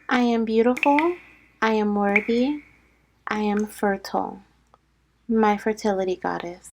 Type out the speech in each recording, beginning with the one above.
I am beautiful. I am worthy. I am fertile. My fertility goddess.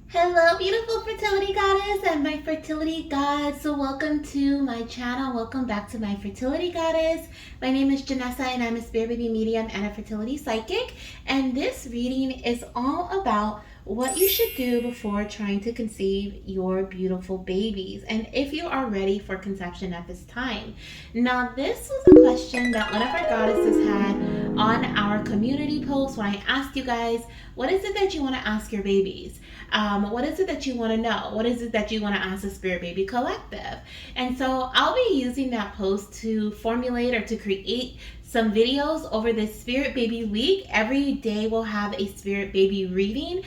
Hello, beautiful fertility goddess and my fertility gods. So, welcome to my channel. Welcome back to my fertility goddess. My name is Janessa, and I'm a spirit baby medium and a fertility psychic. And this reading is all about what you should do before trying to conceive your beautiful babies, and if you are ready for conception at this time. Now, this was a question that one of our goddesses had on our community post when I asked you guys, what is it that you want to ask your babies? What is it that you want to know? What is it that you want to ask the Spirit Baby Collective? And so I'll be using that post to formulate or to create some videos over this Spirit Baby week. Every day we'll have a Spirit Baby reading.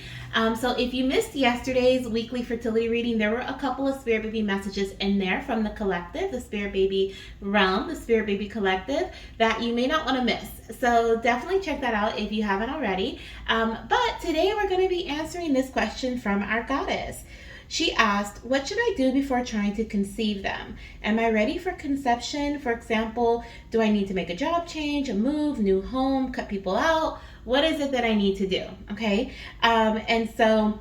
So if you missed yesterday's weekly fertility reading, there were a couple of Spirit Baby messages in there from the collective, the Spirit Baby realm, the Spirit Baby Collective, that you may not want to miss. So definitely check that out if you haven't already. But today we're going to be answering this question from our goddess. She asked, what should I do before trying to conceive them? Am I ready for conception? For example, do I need to make a job change, a move, new home, cut people out? What is it that I need to do? Okay. And so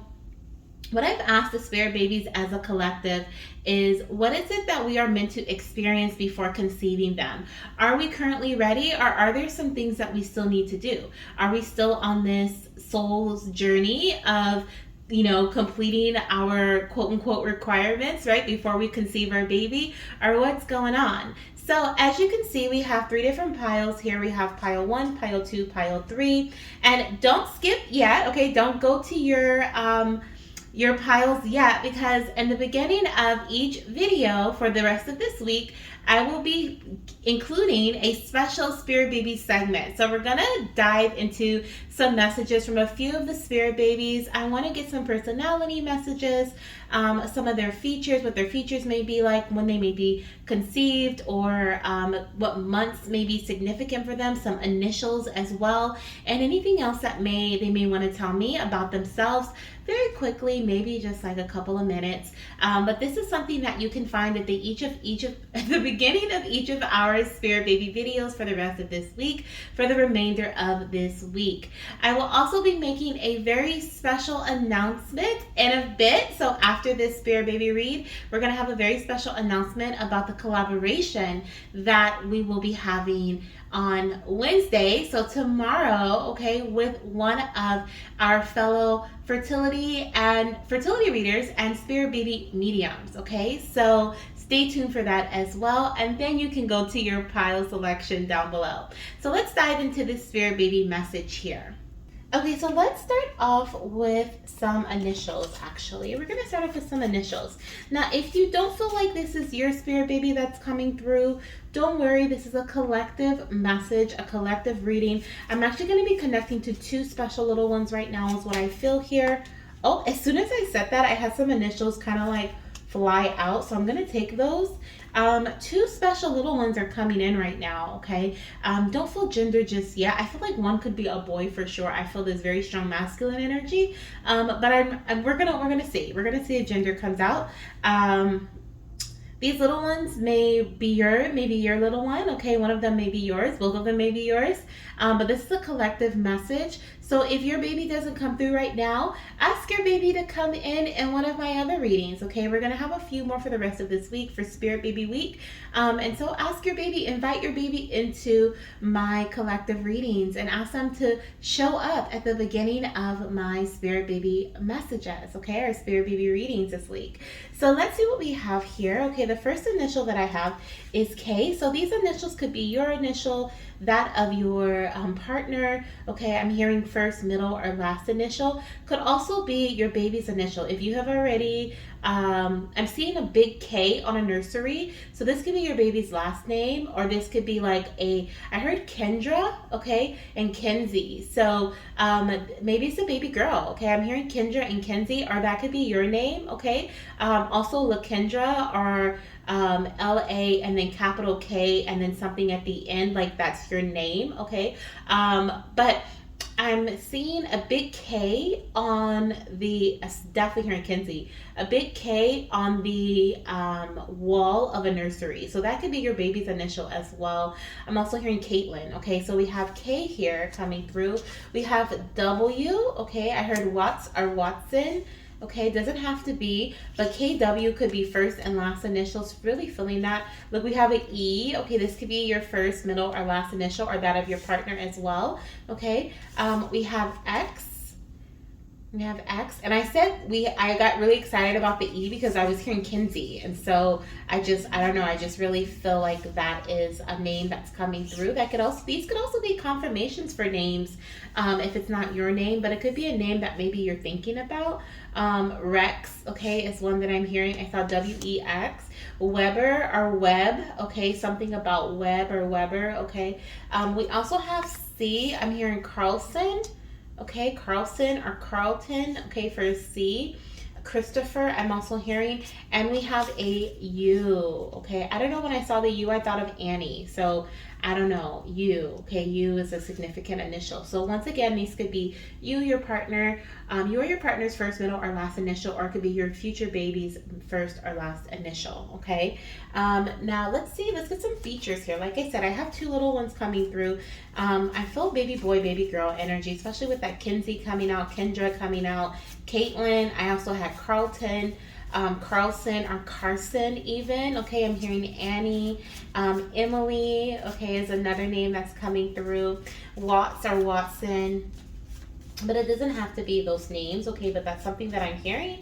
what I've asked the spirit babies as a collective is, what is it that we are meant to experience before conceiving them? Are we currently ready, or are there some things that we still need to do? Are we still on this soul's journey of completing our quote unquote requirements, right, before we conceive our baby, or what's going on? So as you can see, we have three different piles here. We have pile 1, pile 2, pile 3. And don't skip yet, okay? Don't go to your piles yet, because in the beginning of each video for the rest of this week, I will be including a special Spirit Baby segment. So we're going to dive into some messages from a few of the Spirit Babies. I want to get some personality messages, some of their features, what their features may be like when they may be conceived, or what months may be significant for them, some initials as well, and anything else that they may want to tell me about themselves very quickly, maybe just like a couple of minutes. But this is something that you can find at the at the beginning of each of our Spirit Baby videos for the rest of this week, for the remainder of this week. I will also be making a very special announcement in a bit. So after this Spirit Baby read, we're going to have a very special announcement about the collaboration that we will be having on Wednesday, so tomorrow, okay, with one of our fellow fertility readers and spirit baby mediums, okay? So stay tuned for that as well, and then you can go to your pile selection down below. So let's dive into this spirit baby message here. Okay, so let's start off with some initials, actually. We're going to start off with some initials. Now, if you don't feel like this is your spirit baby that's coming through, don't worry. This is a collective message, a collective reading. I'm actually going to be connecting to two special little ones right now is what I feel here. Oh, as soon as I said that, I had some initials kind of like fly out, so I'm going to take those. Two special little ones are coming in right now, okay? Don't feel gender just yet. I feel like one could be a boy for sure. I feel this very strong masculine energy, but we're gonna see. We're gonna see if gender comes out. These little ones may be your little one, okay? One of them may be yours, both of them may be yours. But this is a collective message. So if your baby doesn't come through right now, ask your baby to come in one of my other readings, okay? We're going to have a few more for the rest of this week for Spirit Baby Week. And so ask your baby, invite your baby into my collective readings and ask them to show up at the beginning of my Spirit Baby messages, okay? Our Spirit Baby readings this week. So let's see what we have here. Okay, the first initial that I have is K. So these initials could be your initial, that of your partner. Okay, I'm hearing first, middle, or last initial. Could also be your baby's initial. If you have already, I'm seeing a big K on a nursery. So this could be your baby's last name, or this could be like I heard Kendra, okay, and Kenzie. So maybe it's a baby girl, okay? I'm hearing Kendra and Kenzie, or that could be your name, okay? Also LaKendra, or LA and then capital K and then something at the end, like that's your name, okay? But I'm seeing a big K on the, definitely hearing Kinsey, a big K on the wall of a nursery. So that could be your baby's initial as well. I'm also hearing Caitlin. Okay, so we have K here coming through. We have W. Okay, I heard Watts or Watson. Okay, doesn't have to be, but KW could be first and last initials. Really feeling that. Look, we have an E. Okay, this could be your first, middle, or last initial, or that of your partner as well. Okay, we have X. We have X, and I got really excited about the E because I was hearing Kinsey, and so I don't know, I just really feel like that is a name that's coming through. These could also be confirmations for names, if it's not your name, but it could be a name that maybe you're thinking about. Rex, okay, is one that I'm hearing. I saw WEX. Weber or Web, okay, something about Web or Weber, okay. We also have C. I'm hearing Carlson. Okay, Carlson or Carlton, okay, for C. Christopher, I'm also hearing. And we have a U, okay. I don't know, when I saw the U, I thought of Annie. So I don't know, U, okay, U is a significant initial. So once again, these could be you, your partner, you or your partner's first, middle, or last initial, or it could be your future baby's first or last initial, okay? Now let's get some features here. Like I said, I have two little ones coming through. I feel baby boy, baby girl energy, especially with that Kinsey coming out, Kendra coming out, Caitlin. I also had Carlton, Carlson or Carson even. Okay, I'm hearing Annie. Emily, okay, is another name that's coming through. Watts or Watson. But it doesn't have to be those names, okay, but that's something that I'm hearing.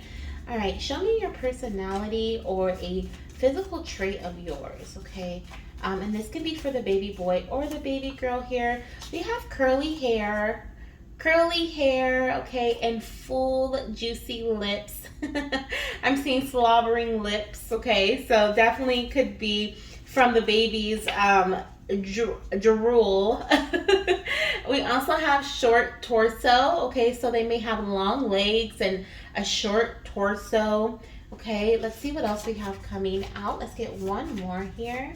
All right, show me your personality or a physical trait of yours, okay? And this can be for the baby boy or the baby girl here. We have curly hair, okay, and full juicy lips. I'm seeing slobbering lips, okay, so definitely could be from the baby's drool. We also have short torso, okay, so they may have long legs and a short torso. Okay, let's see what else we have coming out. Let's get one more here.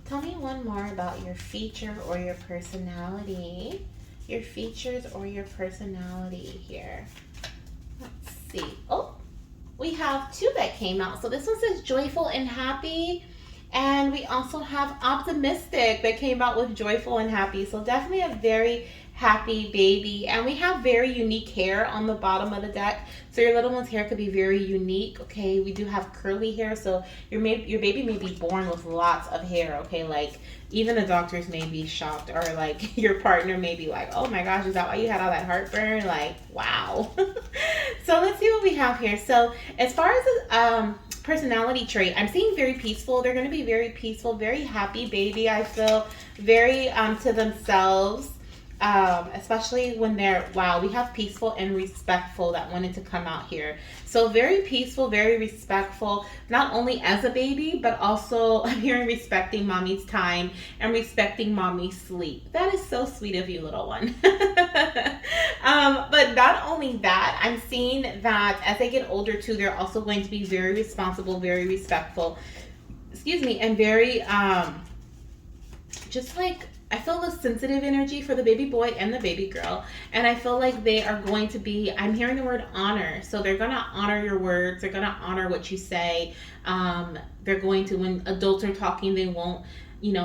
Tell me one more about your feature or your personality. Your features or your personality here. Let's see. Oh, we have two that came out. So this one says joyful and happy. And we also have optimistic that came out with joyful and happy. So definitely a very happy baby. And we have very unique hair on the bottom of the deck. So your little one's hair could be very unique. Okay, we do have curly hair. So your baby may be born with lots of hair. Okay, like even the doctors may be shocked, or like your partner may be like, oh my gosh, is that why you had all that heartburn? Like, wow. So let's see what we have here. So as far as personality trait, I'm seeing very peaceful. They're going to be very peaceful, very happy baby. I feel very to themselves, especially when they're, wow, we have peaceful and respectful that wanted to come out here. So very peaceful, very respectful, not only as a baby, but also I'm hearing respecting mommy's time and respecting mommy's sleep. That is so sweet of you, little one. But not only that, I'm seeing that as they get older too, they're also going to be very responsible, very respectful, excuse me, and very, just like, I feel the sensitive energy for the baby boy and the baby girl. And I feel like they are going to be, I'm hearing the word honor. So they're going to honor your words. They're going to honor what you say. They're going to, when adults are talking, they won't,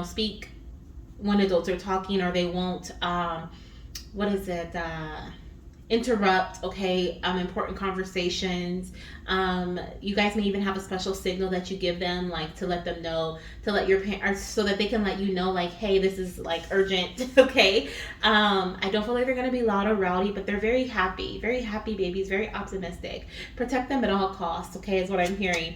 speak when adults are talking, or they won't, interrupt, okay, important conversations. You guys may even have a special signal that you give them, like to let them know, to let your parents, so that they can let you know, like, hey, this is like urgent, okay. I don't feel like they're going to be loud or rowdy, but they're very happy babies, very optimistic. Protect them at all costs, okay, is what I'm hearing.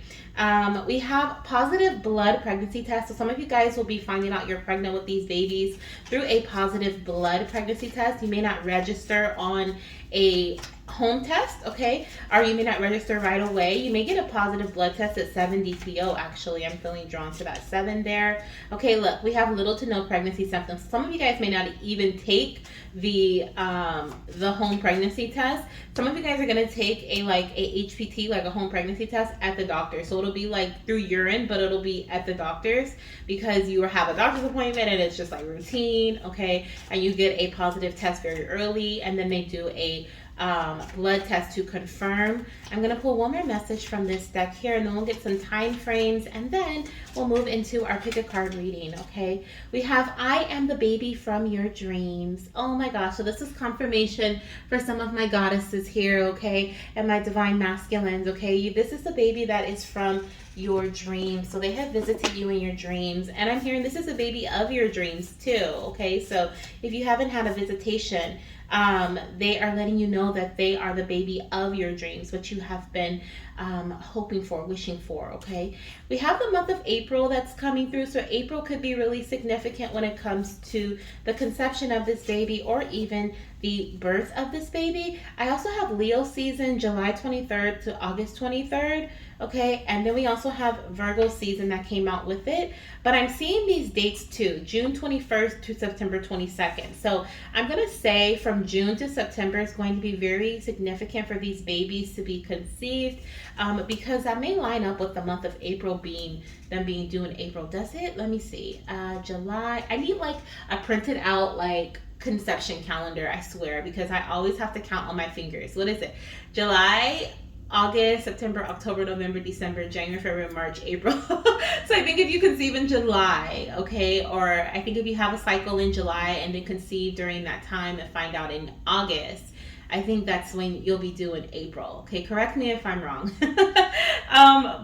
We have positive blood pregnancy tests. So some of you guys will be finding out you're pregnant with these babies through a positive blood pregnancy test. You may not register on a home test, okay? Or you may not register right away. You may get a positive blood test at 7 DPO, actually. I'm feeling drawn to that 7 there. Okay, look, we have little to no pregnancy symptoms. Some of you guys may not even take the home pregnancy test. Some of you guys are gonna take a HPT, like a home pregnancy test, at the doctor. So it'll be like through urine, but it'll be at the doctor's because you have a doctor's appointment and it's just like routine, okay? And you get a positive test very early, and then they do a blood test to confirm. I'm going to pull one more message from this deck here, and then we'll get some time frames, and then we'll move into our pick a card reading, okay? We have I am the baby from your dreams. Oh my gosh, so this is confirmation for some of my goddesses here, okay? And my divine masculines, okay? This is the baby that is from your dreams. So they have visited you in your dreams, and I'm hearing this is a baby of your dreams too, okay? So if you haven't had a visitation, they are letting you know that they are the baby of your dreams, what you have been hoping for, wishing for, okay? We have the month of April that's coming through, so April could be really significant when it comes to the conception of this baby or even the birth of this baby. I also have Leo season, July 23rd to August 23rd, okay? And then we also have Virgo season that came out with it. But I'm seeing these dates too, June 21st to September 22nd. So I'm going to say from June to September is going to be very significant for these babies to be conceived, because that may line up with the month of April being due in April. Does it? Let me see. July. I need like a printed out like conception calendar, I swear, because I always have to count on my fingers. What is it? July, August, September, October, November, December, January, February, March, April. So I think if you conceive in July, okay, or I think if you have a cycle in July and then conceive during that time and find out in August, I think that's when you'll be due in April. Okay, correct me if I'm wrong.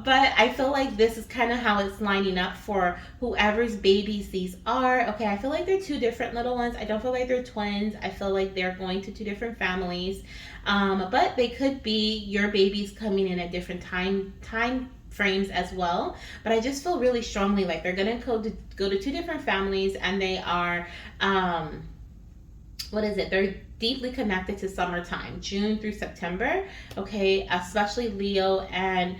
But I feel like this is kind of how it's lining up for whoever's babies these are. Okay, I feel like they're two different little ones. I don't feel like they're twins. I feel like they're going to two different families. But they could be your babies coming in at different time frames as well. But I just feel really strongly like they're gonna go to two different families, and they are they're deeply connected to summertime, June through September, okay, especially Leo and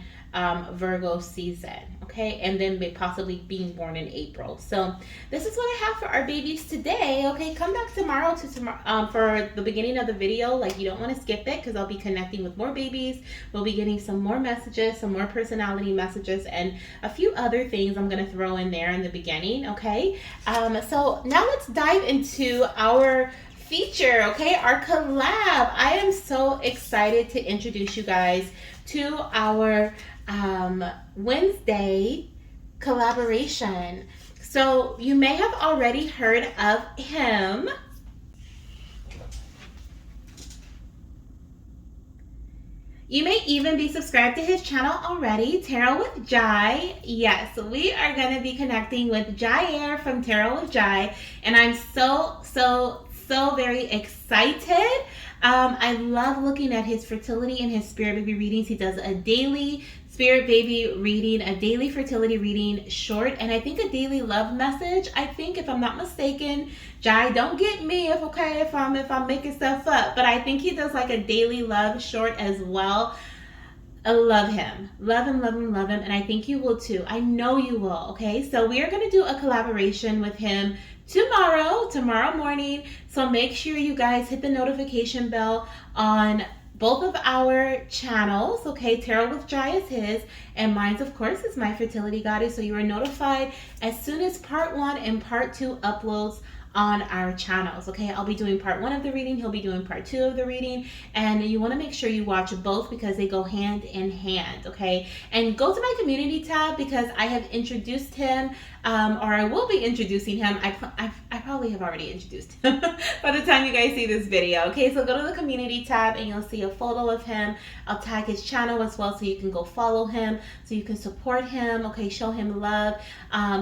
Virgo season, okay, and then possibly being born in April. So this is what I have for our babies today, okay? Come back tomorrow for the beginning of the video. Like, you don't want to skip it because I'll be connecting with more babies. We'll be getting some more messages, some more personality messages, and a few other things I'm going to throw in there in the beginning, okay? So now let's dive into our feature, okay, our collab. I am so excited to introduce you guys to our Wednesday collaboration. So you may have already heard of him. You may even be subscribed to his channel already, Tarot with Jai. Yes, we are going to be connecting with Jair from Tarot with Jai, and I'm so very excited. I love looking at his fertility and his spirit baby readings. He does a daily spirit baby reading, a daily fertility reading short, and I think a daily love message. I think, if I'm not mistaken, Jai, don't get me if I'm making stuff up, but I think he does like a daily love short as well. I love him. Love him, and I think you will too. I know you will, okay? So we are going to do a collaboration with him tomorrow morning. So make sure you guys hit the notification bell on both of our channels, okay? Tarot with Jai is his, and mine's, of course, is My Fertility Goddess. So you are notified as soon as part 1 and part 2 uploads on our channels, okay? I'll be doing part 1 of the reading, he'll be doing part 2 of the reading, and you want to make sure you watch both because they go hand in hand, okay? And go to my community tab because I have introduced him, or I will be introducing him. I probably have already introduced him by the time you guys see this video, okay? So go to the community tab and you'll see a photo of him. I'll tag his channel as well so you can go follow him, so you can support him, okay? Show him love.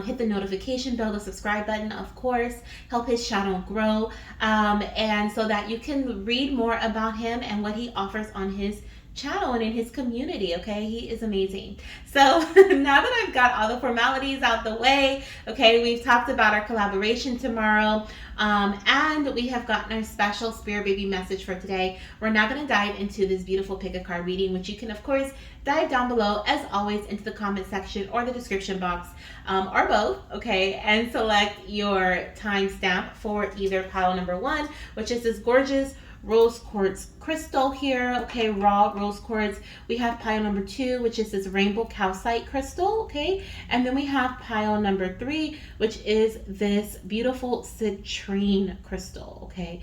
Hit the notification bell, the subscribe button, of course. Help his channel grow, and so that you can read more about him and what he offers on his channel and in his community. Okay, he is amazing. So now that I've got all the formalities out the way, okay, we've talked about our collaboration tomorrow, and we have gotten our special spirit baby message for today. We're now going to dive into this beautiful pick a card reading, which you can of course dive down below as always into the comment section or the description box, or both, okay, and select your timestamp for either pile number 1, which is this gorgeous rose quartz crystal here, okay, raw rose quartz. We have pile number 2, which is this rainbow calcite crystal, okay, and then we have pile number 3, which is this beautiful citrine crystal, okay.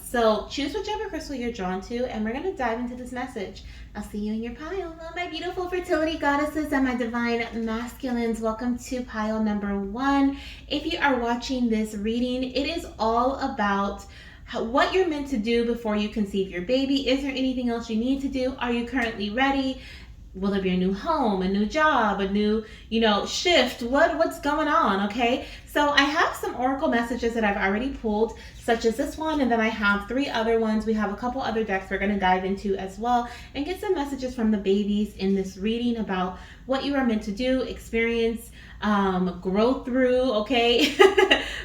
So choose whichever crystal you're drawn to, and we're gonna dive into this message. I'll see you in your pile. Hello, my beautiful fertility goddesses and my divine masculines. Welcome to pile number 1. If you are watching this reading, it is all about what you're meant to do before you conceive your baby. Is there anything else you need to do? Are you currently ready? Will there be a new home, a new job, a new, shift? What's going on? Okay. So I have some oracle messages that I've already pulled, such as this one, and then I have 3 other ones. We have a couple other decks we're going to dive into as well and get some messages from the babies in this reading about what you are meant to do, experience, grow through, okay,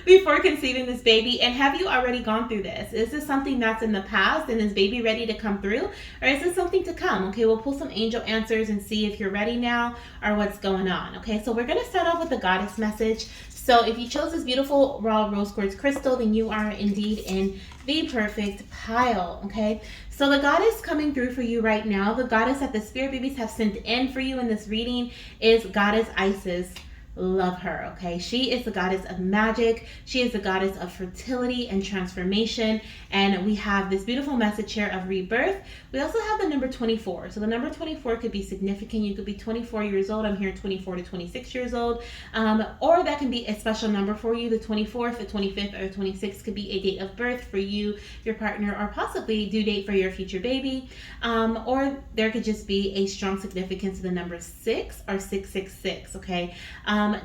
before conceiving this baby. And have you already gone through this? Is this something that's in the past and is baby ready to come through, or is this something to come? Okay, we'll pull some angel answers and see if you're ready now or what's going on. Okay, so we're going to start off with the goddess message. So if you chose this beautiful raw rose quartz crystal, then you are indeed in the perfect pile. Okay, so the goddess coming through for you right now, the goddess that the spirit babies have sent in for you in this reading, is Goddess Isis. Love her, okay? She is the goddess of magic. She is the goddess of fertility and transformation. And we have this beautiful message here of rebirth. We also have the number 24. So the number 24 could be significant. You could be 24 years old. I'm here 24 to 26 years old. Or that can be a special number for you. The 24th, the 25th, or the 26th could be a date of birth for you, your partner, or possibly due date for your future baby. Or there could just be a strong significance to the number 6 or 666, okay?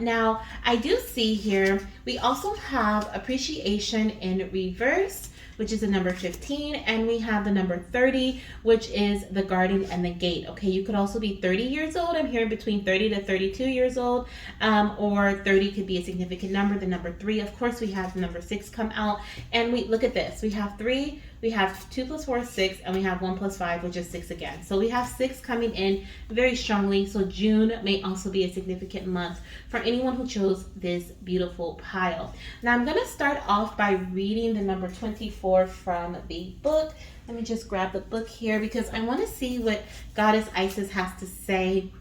Now, I do see here, we also have appreciation in reverse, which is the number 15, and we have the number 30, which is the garden and the gate. Okay, you could also be 30 years old. I'm here between 30 to 32 years old, or 30 could be a significant number. The number 3, of course, we have the number 6 come out, and we look at this. We have 3, we have 2 plus 4 is 6, and we have 1 plus 5, which is 6 again. So we have 6 coming in very strongly. So June may also be a significant month for anyone who chose this beautiful pile. Now I'm going to start off by reading the number 24 from the book. Let me just grab the book here because I want to see what Goddess Isis has to say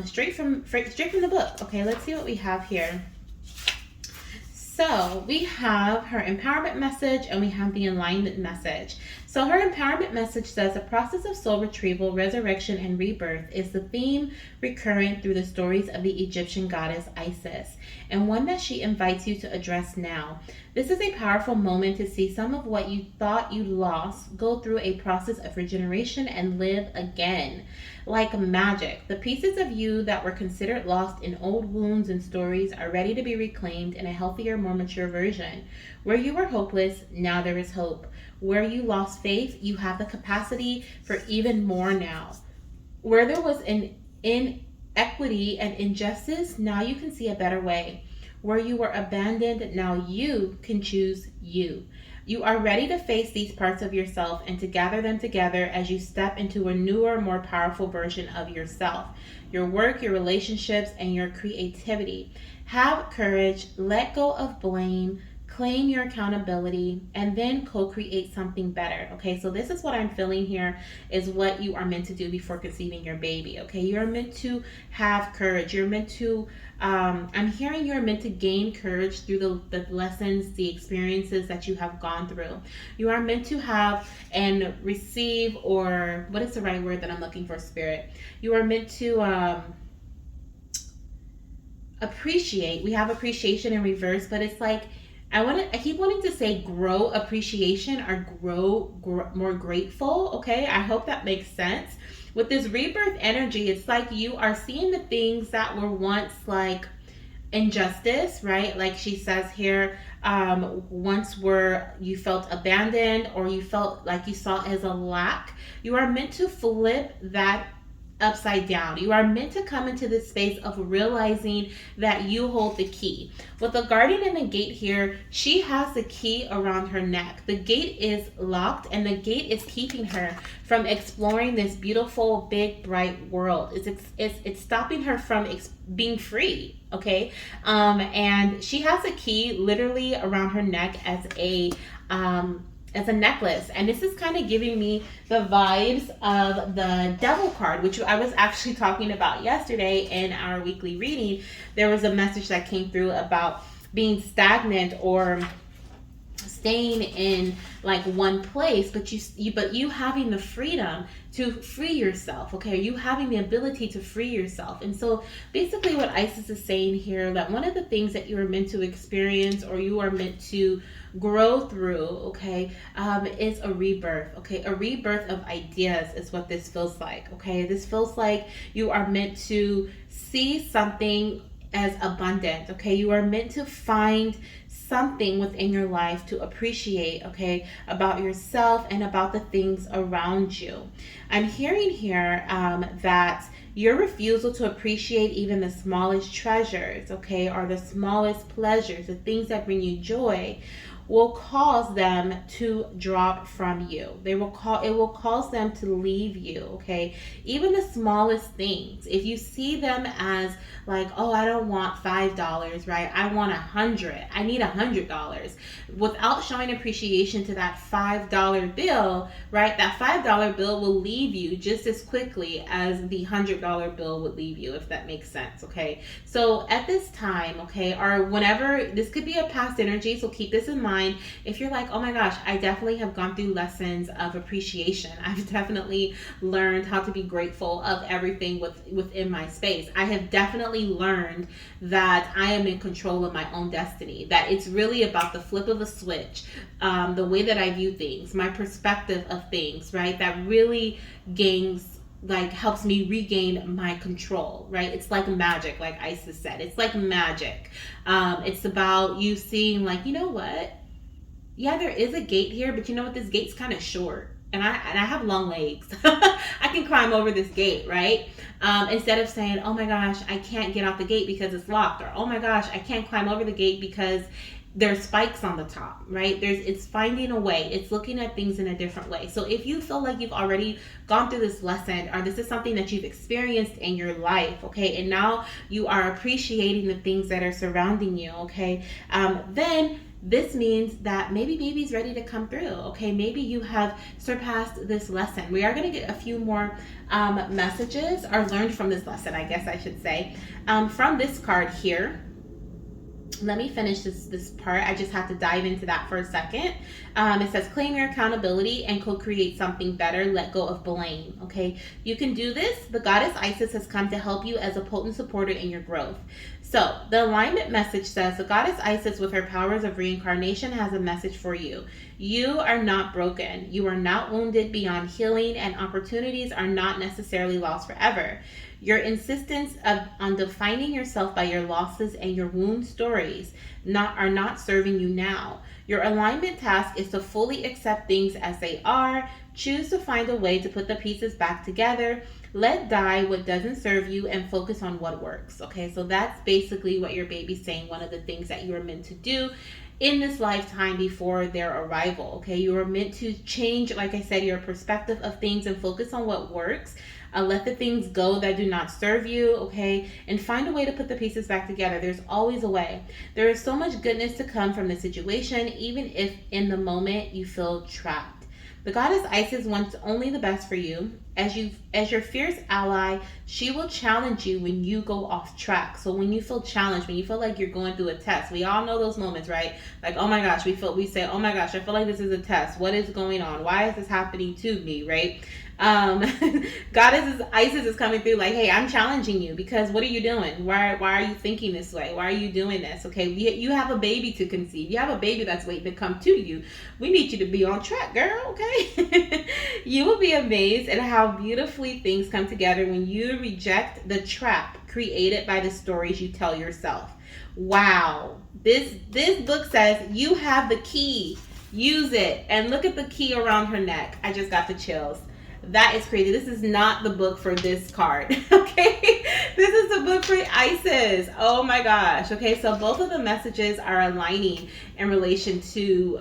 straight from the book. Okay, let's see what we have here. So we have her empowerment message and we have the alignment message. So her empowerment message says the process of soul retrieval, resurrection, and rebirth is the theme recurrent through the stories of the Egyptian goddess Isis, and one that she invites you to address now. This is a powerful moment to see some of what you thought you lost go through a process of regeneration and live again. Like magic, the pieces of you that were considered lost in old wounds and stories are ready to be reclaimed in a healthier, more mature version. Where you were hopeless, now there is hope. Where you lost faith, you have the capacity for even more now. Where there was an inequity and injustice, now you can see a better way. Where you were abandoned, now you can choose you. You are ready to face these parts of yourself and to gather them together as you step into a newer, more powerful version of yourself. Your work, your relationships, and your creativity. Have courage, let go of blame, claim your accountability, and then co-create something better. Okay, so this is what I'm feeling here is what you are meant to do before conceiving your baby. Okay, you're meant to have courage. You're meant to I'm hearing you're meant to gain courage through the lessons, the experiences that you have gone through. You are meant to have and receive, or what is the right word that I'm looking for, Spirit? You are meant to appreciate. We have appreciation in reverse, but it's like I keep wanting to say grow appreciation or grow more grateful. Okay, I hope that makes sense. With this rebirth energy, it's like you are seeing the things that were once like injustice, right? Like she says here, once where you felt abandoned or you felt like you saw it as a lack, you are meant to flip that upside down. You are meant to come into this space of realizing that you hold the key. With the guardian and the gate here, she has the key around her neck. The gate is locked and the gate is keeping her from exploring this beautiful, big, bright world. It's stopping her from being free, okay? And she has a key literally around her neck as a necklace, and this is kind of giving me the vibes of the devil card, which I was actually talking about yesterday in our weekly reading. There was a message that came through about being stagnant or staying in like one place, but you having the freedom to free yourself, okay? You having the ability to free yourself. And so basically what Isis is saying here, that one of the things that you are meant to experience or you are meant to grow through, okay, is a rebirth, okay? A rebirth of ideas is what this feels like, okay? This feels like you are meant to see something as abundant, okay? You are meant to find something within your life to appreciate, okay, about yourself and about the things around you. I'm hearing here that your refusal to appreciate even the smallest treasures, okay, or the smallest pleasures, the things that bring you joy, will cause them to drop from you. It will cause them to leave you, okay? Even the smallest things. If you see them as like, oh, I don't want $5, right? I want 100. I need $100. Without showing appreciation to that $5 bill, right? That $5 bill will leave you just as quickly as the $100 bill would leave you, if that makes sense, okay? So at this time, okay, or whenever, this could be a past energy, so keep this in mind. If you're like, oh my gosh, I definitely have gone through lessons of appreciation. I've definitely learned how to be grateful of everything within my space. I have definitely learned that I am in control of my own destiny, that it's really about the flip of a switch, the way that I view things, my perspective of things, right? That really gains, like, helps me regain my control, right? It's like magic, like Isis said. It's like magic. It's about you seeing, like, you know what? Yeah, there is a gate here, but you know what? This gate's kind of short. And I have long legs. I can climb over this gate, right? Instead of saying, oh my gosh, I can't get out the gate because it's locked. Or, oh my gosh, I can't climb over the gate because there's spikes on the top, right? It's finding a way. It's looking at things in a different way. So if you feel like you've already gone through this lesson, or this is something that you've experienced in your life, okay, and now you are appreciating the things that are surrounding you, okay, then this means that maybe baby's ready to come through, okay? Maybe you have surpassed this lesson. We are going to get a few more messages, or learned from this lesson, I guess I should say, from this card here. Let me finish this part. I just have to dive into that for a second. It says, claim your accountability and co-create something better. Let go of blame, okay? You can do this. The goddess Isis has come to help you as a potent supporter in your growth. So the alignment message says, the goddess Isis, with her powers of reincarnation, has a message for you. You are not broken. You are not wounded beyond healing, and opportunities are not necessarily lost forever. Your insistence on defining yourself by your losses and your wound stories are not serving you now. Your alignment task is to fully accept things as they are, choose to find a way to put the pieces back together, let die what doesn't serve you, and focus on what works. Okay, so that's basically what your baby's saying, one of the things that you are meant to do in this lifetime before their arrival. Okay, you are meant to change, like I said, your perspective of things and focus on what works. Let the things go that do not serve you, okay? And find a way to put the pieces back together. There's always a way. There is so much goodness to come from the situation, even if in the moment you feel trapped. The goddess Isis wants only the best for you. As your fierce ally, she will challenge you when you go off track. So when you feel challenged, when you feel like you're going through a test, we all know those moments, right? Like, oh my gosh, we say, oh my gosh, I feel like this is a test. What is going on? Why is this happening to me, right? Um, Goddess Isis is coming through like, hey, I'm challenging you because what are you doing? Why are you thinking this way? Why are you doing this? Okay, you have a baby to conceive. You have a baby that's waiting to come to you. We need you to be on track, girl. Okay, you will be amazed at how beautifully things come together when you reject the trap created by the stories you tell yourself. Wow, this book says you have the key. Use it. And look at the key around her neck. I just got the chills. That is crazy. This is not the book for this card. Okay. This is the book for Isis. Oh my gosh. Okay. So both of the messages are aligning in relation to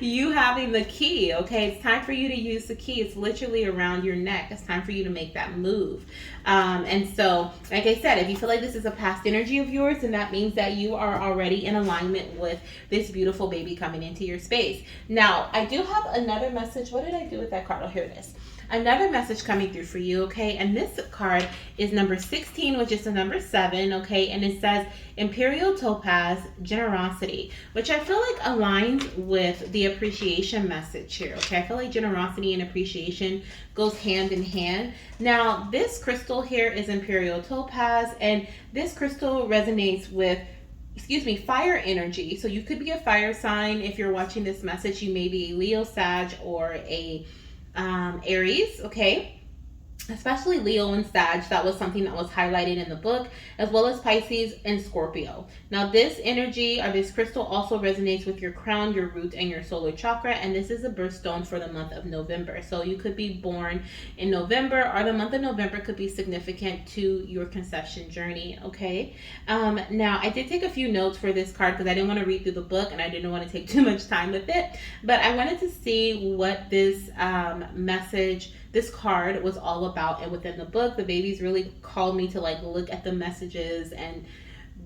you having the key. Okay. It's time for you to use the key. It's literally around your neck. It's time for you to make that move. And so, like I said, if you feel like this is a past energy of yours, then that means that you are already in alignment with this beautiful baby coming into your space. Now, I do have another message. What did I do with that card? Oh, here it is. Another message coming through for you, okay? And this card is number 16, which is the number 7, okay? And it says Imperial Topaz, Generosity, which I feel like aligns with the appreciation message here, okay? I feel like generosity and appreciation goes hand in hand. Now, this crystal here is Imperial Topaz, and this crystal resonates with fire energy. So you could be a fire sign. If you're watching this message, you may be a Leo, Sag, or a Aries, okay? Especially Leo and Sag, that was something that was highlighted in the book, as well as Pisces and Scorpio. Now, this energy or this crystal also resonates with your crown, your root, and your solar chakra, and this is a birthstone for the month of November. So you could be born in November, or the month of November could be significant to your conception journey, okay? Now, I did take a few notes for this card because I didn't want to read through the book, and I didn't want to take too much time with it, but I wanted to see what this this card was all about. And within the book, the babies really called me to like look at the messages and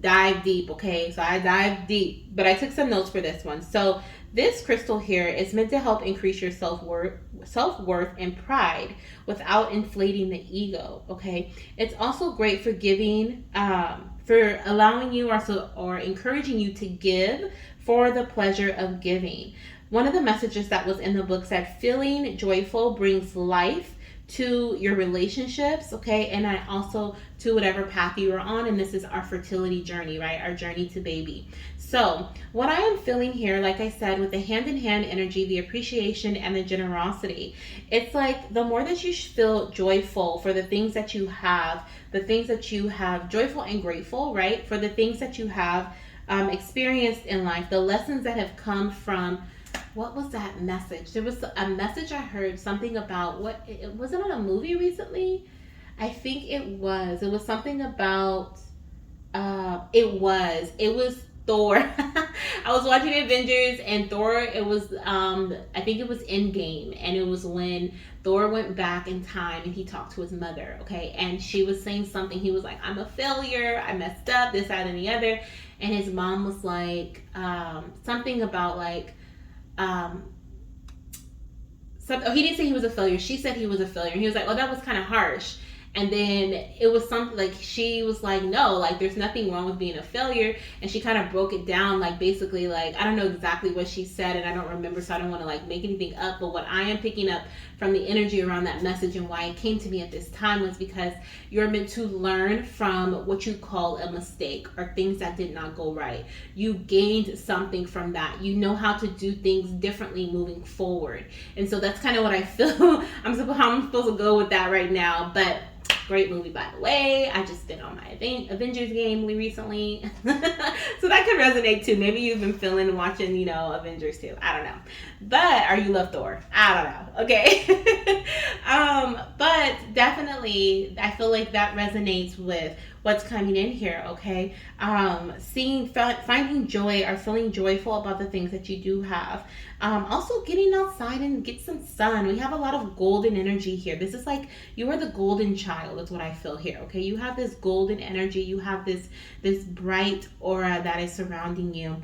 dive deep, okay? So I dived deep, but I took some notes for this one. So this crystal here is meant to help increase your self-worth and pride without inflating the ego, okay? It's also great for giving, for allowing you or encouraging you to give for the pleasure of giving. One of the messages that was in the book said, feeling joyful brings life to your relationships, okay? And I also to whatever path you are on. And this is our fertility journey, right? Our journey to baby. So what I am feeling here, like I said, with the hand-in-hand energy, the appreciation and the generosity, it's like the more that you feel joyful for the things that you have, joyful and grateful, right? For the things that you have experienced in life, the lessons that have come from. What was that message? There was a message I heard, something about was it on a movie recently? I think it was. It was something about it was Thor. I was watching Avengers and Thor, it was I think it was Endgame, and it was when Thor went back in time and he talked to his mother, okay? And she was saying something, he was like, I'm a failure, I messed up, this, that, and the other. And his mom was like, something about like, he didn't say he was a failure. She said he was a failure. And he was like, oh, that was kind of harsh. And then it was something like, she was like, no, like there's nothing wrong with being a failure. And she kind of broke it down, like basically like, I don't know exactly what she said and I don't remember, so I don't want to like make anything up. But what I am picking up from the energy around that message and why it came to me at this time was because you're meant to learn from what you call a mistake or things that did not go right. You gained something from that. You know how to do things differently moving forward. And so that's kind of what I feel I'm supposed to go with that right now. But great movie, by the way. I just been on my Avengers game recently. So that could resonate too. Maybe you've been feeling watching, Avengers too. I don't know. But, or you love Thor. I don't know. Okay. But definitely, I feel like that resonates with what's coming in here, okay? Finding joy or feeling joyful about the things that you do have. Also getting outside and get some sun. We have a lot of golden energy here. This is like, you are the golden child, is what I feel here, okay? You have this golden energy. You have this bright aura that is surrounding you.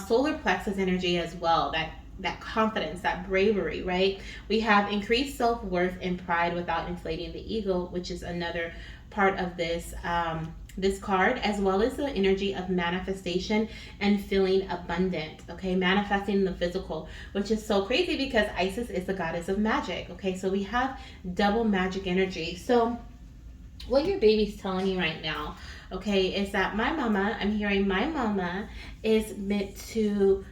Solar plexus energy as well, that confidence, that bravery, right? We have increased self-worth and pride without inflating the ego, which is another part of this this card, as well as the energy of manifestation and feeling abundant, okay, manifesting in the physical, which is so crazy because Isis is the goddess of magic, okay, so we have double magic energy. So what your baby's telling me right now, okay, is that my mama, I'm hearing my mama is meant to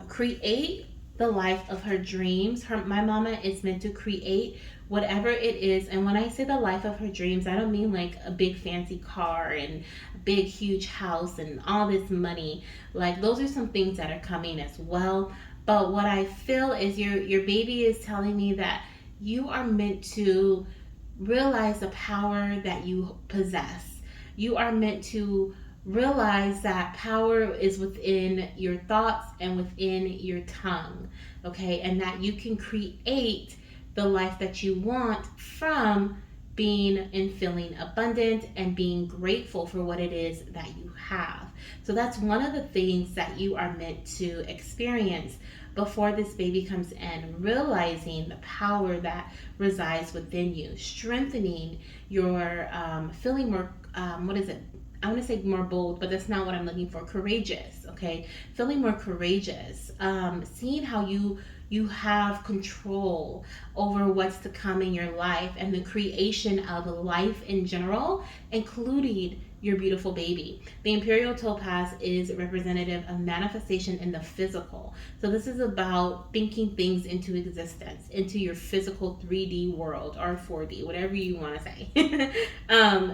create the life of her dreams. My mama is meant to create whatever it is. And when I say the life of her dreams, I don't mean like a big fancy car and a big huge house and all this money. Like those are some things that are coming as well. But what I feel is your baby is telling me that you are meant to realize the power that you possess. You are meant to realize that power is within your thoughts and within your tongue, okay? And that you can create the life that you want from being and feeling abundant and being grateful for what it is that you have. So that's one of the things that you are meant to experience before this baby comes in, realizing the power that resides within you, strengthening your feeling more, what is it? I want to say more bold, but that's not what I'm looking for. Courageous, okay? Feeling more courageous, seeing how you have control over what's to come in your life and the creation of life in general, including your beautiful baby. The Imperial Topaz is representative of manifestation in the physical. So this is about thinking things into existence, into your physical 3D world or 4D, whatever you want to say.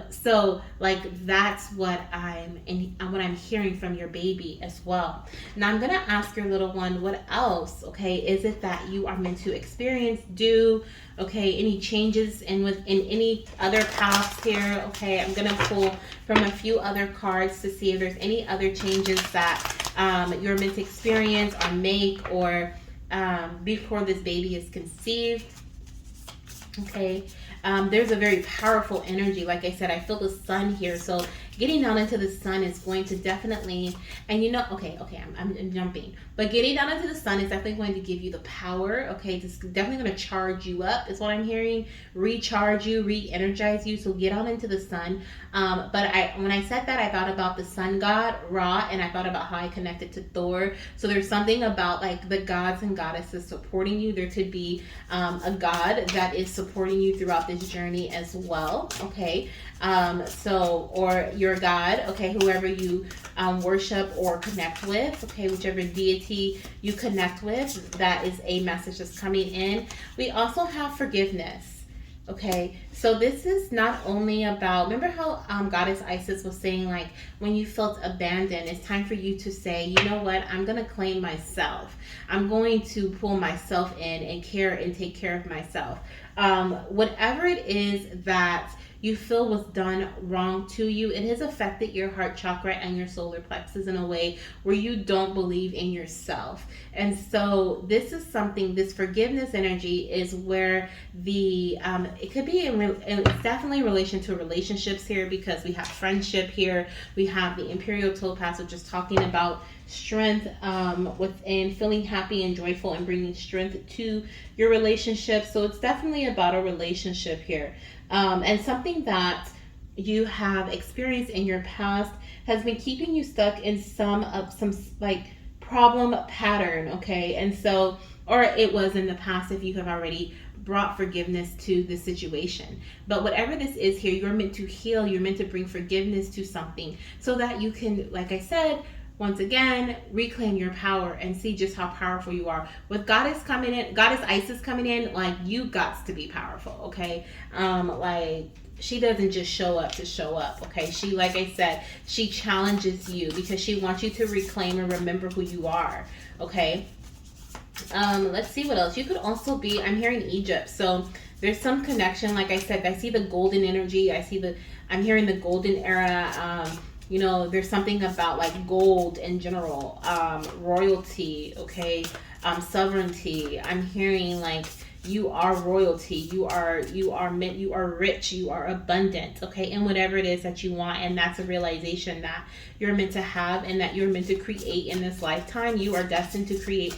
So like that's what I'm hearing from your baby as well. Now I'm gonna ask your little one, what else, okay, is it that you are meant to experience, do, okay, any changes in any other paths here, okay? I'm gonna pull from a few other cards to see if there's any other changes that you're meant to experience or make or before this baby is conceived, okay? There's a very powerful energy. Like I said, I feel the sun here. So getting down into the sun is going to definitely, and you know, okay, I'm jumping. But getting down into the sun is definitely going to give you the power, okay? It's definitely going to charge you up is what I'm hearing. Recharge you, re-energize you. So get on into the sun. But when I said that, I thought about the sun god, Ra, and I thought about how I connected to Thor. So there's something about like the gods and goddesses supporting you. There could be a god that is supporting you throughout this journey as well, okay? Or your God, okay, whoever you worship or connect with, okay, whichever deity you connect with, that is a message that's coming in. We also have forgiveness, okay? So this is not only about, remember how Goddess Isis was saying, like, when you felt abandoned, it's time for you to say, you know what, I'm going to claim myself. I'm going to pull myself in and care and take care of myself. Whatever it is that you feel was done wrong to you, it has affected your heart chakra and your solar plexus in a way where you don't believe in yourself. And so this is something, this forgiveness energy is where it could be it's definitely in relation to relationships here, because we have friendship here. We have the Imperial Topaz, which is talking about strength within, feeling happy and joyful and bringing strength to your relationship. So it's definitely about a relationship here. And something that you have experienced in your past has been keeping you stuck in some like problem pattern, okay? And so, or it was in the past if you have already brought forgiveness to the situation. But whatever this is here, you're meant to heal, you're meant to bring forgiveness to something so that you can, like I said, once again, reclaim your power and see just how powerful you are. With Goddess Isis coming in, like, you got to be powerful, okay? Like, she doesn't just show up to show up, okay? She, like I said, she challenges you because she wants you to reclaim and remember who you are, okay? Let's see what else. You could also be, I'm hearing Egypt, so there's some connection. Like I said, I see the golden energy. I'm hearing the golden era. You know, there's something about like gold in general, royalty, okay, sovereignty. I'm hearing like you are royalty, you are rich, you are abundant, okay, and whatever it is that you want. And that's a realization that you're meant to have and that you're meant to create in this lifetime. You are destined to create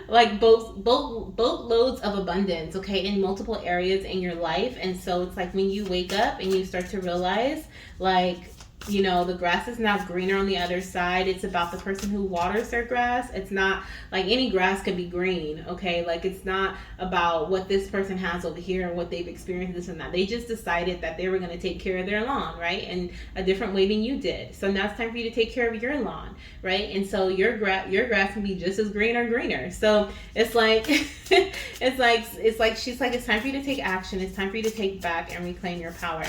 like both loads of abundance, okay, in multiple areas in your life. And so it's like when you wake up and you start to realize, like, you know, the grass is now greener on the other side. It's about the person who waters their grass. It's not like any grass can be green, okay? Like, it's not about what this person has over here and what they've experienced, this and that. They just decided that they were going to take care of their lawn, right? In a different way than you did. So now it's time for you to take care of your lawn, right? And so your grass can be just as green or greener. So it's like it's like she's like, it's time for you to take action. It's time for you to take back and reclaim your power.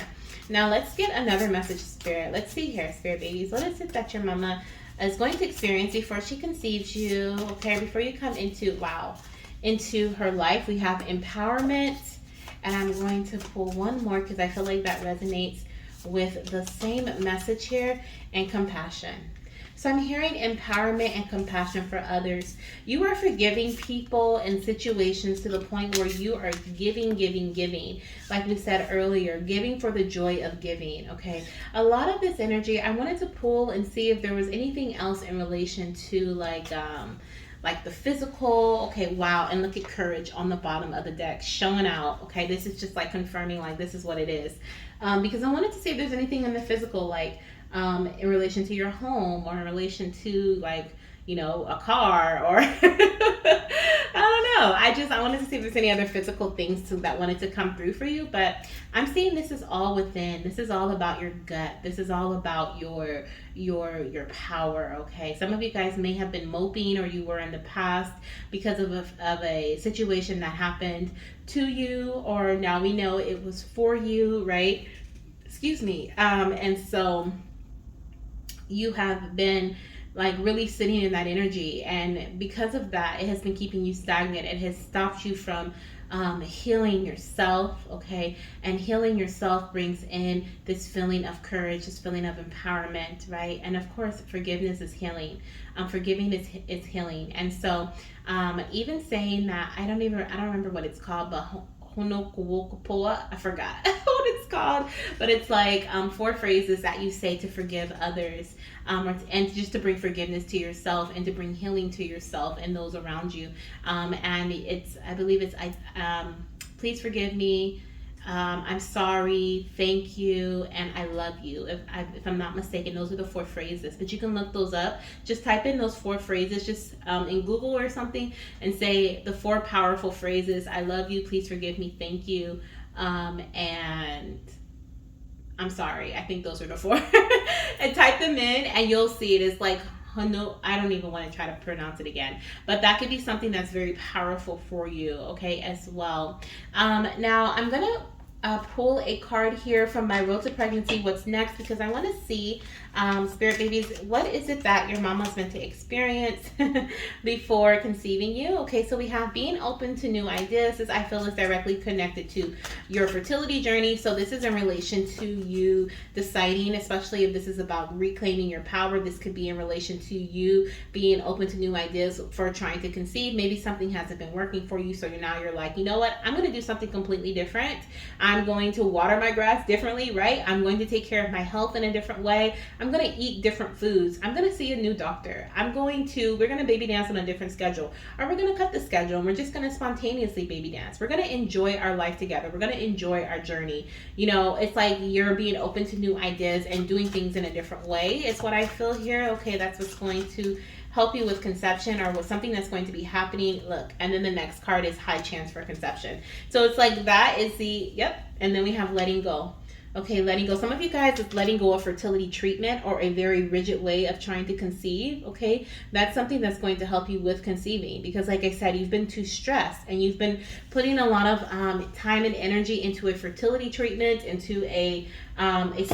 Now let's get another message, Spirit. Let's see here, Spirit babies. What is it that your mama is going to experience before she conceives you? Okay, before you come into, into her life. We have empowerment. And I'm going to pull one more because I feel like that resonates with the same message here, and compassion. So I'm hearing empowerment and compassion for others. You are forgiving people and situations to the point where you are giving. Like we said earlier, giving for the joy of giving, okay? A lot of this energy, I wanted to pull and see if there was anything else in relation to like the physical. Okay, wow. And look at courage on the bottom of the deck showing out. Okay, this is just like confirming like this is what it is. Because I wanted to see if there's anything in the physical, like in relation to your home, or in relation to, like, you know, a car, or I don't know. I wanted to see if there's any other physical things that wanted to come through for you. But I'm seeing this is all within. This is all about your gut. This is all about your power. Okay, some of you guys may have been moping, or you were in the past because of a situation that happened to you, or now we know it was for you, right? Excuse me. And so you have been like really sitting in that energy, and because of that, it has been keeping you stagnant. It has stopped you from healing yourself, okay? And healing yourself brings in this feeling of courage, this feeling of empowerment, right? And of course, forgiveness is healing. Forgiving is healing. And so even saying that, I don't remember what it's called, but I forgot what it's called, but it's like 4 phrases that you say to forgive others, and just to bring forgiveness to yourself, and to bring healing to yourself and those around you. And I believe it's please forgive me, I'm sorry, thank you, and I love you. If I'm not mistaken, those are the 4 phrases. But you can look those up. Just type in those 4 phrases, just in Google or something, and say the 4 powerful phrases: I love you, please forgive me, thank you, and I'm sorry. I think those are the 4. And type them in, and you'll see it is like, oh, no, I don't even want to try to pronounce it again. But that could be something that's very powerful for you, okay, as well. Now, I'm going to pull a card here from my Road to Pregnancy, what's next, because I want to see, Spirit babies, what is it that your mama's meant to experience before conceiving you? Okay, so we have being open to new ideas. This, I feel, is directly connected to your fertility journey. So this is in relation to you deciding, especially if this is about reclaiming your power. This could be in relation to you being open to new ideas for trying to conceive. Maybe something hasn't been working for you, so you're like, you know what, I'm going to do something completely different. I'm going to water my grass differently, right? I'm going to take care of my health in a different way. I'm going to eat different foods. I'm going to see a new doctor. We're going to baby dance on a different schedule. Or we're going to cut the schedule, and we're just going to spontaneously baby dance. We're going to enjoy our life together. We're going to enjoy our journey. You know, it's like you're being open to new ideas and doing things in a different way. It's what I feel here. Okay, that's what's going to help you with conception, or with something that's going to be happening. Look, and then the next card is high chance for conception. So it's like that is the, yep. And then we have letting go. Okay, letting go. Some of you guys, it's letting go of fertility treatment, or a very rigid way of trying to conceive. Okay, that's something that's going to help you with conceiving, because like I said, you've been too stressed, and you've been putting a lot of time and energy into a fertility treatment, into a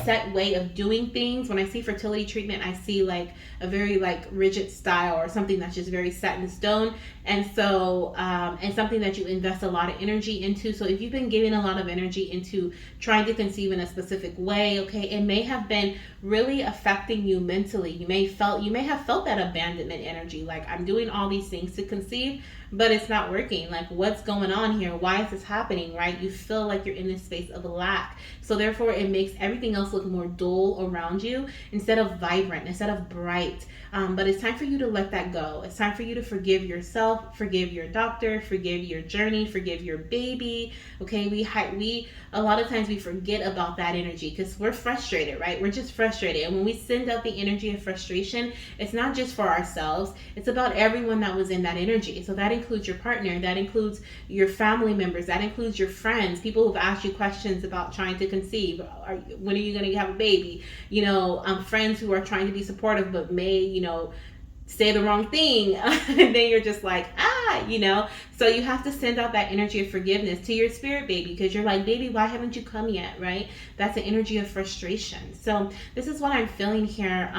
set way of doing things. When I see fertility treatment, I see like a very like rigid style, or something that's just very set in stone. And so, and something that you invest a lot of energy into. So if you've been giving a lot of energy into trying to conceive in a specific way, okay, it may have been really affecting you mentally. You may have felt that abandonment energy, like I'm doing all these things to conceive, but it's not working. Like, what's going on here? Why is this happening, right? You feel like you're in this space of lack. So therefore, it makes everything else look more dull around you instead of vibrant, instead of bright. But it's time for you to let that go. It's time for you to forgive yourself, forgive your doctor, forgive your journey, forgive your baby. Okay, we a lot of times we forget about that energy because we're frustrated, right? We're just frustrated. And when we send out the energy of frustration, it's not just for ourselves, it's about everyone that was in that energy. So that includes your partner, that includes your family members, that includes your friends, people who've asked you questions about trying to conceive. When are you going to have a baby? Friends who are trying to be supportive but may, say the wrong thing. And then you're just like, so you have to send out that energy of forgiveness to your spirit baby, because you're like, baby, why haven't you come yet, right? That's an energy of frustration. So this is what I'm feeling here.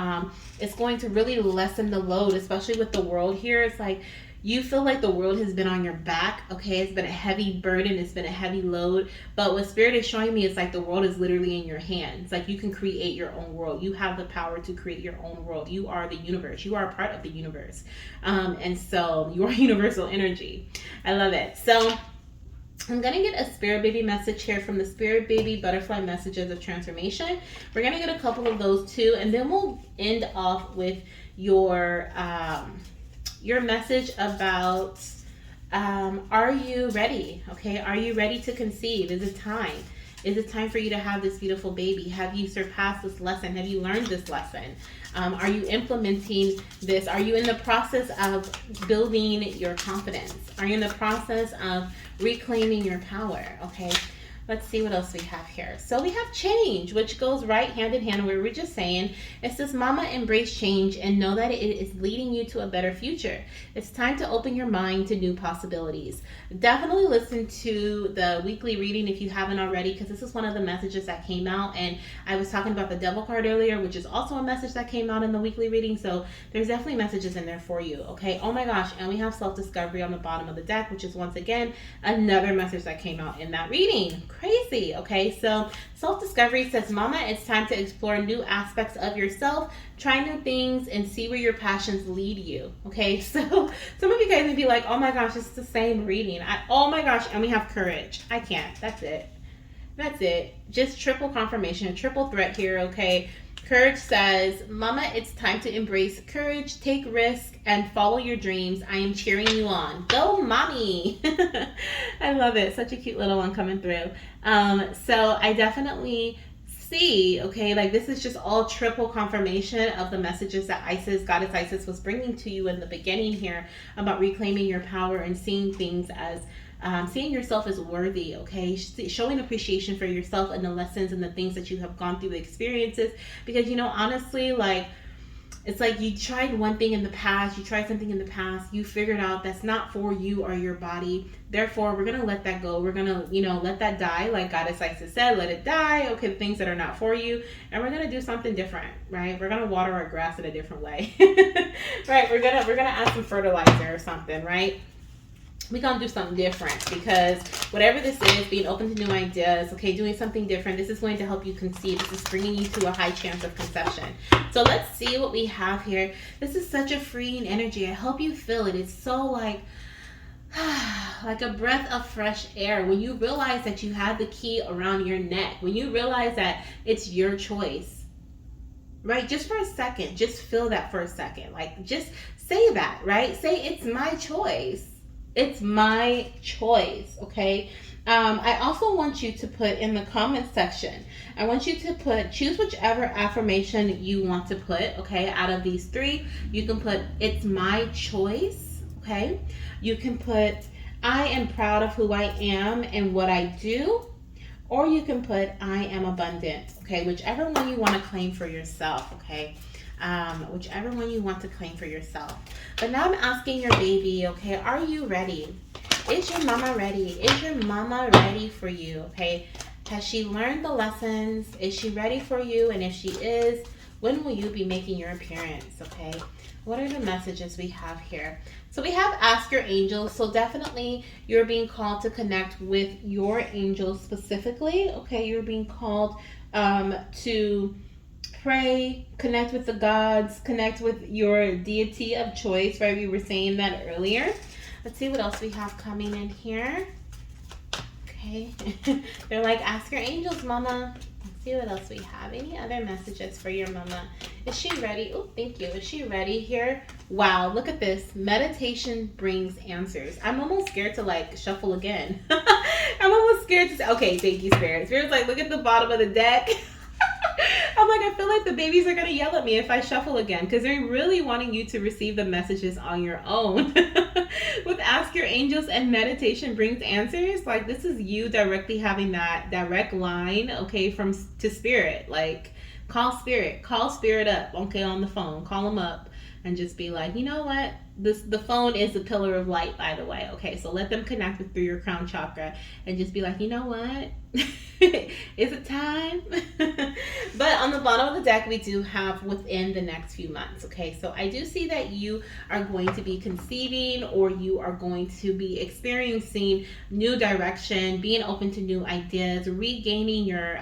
It's going to really lessen the load, especially with the world here. It's like you feel like the world has been on your back. Okay, it's been a heavy burden, it's been a heavy load. But what spirit is showing me is like the world is literally in your hands. Like, you can create your own world. You have the power to create your own world. You are the universe. You are a part of the universe. And so you are universal energy. I love it. So I'm going to get a spirit baby message here from the spirit baby butterfly messages of transformation. We're going to get a couple of those too, and then we'll end off with your message about are you ready? Okay, are you ready to conceive? Is it time? Is it time for you to have this beautiful baby? Have you surpassed this lesson? Have you learned this lesson? Are you implementing this? Are you in the process of building your confidence? Are you in the process of reclaiming your power? Okay, let's see what else we have here. So we have change, which goes right hand in hand where we're just saying, it says, mama, embrace change and know that it is leading you to a better future. It's time to open your mind to new possibilities. Definitely listen to the weekly reading if you haven't already, because this is one of the messages that came out. And I was talking about the devil card earlier, which is also a message that came out in the weekly reading. So there's definitely messages in there for you. Okay. Oh my gosh. And we have self-discovery on the bottom of the deck, which is once again another message that came out in that reading. Crazy. Okay, so self-discovery says, mama, it's time to explore new aspects of yourself, try new things, and see where your passions lead you. Okay, so some of you guys may be like, oh my gosh, it's the same reading. Oh my gosh, and we have courage. I can't. That's it. Just triple confirmation, triple threat here. Okay, courage says, mama, it's time to embrace courage, take risk, and follow your dreams. I am cheering you on. Go, mommy. I love it. Such a cute little one coming through. So I definitely see, okay, like this is just all triple confirmation of the messages that Goddess Isis was bringing to you in the beginning here about reclaiming your power and seeing things as seeing yourself as worthy, okay? Showing appreciation for yourself and the lessons and the things that you have gone through, the experiences. Because, honestly, like, it's like you tried one thing in the past, you tried something in the past, you figured out that's not for you or your body. Therefore, we're going to let that go. We're going to, let that die. Like Goddess Isis said, let it die. Okay, the things that are not for you. And we're going to do something different, right? We're going to water our grass in a different way. Right? We're going to add some fertilizer or something, right? We're going to do something different, because whatever this is, being open to new ideas, okay, doing something different, this is going to help you conceive. This is bringing you to a high chance of conception. So let's see what we have here. This is such a freeing energy. I hope you feel it. It's so like a breath of fresh air when you realize that you have the key around your neck, when you realize that it's your choice, right? Just for a second, just feel that for a second. Like, just say that, right? Say, it's my choice. It's my choice, okay? I also want you to put in the comment section, I want you to choose whichever affirmation you want to put, okay? Out of these three, you can put, it's my choice, okay? You can put, I am proud of who I am and what I do, or you can put, I am abundant, okay? Whichever one you want to claim for yourself, okay? Whichever one you want to claim for yourself. But now I'm asking your baby, okay, are you ready? Is your mama ready? Is your mama ready for you, okay? Has she learned the lessons? Is she ready for you? And if she is, when will you be making your appearance, okay? What are the messages we have here? So we have ask your angels. So definitely you're being called to connect with your angels specifically, okay? You're being called to pray, connect with the gods, connect with your deity of choice, right? We were saying that earlier. Let's see what else we have coming in here. Okay. They're like, ask your angels, mama. Let's see what else we have. Any other messages for your mama? Is she ready? Oh, thank you. Is she ready here? Wow, look at this. Meditation brings answers. I'm almost scared to like shuffle again. I'm almost scared to say, okay, thank you, Spirit. Spirit's like, look at the bottom of the deck. I'm like, I feel like the babies are going to yell at me if I shuffle again, because they're really wanting you to receive the messages on your own. With Ask Your Angels and Meditation Brings Answers, like this is you directly having that direct line, okay, from to Spirit. Like, call Spirit up, okay, on the phone. Call them up and just be like, you know what? The phone is a pillar of light, by the way. Okay, so let them connect with through your crown chakra and just be like, you know what? Is it time? But on the bottom of the deck, we do have within the next few months. Okay, so I do see that you are going to be conceiving, or you are going to be experiencing new direction, being open to new ideas, regaining your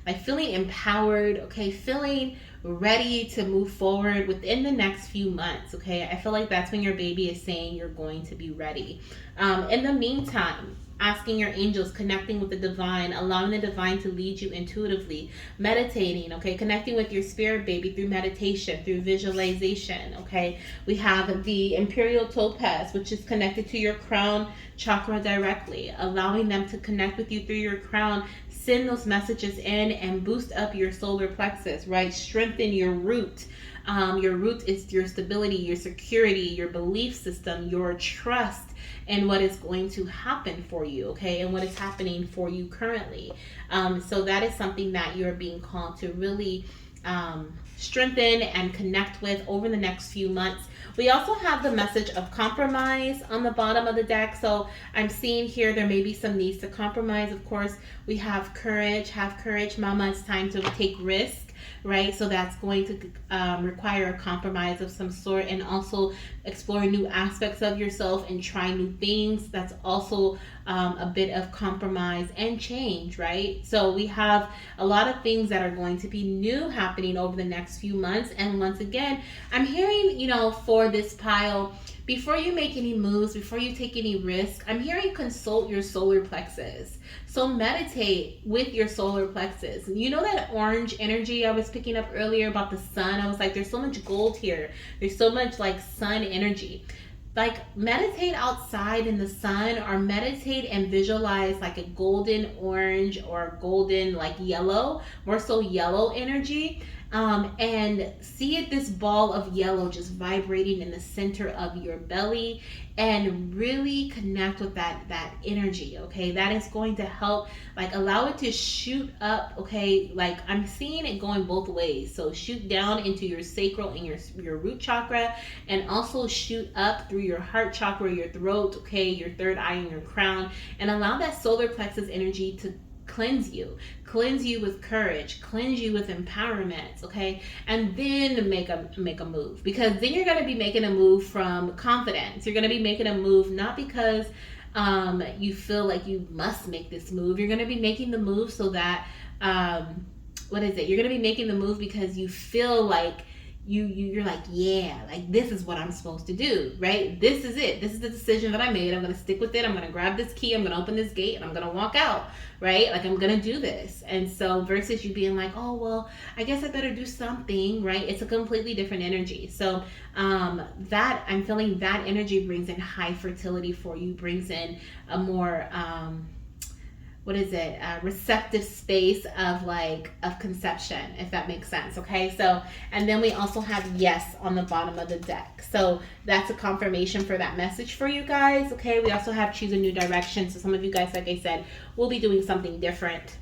like feeling empowered. Okay, feeling ready to move forward within the next few months. Okay, I feel like that's when your baby is saying you're going to be ready. In the meantime, asking your angels, connecting with the divine, allowing the divine to lead you intuitively, meditating, okay, connecting with your spirit baby through meditation, through visualization. Okay, we have the imperial topaz, which is connected to your crown chakra directly, allowing them to connect with you through your crown, send those messages in and boost up your solar plexus, right? Strengthen your root. Your root is your stability, your security, your belief system, your trust, and what is going to happen for you, okay, and what is happening for you currently. So that is something that you're being called to really strengthen and connect with over the next few months. We also have the message of compromise on the bottom of the deck. So I'm seeing here there may be some needs to compromise. Of course, we have courage. Have courage, mama. It's time to take risks. Right, so that's going to require a compromise of some sort, and also explore new aspects of yourself and try new things. That's also a bit of compromise and change, right? So we have a lot of things that are going to be new happening over the next few months. And once again, I'm hearing, for this pile, before you make any moves, before you take any risk, I'm hearing consult your solar plexus. So meditate with your solar plexus. You know that orange energy I was picking up earlier about the sun? I was like, there's so much gold here. There's so much like sun energy. Like meditate outside in the sun, or meditate and visualize like a golden orange or golden like yellow, more so yellow energy. And see it, this ball of yellow just vibrating in the center of your belly, and really connect with that energy. Okay, that is going to help, like allow it to shoot up. Okay, like I'm seeing it going both ways. So shoot down into your sacral and your root chakra, and also shoot up through your heart chakra, your throat, okay, your third eye and your crown, and allow that solar plexus energy to cleanse you with courage, cleanse you with empowerment, okay, and then make a move, because then you're going to be making a move from confidence. You're going to be making a move not because you feel like you must make this move. You're going to be making the move so that you're going to be making the move because you feel like you're like, yeah, like this is what I'm supposed to do, right? This is it. This is the decision that I made. I'm going to stick with it. I'm going to grab this key. I'm going to open this gate and I'm going to walk out, right? Like I'm going to do this. And so versus you being like, oh, well, I guess I better do something, right? It's a completely different energy. So that I'm feeling that energy brings in high fertility for you, brings in a more, receptive space of conception, if that makes sense. Okay, so, and then we also have yes on the bottom of the deck. So that's a confirmation for that message for you guys. Okay, we also have choose a new direction. So some of you guys, like I said, will be doing something different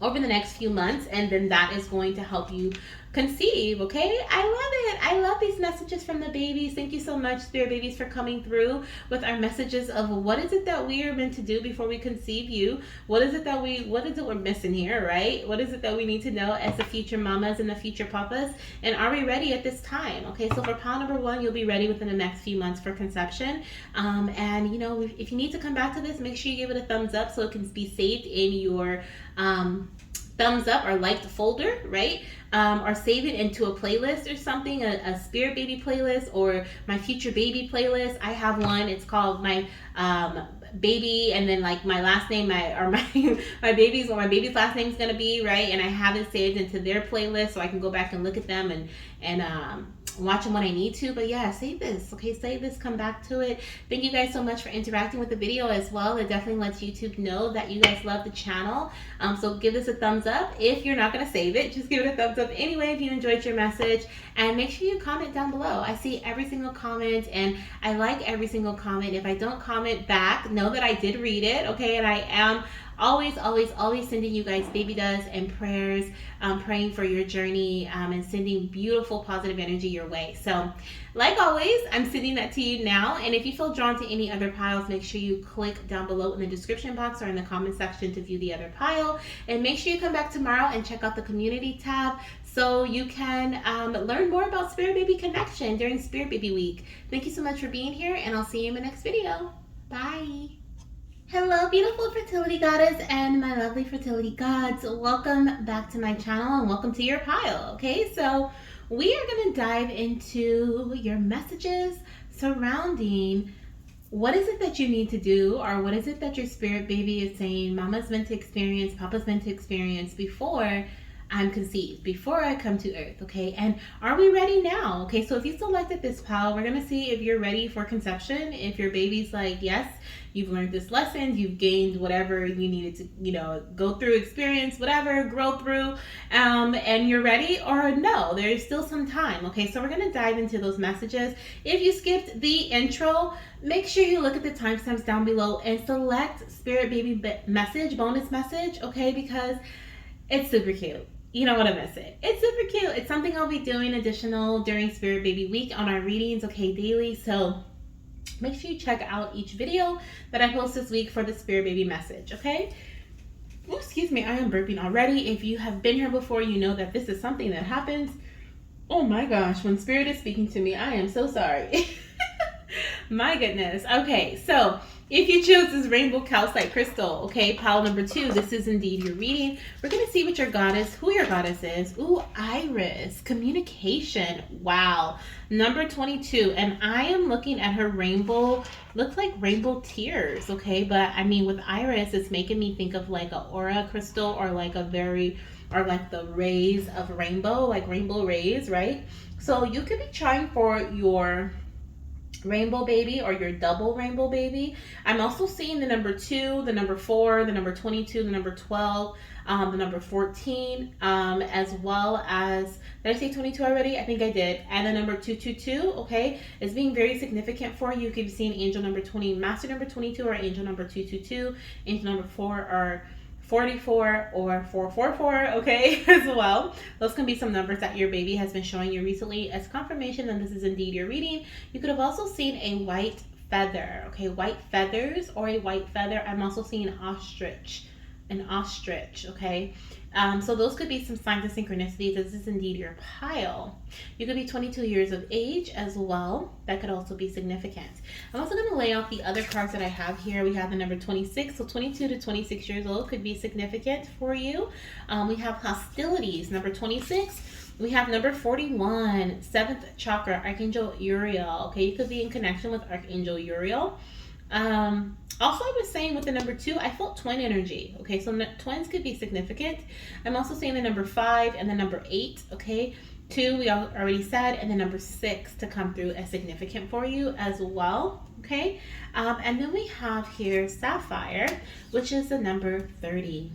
over the next few months, and then that is going to help you conceive. Okay, I love it. I love these messages from the babies. Thank you so much, spirit babies, for coming through with our messages of what is it that we are meant to do before we conceive you. What is it we're missing here, right? What is it that we need to know as the future mamas and the future papas, and are we ready at this time? Okay, so for pile number 1, you'll be ready within the next few months for conception. And if you need to come back to this, make sure you give it a thumbs up so it can be saved in your thumbs up or liked folder, right? Or save it into a playlist or something, a spirit baby playlist or my future baby playlist. I have one. It's called my baby, and then like my last name, my baby's, what my baby's last name is gonna be, right? And I have it saved into their playlist so I can go back and look at them and watch them when I need to. But yeah, save this, okay? Save this, come back to it. Thank you guys so much for interacting with the video as well. It definitely lets YouTube know that you guys love the channel. So give this a thumbs up. If you're not gonna save it, just give it a thumbs up anyway if you enjoyed your message, and make sure you comment down below. I see every single comment and I like every single comment. If I don't comment back, know that I did read it, okay? And I am always sending you guys baby doves and prayers, praying for your journey, and sending beautiful positive energy your way. So like always, I'm sending that to you now. And if you feel drawn to any other piles, make sure you click down below in the description box or in the comment section to view the other pile. And make sure you come back tomorrow and check out the community tab so you can learn more about Spirit Baby Connection during Spirit Baby Week. Thank you so much for being here, and I'll see you in my next video. Bye. Hello, beautiful fertility goddess and my lovely fertility gods. Welcome back to my channel and welcome to your pile. Okay, so we are going to dive into your messages surrounding what is it that you need to do, or what is it that your spirit baby is saying mama's meant to experience, papa's meant to experience before I'm conceived, before I come to earth, okay? And are we ready now? Okay, so if you selected this pile, we're gonna see if you're ready for conception. If your baby's like, yes, you've learned this lesson, you've gained whatever you needed to, go through, experience, whatever, grow through, and you're ready, or no, there's still some time, okay? So we're gonna dive into those messages. If you skipped the intro, make sure you look at the timestamps down below and select Spirit Baby message, bonus message, okay? Because it's super cute. You don't want to miss it. It's super cute. It's something I'll be doing additional during Spirit Baby Week on our readings, okay, daily. So make sure you check out each video that I post this week for the Spirit Baby message, okay? Ooh, excuse me, I am burping already. If you have been here before, you know that this is something that happens. Oh my gosh, when Spirit is speaking to me, I am so sorry. My goodness. Okay, so if you chose this rainbow calcite crystal, okay, pile number 2, this is indeed your reading. We're going to see what your goddess, who your goddess is. Ooh, Iris, communication. Wow. Number 22, and I am looking at her rainbow, looks like rainbow tears, okay? But I mean, with Iris, it's making me think of like an aura crystal, or like like the rays of rainbow, like rainbow rays, right? So you could be trying for your rainbow baby or your double rainbow baby. I'm also seeing the number 2, the number 4, the number 22, the number 12, the number 14, as well as, did I say 22 already? I think I did. And the number 222, okay, is being very significant for you. You could be seeing angel number 20, master number 22, or angel number 222, angel number 4, or 44, or 444, okay, as well. Those can be some numbers that your baby has been showing you recently as confirmation that this is indeed your reading. You could have also seen a white feather, okay, white feathers or a white feather. I'm also seeing an ostrich, okay. So those could be some signs of synchronicity. This is indeed your pile. You could be 22 years of age as well. That could also be significant. I'm also going to lay out the other cards that I have here. We have the number 26. So 22 to 26 years old could be significant for you. We have hostilities, number 26. We have number 41, 7th chakra, Archangel Uriel. Okay, you could be in connection with Archangel Uriel. Also, I was saying with the number 2, I felt twin energy. Okay, so twins could be significant. I'm also seeing the number 5 and the number 8. Okay, 2 we already said, and the number 6 to come through as significant for you as well. Okay, and then we have here Sapphire, which is the number 30.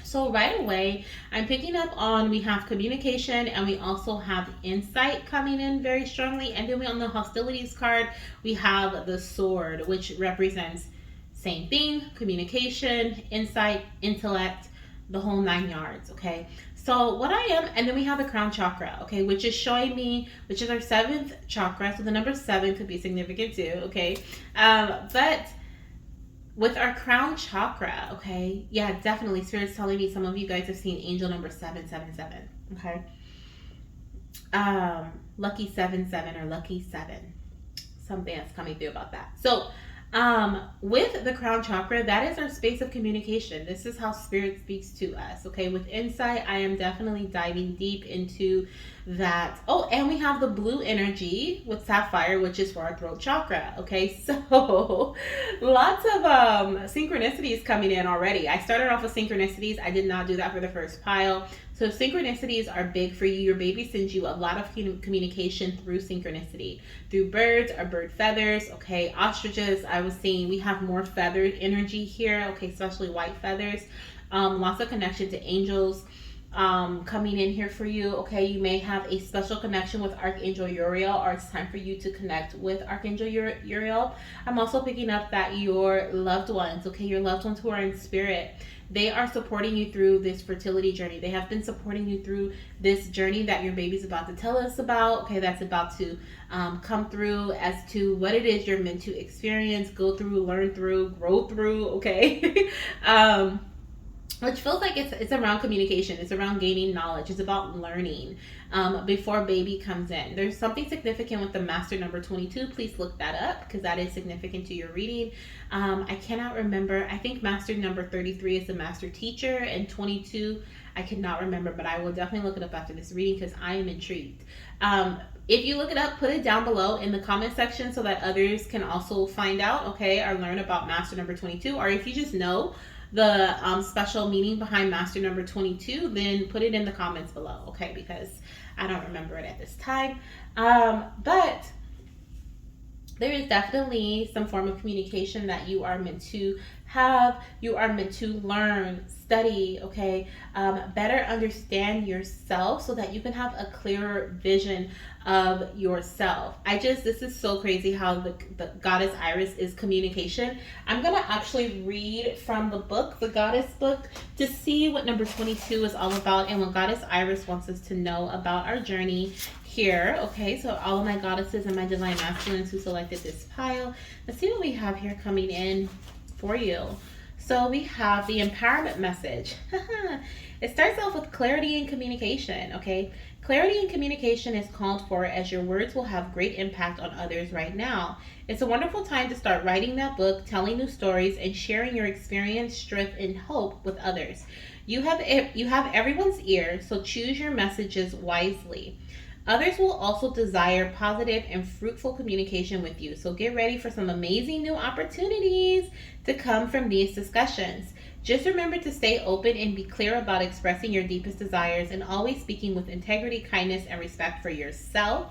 So right away, I'm picking up on, we have communication, and we also have insight coming in very strongly. And then on the hostilities card, we have the sword, which represents same thing, communication, insight, intellect, the whole 9 yards, okay? So what I am, and then we have the crown chakra, okay, which is showing me, which is our 7th chakra. So the number 7 could be significant too, okay? But with our crown chakra, okay, yeah, definitely, Spirit's telling me some of you guys have seen angel number 777, okay? Lucky 77 or lucky 7, something that's coming through about that. So With the crown chakra, that is our space of communication. This is how spirit speaks to us. Okay, with insight, I am definitely diving deep into that. Oh, and we have the blue energy with sapphire, which is for our throat chakra. Okay, so lots of synchronicities coming in already. I started off with synchronicities. I did not do that for the first pile. So synchronicities are big for you. Your baby sends you a lot of communication through synchronicity, through birds or bird feathers. Okay, ostriches. I was seeing we have more feathered energy here. Okay, especially white feathers. Lots of connection to angels coming in here for you. Okay, you may have a special connection with Archangel Uriel, or it's time for you to connect with Archangel Uriel. I'm also picking up that your loved ones, okay, your loved ones who are in spirit, they are supporting you through this fertility journey. They have been supporting you through this journey that your baby's about to tell us about. Okay, that's about to come through as to what it is you're meant to experience, go through, learn through, grow through. Okay. Which feels like it's around communication. It's around gaining knowledge. It's about learning before baby comes in. There's something significant with the master number 22. Please look that up because that is significant to your reading. I cannot remember. I think master number 33 is the master teacher, and 22 I cannot remember, but I will definitely look it up after this reading because I am intrigued. If you look it up, put it down below in the comment section so that others can also find out, okay, or learn about master number 22. Or if you just know the special meaning behind master number 22, then put it in the comments below, okay, because I don't remember it at this time. But there is definitely some form of communication that you are meant to have. You are meant to learn, study, okay, better understand yourself so that you can have a clearer vision of yourself. This is so crazy how the goddess Iris is communication. I'm gonna actually read from the book, the goddess book, to see what number 22 is all about and what goddess Iris wants us to know about our journey here. Okay, so all of my goddesses and my divine masculines who selected this pile, let's see what we have here coming in for you. So we have the empowerment message. It starts off with clarity and communication. Okay, clarity and communication is called for as your words will have great impact on others right now. It's a wonderful time to start writing that book, telling new stories, and sharing your experience, strength, and hope with others. You have everyone's ear, so choose your messages wisely. Others will also desire positive and fruitful communication with you, so get ready for some amazing new opportunities to come from these discussions. Just remember to stay open and be clear about expressing your deepest desires and always speaking with integrity, kindness, and respect for yourself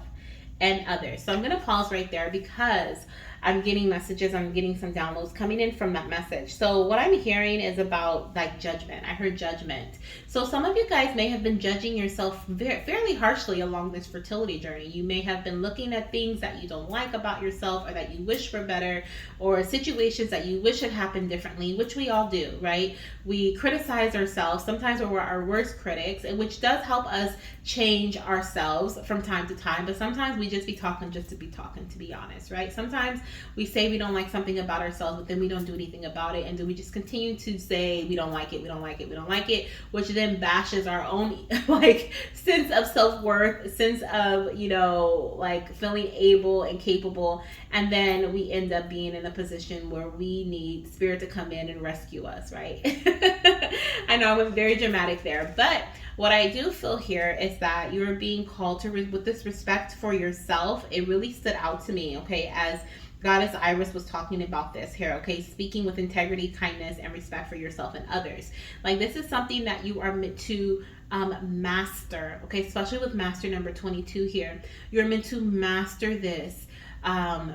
and others. So I'm going to pause right there because I'm getting messages, I'm getting some downloads coming in from that message. So what I'm hearing is about like judgment. I heard judgment. So some of you guys may have been judging yourself fairly harshly along this fertility journey. You may have been looking at things that you don't like about yourself or that you wish for better, or situations that you wish had happened differently, which we all do, right? We criticize ourselves. Sometimes we're our worst critics, and which does help us change ourselves from time to time. But sometimes we just be talking just to be talking, to be honest, right? Sometimes we say we don't like something about ourselves, but then we don't do anything about it. And do we just continue to say we don't like it, we don't like it, we don't like it, which then bashes our own like sense of self-worth, sense of, you know, like feeling able and capable. And then we end up being in a position where we need spirit to come in and rescue us, right? I know I was very dramatic there, but what I do feel here is that you're being called to, with this respect for yourself. It really stood out to me, okay, as Goddess Iris was talking about this here, okay? Speaking with integrity, kindness, and respect for yourself and others. Like, this is something that you are meant to master, okay? Especially with master number 22 here. You're meant to master this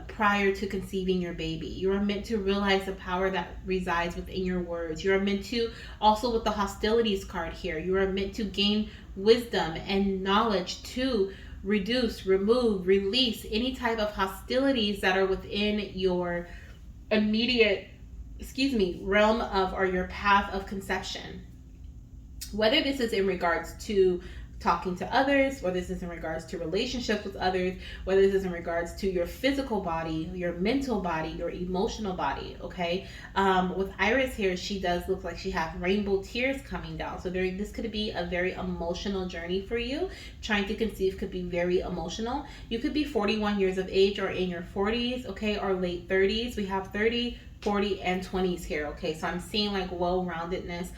prior to conceiving your baby. You are meant to realize the power that resides within your words. You are meant to, also with the hostilities card here, you are meant to gain wisdom and knowledge to reduce, remove, release any type of hostilities that are within your immediate, realm of, or your path of conception. Whether this is in regards to talking to others, whether this is in regards to relationships with others, whether this is in regards to your physical body, your mental body, your emotional body, okay? With Iris here, she does look like she has rainbow tears coming down. So this could be a very emotional journey for you. Trying to conceive could be very emotional. You could be 41 years of age or in your 40s, okay, or late 30s. We have 30, 40 and 20s here, okay? So I'm seeing like well-roundedness.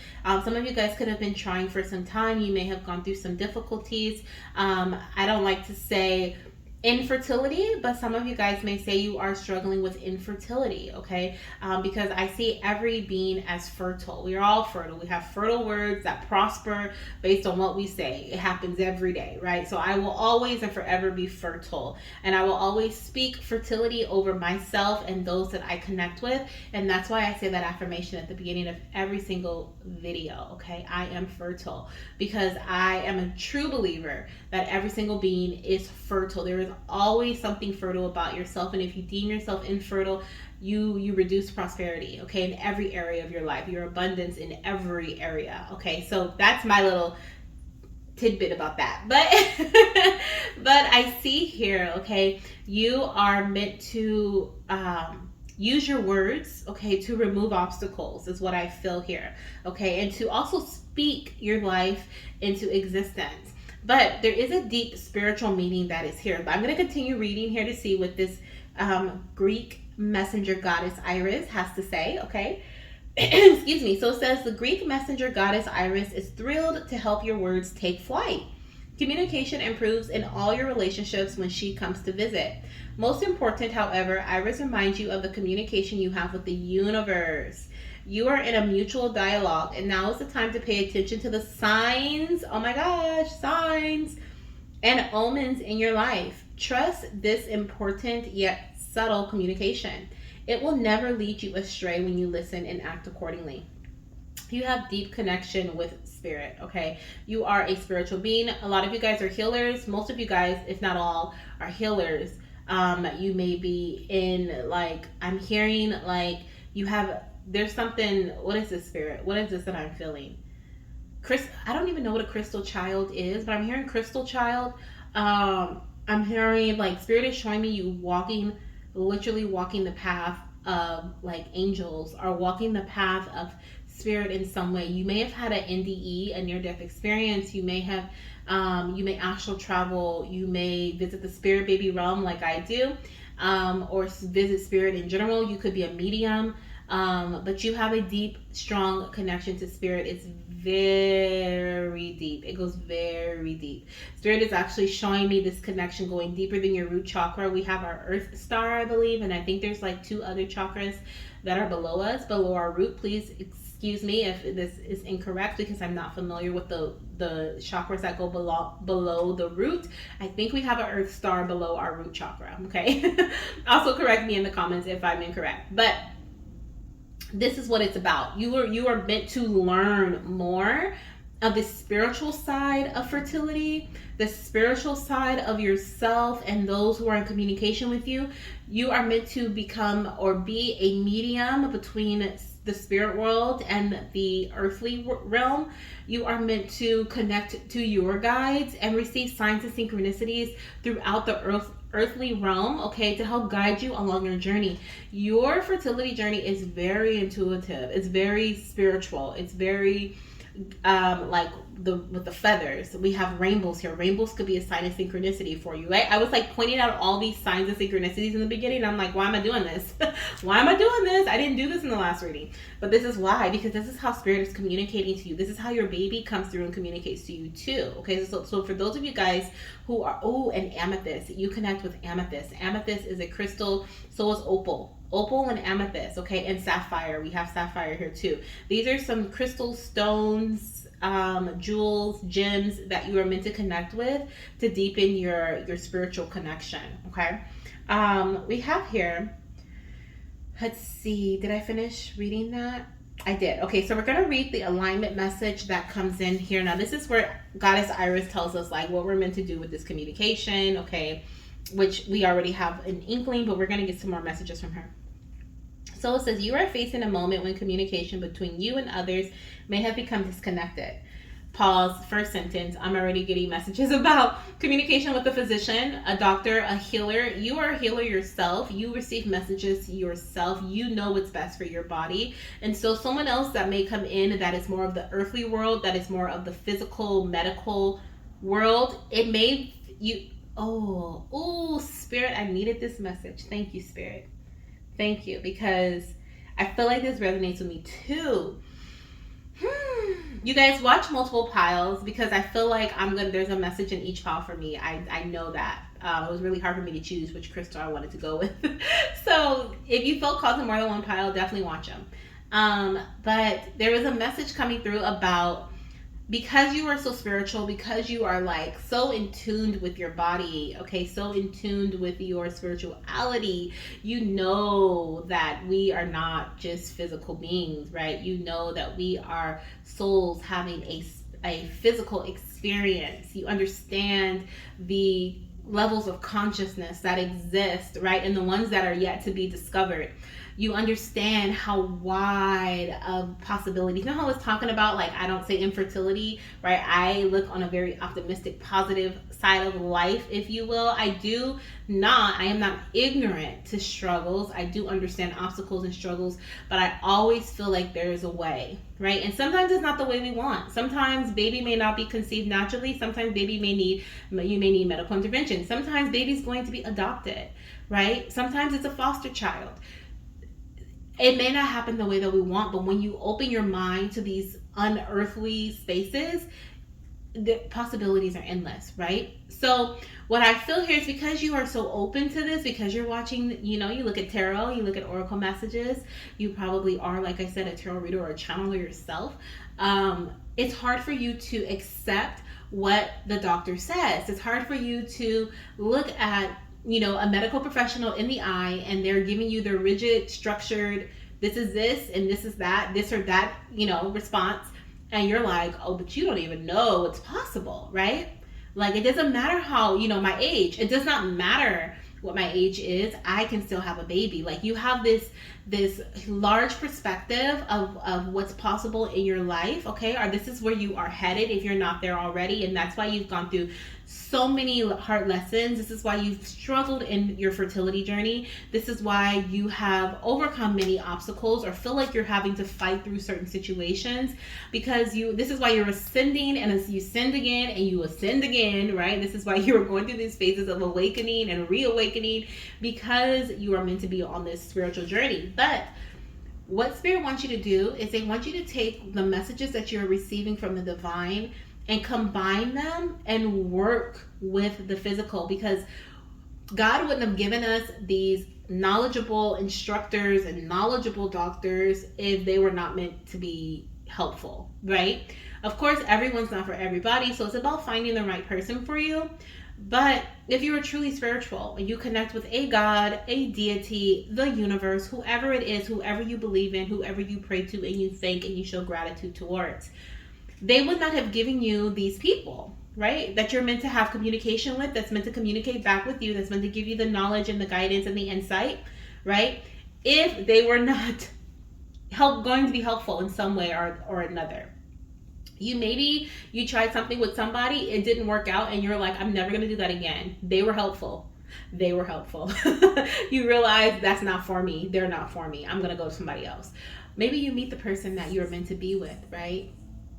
Some of you guys could have been trying for some time. You may have gone through some difficulties. I don't like to say infertility, but some of you guys may say you are struggling with infertility, okay? Because I see every being as fertile. We are all fertile. We have fertile words that prosper based on what we say. It happens every day, right? So I will always and forever be fertile, and I will always speak fertility over myself and those that I connect with. And that's why I say that affirmation at the beginning of every single video, okay? I am fertile, because I am a true believer that every single being is fertile. There is always something fertile about yourself, and if you deem yourself infertile, you reduce prosperity, okay, in every area of your life, your abundance in every area, okay? So that's my little tidbit about that. But I see here, okay, you are meant to use your words, okay, to remove obstacles is what I feel here, okay, and to also speak your life into existence. But there is a deep spiritual meaning that is here. But I'm going to continue reading here to see what this Greek messenger goddess Iris has to say, okay? Excuse me. So it says, the Greek messenger goddess Iris is thrilled to help your words take flight. Communication improves in all your relationships when she comes to visit. Most important, however, Iris reminds you of the communication you have with the universe. You are in a mutual dialogue, and now is the time to pay attention to the signs, oh my gosh, signs and omens in your life. Trust this important yet subtle communication. It will never lead you astray when you listen and act accordingly. You have deep connection with spirit, okay? You are a spiritual being. A lot of you guys are healers. Most of you guys, if not all, are healers. You may be in, like, I'm hearing like you have, there's something, what is this spirit? What is this that I'm feeling? I don't even know what a crystal child is, but I'm hearing crystal child. I'm hearing like spirit is showing me you walking, literally walking the path of like angels, or walking the path of spirit in some way. You may have had an NDE, a near-death experience. You may have, you may astral travel. You may visit the spirit baby realm like I do, or visit spirit in general. You could be a medium. But you have a deep, strong connection to spirit. It's very deep. It goes very deep. Spirit is actually showing me this connection going deeper than your root chakra. We have our earth star, I believe, and I think there's like 2 other chakras that are below us, below our root. Please excuse me if this is incorrect, because I'm not familiar with the chakras that go below the root. I think we have an earth star below our root chakra, okay? Also correct me in the comments if I'm incorrect. But this is what it's about. You are meant to learn more of the spiritual side of fertility, the spiritual side of yourself and those who are in communication with you. You are meant to become or be a medium between the spirit world and the earthly realm. You are meant to connect to your guides and receive signs and synchronicities throughout the earthly realm, okay, to help guide you along your journey. Your fertility journey is very intuitive. It's very spiritual. It's very like with the feathers. We have rainbows here. Rainbows could be a sign of synchronicity for you, right? I was like pointing out all these signs of synchronicities in the beginning. I'm like, why am I doing this? Why am I doing this? I didn't do this in the last reading. But this is why, because this is how spirit is communicating to you. This is how your baby comes through and communicates to you too. Okay, so for those of you guys who are, and amethyst, you connect with amethyst. Amethyst is a crystal, so is opal. Opal and amethyst, okay, and sapphire. We have sapphire here too. These are some crystal stones, jewels, gems that you are meant to connect with to deepen your spiritual connection, okay? We have here, let's see, did I finish reading that? I did. Okay, so we're going to read the alignment message that comes in here. Now, this is where Goddess Iris tells us like what we're meant to do with this communication, okay, which we already have an inkling, but we're going to get some more messages from her. So it says, you are facing a moment when communication between you and others may have become disconnected. pause, first sentence, I'm already getting messages about communication with a physician, a doctor, a healer. You are a healer yourself. You receive messages yourself. You know what's best for your body. And so someone else that may come in that is more of the earthly world, that is more of the physical, medical world, it may, Spirit, I needed this message. Thank you, Spirit. Thank you, because I feel like this resonates with me too. You guys watch multiple piles, because I feel like there's a message in each pile for me. I know that. It was really hard for me to choose which crystal I wanted to go with. So if you felt called to more than one pile, definitely watch them. But there was a message coming through about, because you are so spiritual, because you are like so in tuned with your body, okay, so in tuned with your spirituality, you know that we are not just physical beings, right? You know that we are souls having a physical experience. You understand the levels of consciousness that exist, right? And the ones that are yet to be discovered. You understand how wide of possibilities. You know how I was talking about, like, I don't say infertility, right? I look on a very optimistic, positive side of life, if you will. I am not ignorant to struggles. I do understand obstacles and struggles, but I always feel like there is a way, right? And sometimes it's not the way we want. Sometimes baby may not be conceived naturally. Sometimes you may need medical intervention. Sometimes baby's going to be adopted, right? Sometimes it's a foster child. It may not happen the way that we want, but when you open your mind to these unearthly spaces, the possibilities are endless, right? So what I feel here is, because you are so open to this, because you're watching, you look at tarot, you look at oracle messages, you probably are, like I said, a tarot reader or a channeler yourself. It's hard for you to accept what the doctor says. It's hard for you to look at a medical professional in the eye, and they're giving you the rigid, structured, this is this and this is that, this or that, response. And you're like, oh, but you don't even know what's possible, right? Like, it doesn't matter how, my age. It does not matter what my age is. I can still have a baby. Like, you have this large perspective of what's possible in your life, okay? Or this is where you are headed if you're not there already. And that's why you've gone through so many hard lessons. This is why you've struggled in your fertility journey. This is why you have overcome many obstacles, or feel like you're having to fight through certain situations, because this is why you're ascending, and as you ascend again and you ascend again, right? This is why you're going through these phases of awakening and reawakening, because you are meant to be on this spiritual journey. But what Spirit wants you to do is they want you to take the messages that you're receiving from the divine and combine them and work with the physical, because God wouldn't have given us these knowledgeable instructors and knowledgeable doctors if they were not meant to be helpful, right? Of course, everyone's not for everybody, so it's about finding the right person for you. But if you are truly spiritual and you connect with a God, a deity, the universe, whoever it is, whoever you believe in, whoever you pray to and you thank and you show gratitude towards, they would not have given you these people, right? That you're meant to have communication with, that's meant to communicate back with you, that's meant to give you the knowledge and the guidance and the insight, right? If they were not going to be helpful in some way or another. Maybe you tried something with somebody, it didn't work out, and you're like, I'm never going to do that again. They were helpful. You realize that's not for me. They're not for me. I'm going to go to somebody else. Maybe you meet the person that you're meant to be with, right?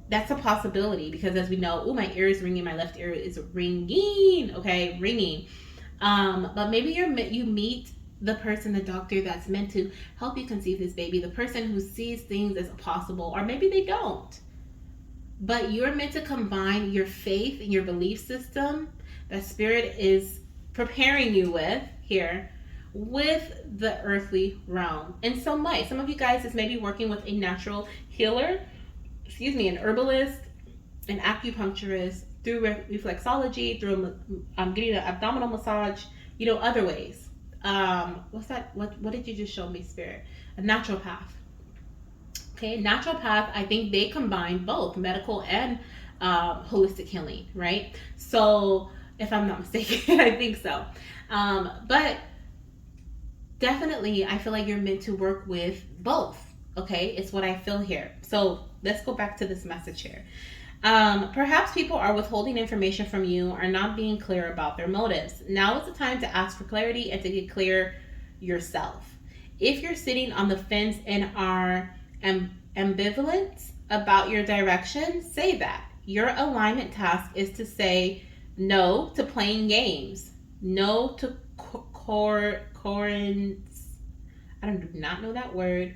That's a possibility, because as we know, my ear is ringing, my left ear is ringing, okay, ringing. But maybe you meet the person, the doctor that's meant to help you conceive this baby, the person who sees things as possible, or maybe they don't. But you're meant to combine your faith and your belief system that Spirit is preparing you with here with the earthly realm. And some of you guys is maybe working with a natural healer, an herbalist, an acupuncturist, through reflexology, through getting an abdominal massage, other ways. What's that? What did you just show me, Spirit? A naturopath. Okay, naturopath, I think they combine both medical and holistic healing, right? So, if I'm not mistaken, I think so. But definitely, I feel like you're meant to work with both, okay? It's what I feel here. So, let's go back to this message here. Perhaps people are withholding information from you or not being clear about their motives. Now is the time to ask for clarity and to get clear yourself. If you're sitting on the fence and are ambivalent about your direction, say that. Your alignment task is to say no to playing games, no to I do not know that word.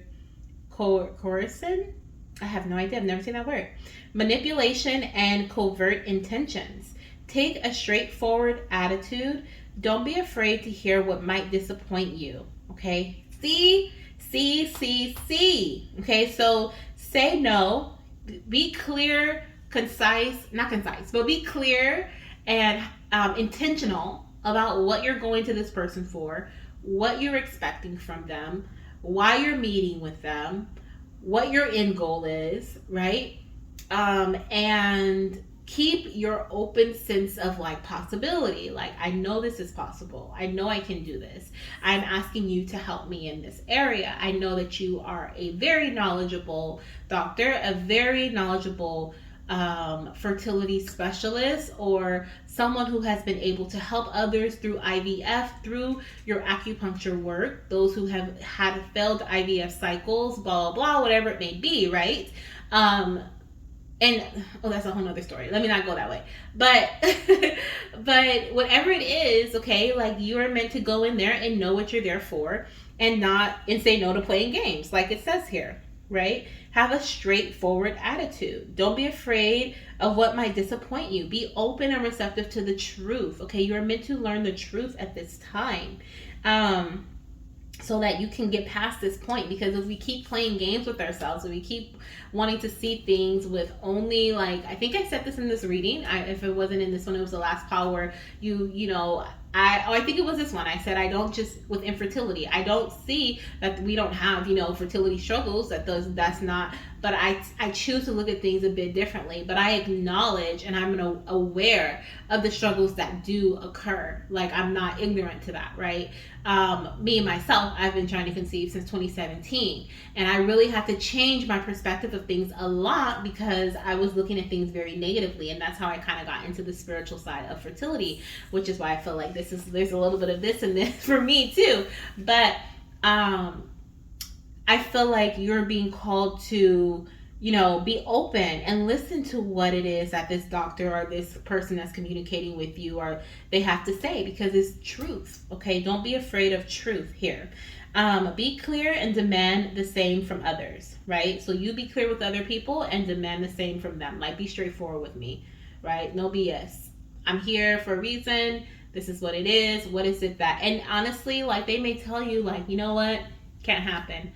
Coercion? I have no idea. I've never seen that word. Manipulation and covert intentions. Take a straightforward attitude. Don't be afraid to hear what might disappoint you. Okay? See. Okay, so say no. Be clear, not concise, but be clear and intentional about what you're going to this person for, what you're expecting from them, why you're meeting with them, what your end goal is, right? And keep your open sense of like possibility. Like, I know this is possible. I know I can do this. I'm asking you to help me in this area. I know that you are a very knowledgeable doctor, a very knowledgeable fertility specialist, or someone who has been able to help others through IVF, through your acupuncture work, those who have had failed IVF cycles, blah, blah, blah, whatever it may be, right? And that's a whole nother story. Let me not go that way. But but whatever it is, okay, like, you are meant to go in there and know what you're there for, and say no to playing games, like it says here, right? Have a straightforward attitude. Don't be afraid of what might disappoint you. Be open and receptive to the truth. Okay, you're meant to learn the truth at this time. So that you can get past this point, because if we keep playing games with ourselves and we keep wanting to see things with only, like, I think I said this in this reading, if it wasn't in this one, it was the last pile where I think it was this one. I said, I don't just, with infertility, I don't see that we don't have, fertility struggles, that's not, but I choose to look at things a bit differently. But I acknowledge and I'm aware of the struggles that do occur. Like, I'm not ignorant to that, right? Me and myself, I've been trying to conceive since 2017. And I really had to change my perspective of things a lot, because I was looking at things very negatively. And that's how I kind of got into the spiritual side of fertility, which is why I feel like there's a little bit of this in this for me too. But I feel like you're being called to, be open and listen to what it is that this doctor or this person that's communicating with you, or they have to say, because it's truth. Okay, don't be afraid of truth here. Be clear and demand the same from others, right? So you be clear with other people and demand the same from them. Like, be straightforward with me, right? No BS. I'm here for a reason. This is what it is. What is it that, and honestly, like, they may tell you, like, you know what, can't happen.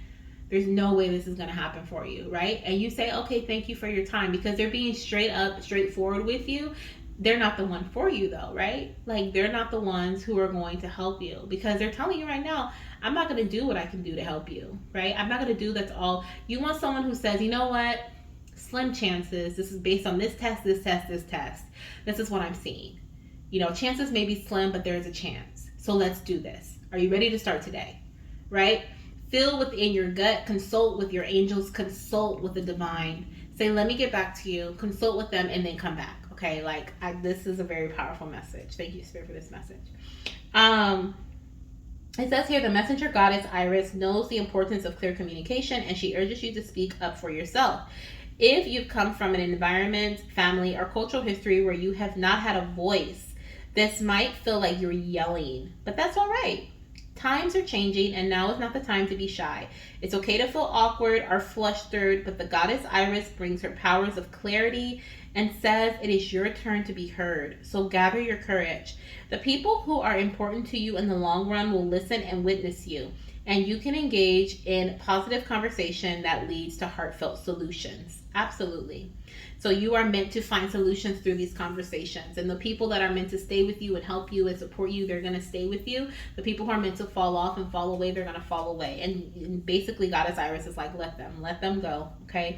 There's no way this is going to happen for you, right? And you say, okay, thank you for your time, because they're being straightforward with you. They're not the one for you though, right? Like, they're not the ones who are going to help you, because they're telling you right now, I'm not going to do what I can do to help you, right? I'm not going to do that's all. You want someone who says, you know what, slim chances. This is based on this test. This is what I'm seeing. Chances may be slim, but there is a chance. So let's do this. Are you ready to start today? Right? Feel within your gut, consult with your angels, consult with the divine. Say, let me get back to you, consult with them, and then come back. Okay, this is a very powerful message. Thank you, Spirit, for this message. It says here, the messenger goddess Iris knows the importance of clear communication, and she urges you to speak up for yourself. If you've come from an environment, family, or cultural history where you have not had a voice, this might feel like you're yelling, but that's all right. Times are changing, and now is not the time to be shy. It's okay to feel awkward or flustered, but the goddess Iris brings her powers of clarity and says it is your turn to be heard. So gather your courage. The people who are important to you in the long run will listen and witness you, and you can engage in positive conversation that leads to heartfelt solutions. Absolutely. So you are meant to find solutions through these conversations. And the people that are meant to stay with you and help you and support you, they're going to stay with you. The people who are meant to fall off and fall away, they're going to fall away. And basically, Goddess Iris is like, let them go. Okay.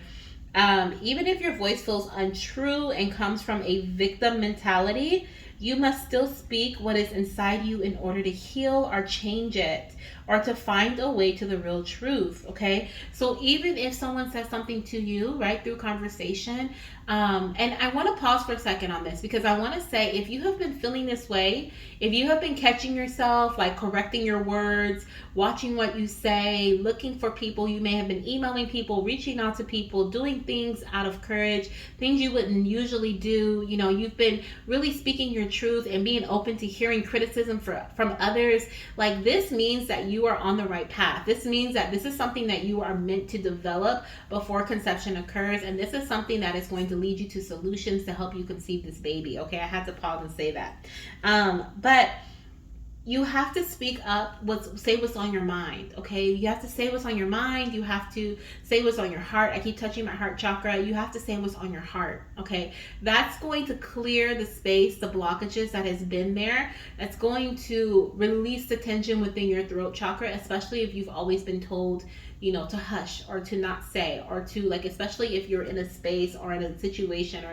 Even if your voice feels untrue and comes from a victim mentality, you must still speak what is inside you in order to heal or change it, or to find a way to the real truth. Okay, so even if someone says something to you, right, through conversation, and I want to pause for a second on this, because I want to say, if you have been feeling this way, if you have been catching yourself, like correcting your words, watching what you say, looking for people, you may have been emailing people, reaching out to people, doing things out of courage, things you wouldn't usually do. You know, you've been really speaking your truth and being open to hearing criticism from others. Like, this means that you are on the right path. This means that this is something that you are meant to develop before conception occurs, and this is something that is going to lead you to solutions to help you conceive this baby. Okay, I had to pause and say that. But you have to speak up, say what's on your mind. Okay, you have to say what's on your mind. You have to say what's on your heart. I keep touching my heart chakra. You have to say what's on your heart. Okay, that's going to clear the space, the blockages that has been there. That's going to release the tension within your throat chakra, especially if you've always been told, you know, to hush or to not say, or to, like, especially if you're in a space or in a situation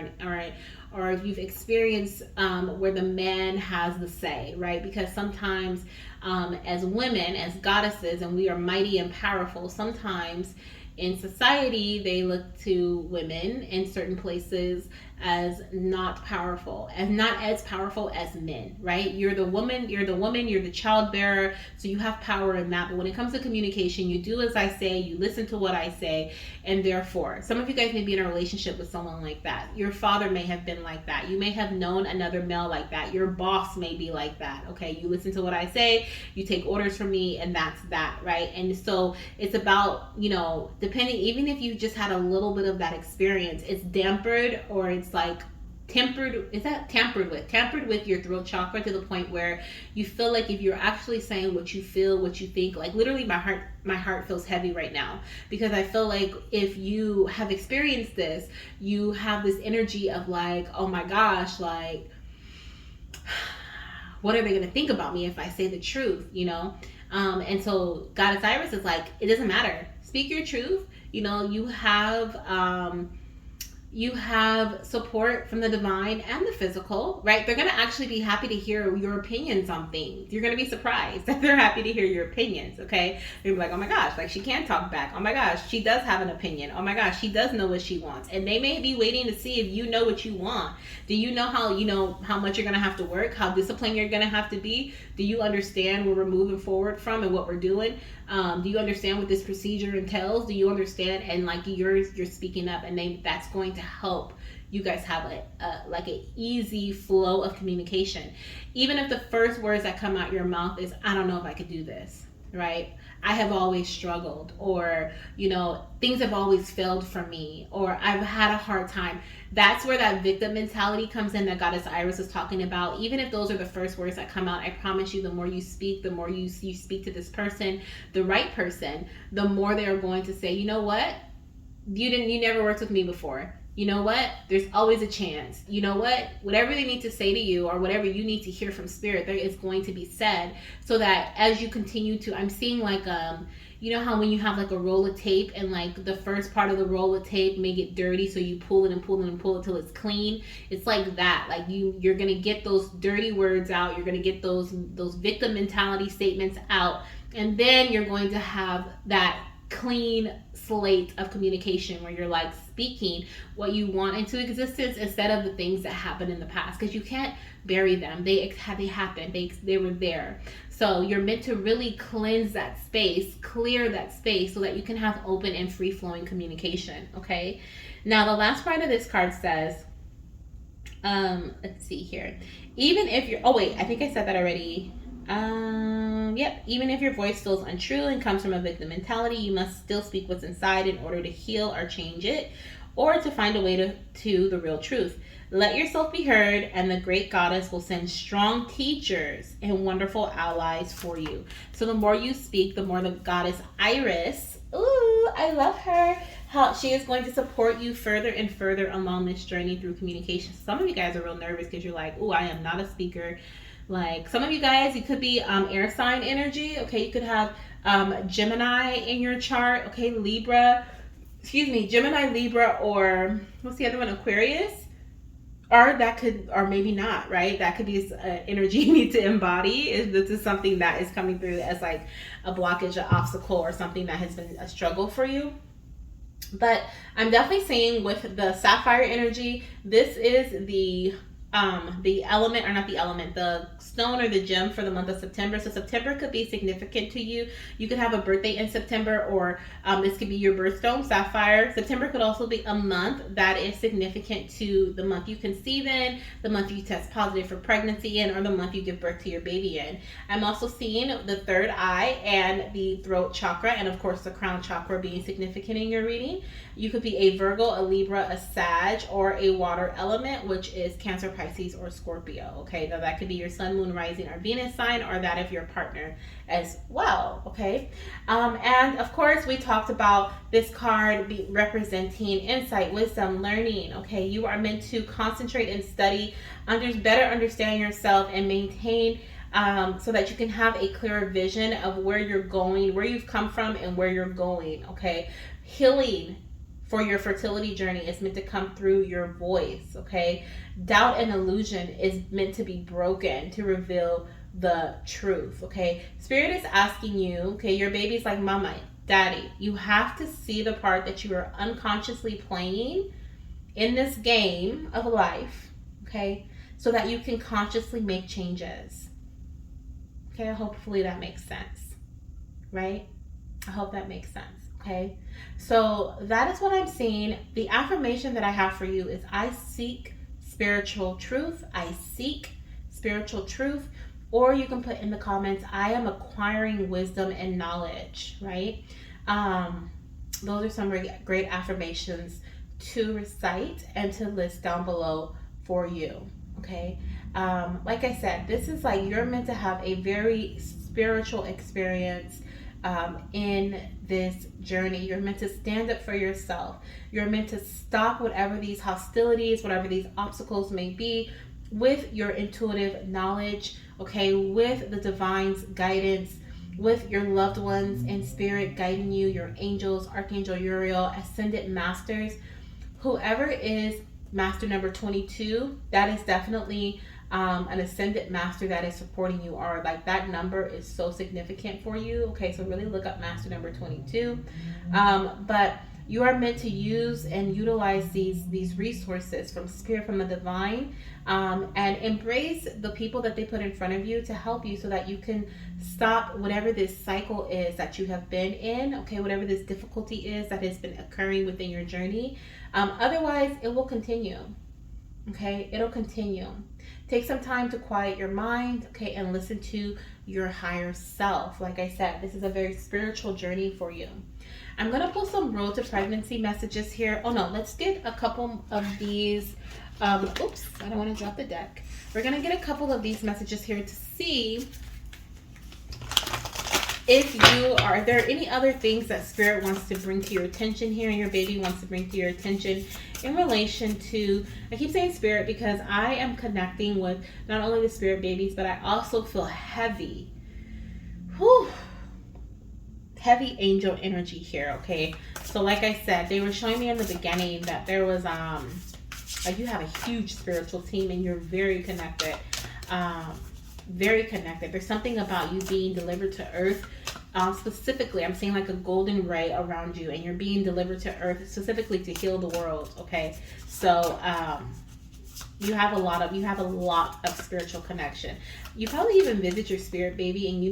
or if you've experienced where the man has the say, right? Because sometimes as women, as goddesses, and we are mighty and powerful, sometimes in society they look to women in certain places as not powerful, and not as powerful as men, right? You're the woman, you're the child bearer, so you have power in that. But when it comes to communication, you do as I say, you listen to what I say, and therefore, some of you guys may be in a relationship with someone like that. Your father may have been like that. You may have known another male like that. Your boss may be like that. Okay, you listen to what I say, you take orders from me, and that's that, right? And so it's about, you know, depending, even if you just had a little bit of that experience, it's dampered, or it's like tampered with your throat chakra, to the point where you feel like if you're actually saying what you feel, what you think, like literally my heart feels heavy right now, because I feel like if you have experienced this, you have this energy of like, oh my gosh, like, what are they going to think about me if I say the truth, you know? And so Goddess Iris is like, it doesn't matter, speak your truth. You know, you have support from the divine and the physical, right? They're going to actually be happy to hear your opinions on things. You're going to be surprised that they're happy to hear your opinions, okay? They'll be like, oh my gosh, like she can talk back. Oh my gosh, she does have an opinion. Oh my gosh, she does know what she wants. And they may be waiting to see if you know what you want. Do you know how much you're going to have to work, how disciplined you're going to have to be? Do you understand where we're moving forward from and what we're doing? Do you understand what this procedure entails? Do you understand? And like you're speaking up, and that's going to help you guys have an easy flow of communication. Even if the first words that come out your mouth is, I don't know if I could do this, right? I have always struggled, or, you know, things have always failed for me, or I've had a hard time. That's where that victim mentality comes in that Goddess Iris is talking about. Even if those are the first words that come out, I promise you, the more you speak, the more you speak to this person, the right person, the more they are going to say, you know what? You never worked with me before. You know what? There's always a chance. You know what? Whatever they need to say to you, or whatever you need to hear from spirit, there is going to be said, so that as you continue to, I'm seeing like, you know how when you have like a roll of tape, and like the first part of the roll of tape may get dirty, so you pull it and pull it and pull it till it's clean. It's like that. Like you're gonna get those dirty words out. You're gonna get those victim mentality statements out, and then you're going to have that clean slate of communication where you're like speaking what you want into existence instead of the things that happened in the past, because you can't bury them. They happened. They were there. So you're meant to really cleanse that space, clear that space, so that you can have open and free flowing communication. Okay. Now the last part of this card says, let's see here. Even if you're, oh wait, I think I said that already. Yep. Even if your voice feels untrue and comes from a victim mentality, you must still speak what's inside in order to heal or change it, or to find a way to the real truth. Let yourself be heard, and the great goddess will send strong teachers and wonderful allies for you. So the more you speak, the more the Goddess Iris, ooh, I love her, how she is going to support you further and further along this journey through communication. Some of you guys are real nervous because you're like, ooh, I am not a speaker. Like some of you guys, you could be air sign energy. Okay, you could have Gemini in your chart. Okay, Gemini, Libra, or what's the other one? Aquarius. Or that could, or maybe not, right? That could be energy you need to embody. If this is something that is coming through as like a blockage, an obstacle, or something that has been a struggle for you. But I'm definitely saying with the sapphire energy, this is the element, or not the element, the stone or the gem for the month of September. So September could be significant to you. You could have a birthday in September, or this could be your birthstone, sapphire. September could also be a month that is significant to the month you conceive in, the month you test positive for pregnancy in, or the month you give birth to your baby in. I'm also seeing the third eye and the throat chakra, and of course the crown chakra being significant in your reading. You could be a Virgo, a Libra, a Sag, or a water element, which is Cancer, Pisces, or Scorpio. Okay, now that could be your sun, moon, rising, or Venus sign, or that of your partner as well. Okay, and of course we talked about this card representing insight, wisdom, learning. Okay, you are meant to concentrate and study, better understand yourself, and maintain so that you can have a clearer vision of where you're going, where you've come from, and where you're going. Okay, healing for your fertility journey is meant to come through your voice. Okay, doubt and illusion is meant to be broken to reveal the truth. Okay, Spirit is asking you, okay, your baby's like, mama, daddy, you have to see the part that you are unconsciously playing in this game of life, okay, so that you can consciously make changes. Okay, hopefully that makes sense, right? I hope that makes sense. Okay, so that is what I'm seeing. The affirmation that I have for you is I seek spiritual truth. I seek spiritual truth. Or you can put in the comments, I am acquiring wisdom and knowledge, right? Those are some great affirmations to recite and to list down below for you, okay? Like I said, this is like you're meant to have a very spiritual experience in this journey. You're meant to stand up for yourself. You're meant to stop whatever these hostilities, whatever these obstacles may be, with your intuitive knowledge, okay, with the divine's guidance, with your loved ones in spirit guiding you, your angels, Archangel Uriel, ascended masters, whoever is master number 22, that is definitely an ascended master that is supporting you, or like that number is so significant for you. Okay, so really look up master number 22. But you are meant to use and utilize these resources from spirit, from the divine, and embrace the people that they put in front of you to help you so that you can stop whatever this cycle is that you have been in, okay, whatever this difficulty is that has been occurring within your journey. Otherwise, it will continue, okay? It'll continue. Take some time to quiet your mind, okay, and listen to your higher self. Like I said, this is a very spiritual journey for you. I'm going to pull some road to pregnancy messages here. Oh no, let's get a couple of these. Oops, I don't want to drop the deck. We're going to get a couple of these messages here to see if are there any other things that Spirit wants to bring to your attention here, and your baby wants to bring to your attention in relation to, I keep saying Spirit because I am connecting with not only the Spirit babies, but I also feel heavy. Whew. Heavy angel energy here, okay? So like I said, they were showing me in the beginning that there was like you have a huge spiritual team and you're very connected. Very connected. There's something about you being delivered to earth. Specifically, I'm seeing like a golden ray around you, and you're being delivered to earth specifically to heal the world, okay? So you have a lot of spiritual connection. You probably even visit your spirit baby, and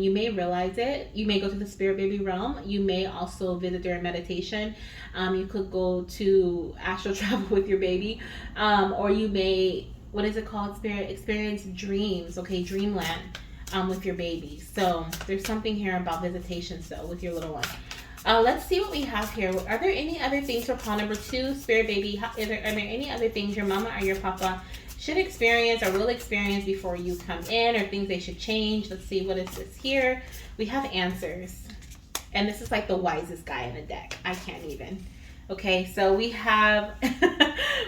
you may realize it. You may go to the spirit baby realm. You may also visit during meditation. You could go to astral travel with your baby, or you may, what is it called, Spirit? Experience dreams, okay, dreamland with your baby. So there's something here about visitations though with your little one. Let's see what we have here. Are there any other things for call number 2, Spirit baby? Are there any other things your mama or your papa should experience or will experience before you come in, or things they should change? Let's see, what is this here? We have answers. And this is like the wisest guy in the deck. I can't even. Okay, so we have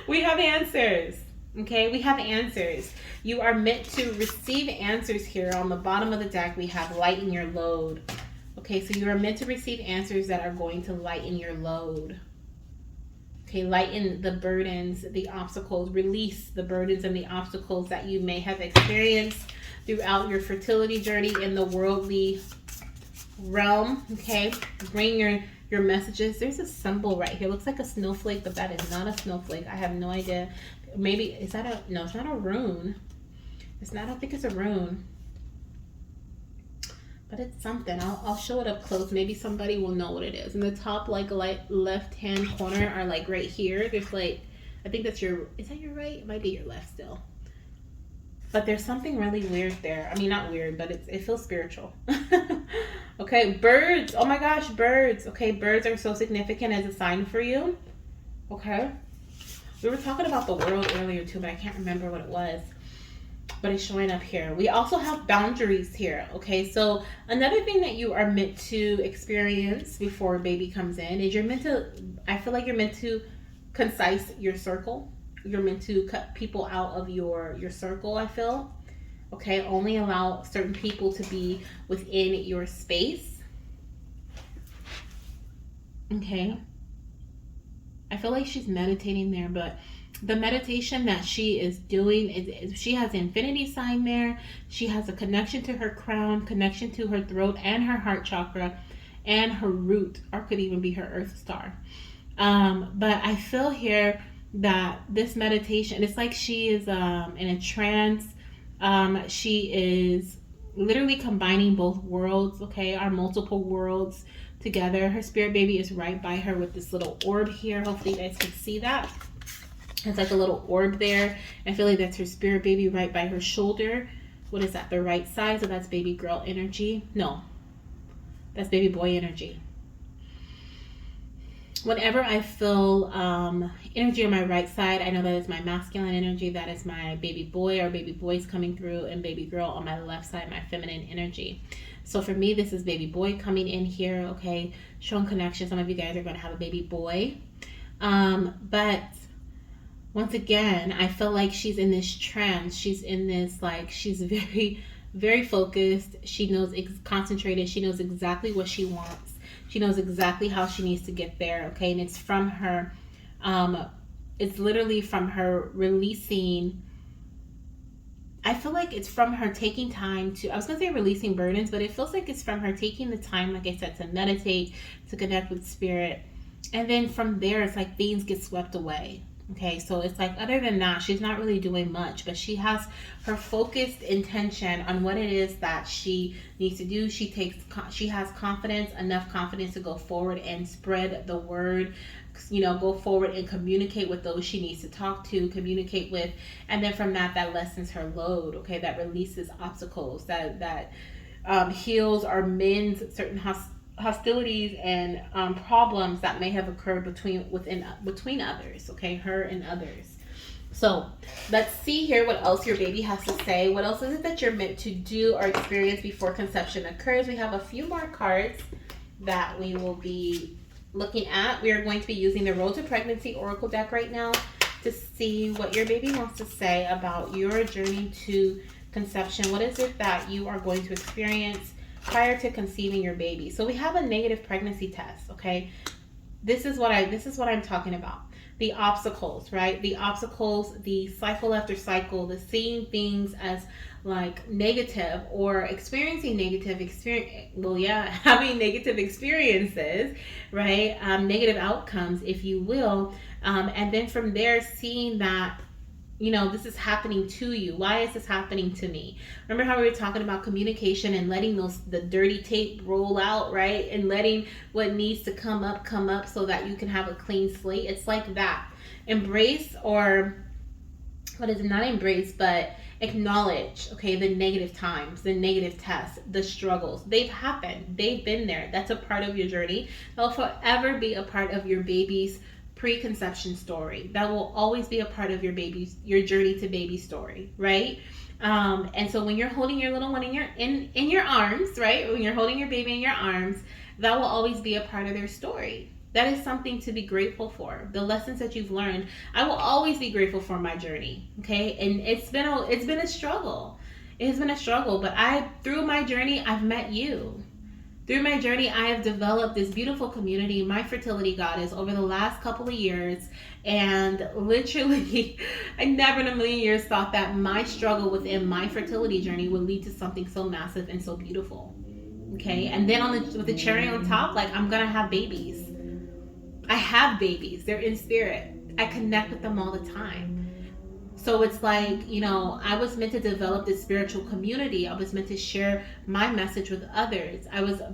we have answers. Okay, we have answers. You are meant to receive answers here. On the bottom of the deck, we have lighten your load. Okay, so you are meant to receive answers that are going to lighten your load. Okay, lighten the burdens, the obstacles, release the burdens and the obstacles that you may have experienced throughout your fertility journey in the worldly realm. Okay, bring your messages. There's a symbol right here. It looks like a snowflake, but that is not a snowflake. I have no idea. Maybe, is that a, no, it's not a rune. It's not, I don't think it's a rune. But it's something. I'll show it up close. Maybe somebody will know what it is. In the top, like left hand corner, are like right here. There's like, I think that's your, is that your right? It might be your left still. But there's something really weird there. I mean, not weird, but it feels spiritual. Okay, birds. Oh my gosh, birds. Okay, birds are so significant as a sign for you. Okay. We were talking about the world earlier too, but I can't remember what it was. But it's showing up here. We also have boundaries here. Okay, so another thing that you are meant to experience before a baby comes in is you're meant to, I feel like you're meant to concise your circle. You're meant to cut people out of your circle, I feel. Okay, only allow certain people to be within your space. Okay. I feel like she's meditating there, but the meditation that she is doing is she has the infinity sign there. She has a connection to her crown, connection to her throat and her heart chakra and her root, or could even be her earth star. But I feel here that this meditation, it's like she is in a trance. She is literally combining both worlds, okay, our multiple worlds together. Her spirit baby is right by her with this little orb here. Hopefully you guys can see that. It's like a little orb there. I feel like that's her spirit baby right by her shoulder. What is that? The right side. So that's baby girl energy. No, that's baby boy energy. Whenever I feel energy on my right side, I know that is my masculine energy. That is my baby boy or baby boys coming through, and baby girl on my left side, my feminine energy. So for me, this is baby boy coming in here. Okay, showing connection. Some of you guys are going to have a baby boy. But once again, I feel like she's in this trance. She's in this, like, she's very, very focused. She knows, concentrated. She knows exactly what she wants. She knows exactly how she needs to get there. Okay. And it's from her, it's literally from her releasing. I feel like it's from her taking time to, I was going to say releasing burdens, but it feels like it's from her taking the time, like I said, to meditate, to connect with spirit. And then from there, it's like things get swept away. Okay, so it's like, other than that, she's not really doing much, but she has her focused intention on what it is that she needs to do. She has confidence, enough confidence to go forward and spread the word, you know, go forward and communicate with those she needs to talk to, communicate with. And then from that lessens her load. Okay, that releases obstacles, that heals or mends certain hostilities and problems that may have occurred between others. Okay, her and others. So let's see here what else your baby has to say. What else is it that you're meant to do or experience before conception occurs? We have a few more cards that we will be looking at. We are going to be using the Road to Pregnancy Oracle deck right now to see what your baby wants to say about your journey to conception. What is it that you are going to experience prior to conceiving your baby? So we have a negative pregnancy test. Okay, this is what I'm talking about. The obstacles, right? The obstacles, the cycle after cycle, the seeing things as like negative or experiencing negative experience. Well, yeah, having negative experiences, right? Negative outcomes, if you will. And then from there, seeing that, you know, this is happening to you. Why is this happening to me? Remember how we were talking about communication and letting the dirty tape roll out, right? And letting what needs to come up so that you can have a clean slate. It's like that. Embrace, or what is it? Not embrace, but acknowledge, okay, the negative times, the negative tests, the struggles. They've happened. They've been there. That's a part of your journey. They'll forever be a part of your baby's preconception story. That will always be a part of your journey to baby story, right? And so when you're holding your little one in your arms, right? When you're holding your baby in your arms, that will always be a part of their story. That is something to be grateful for. The lessons that you've learned. I will always be grateful for my journey. Okay, and it's been a struggle. It has been a struggle, but through my journey, I've met you. Through my journey, I have developed this beautiful community, my fertility goddess, over the last couple of years. And literally, I never in a million years thought that my struggle within my fertility journey would lead to something so massive and so beautiful. Okay, and then with the cherry on top, like, I'm gonna have babies. I have babies. They're in spirit. I connect with them all the time. So it's like, you know, I was meant to develop this spiritual community. I was meant to share my message with others.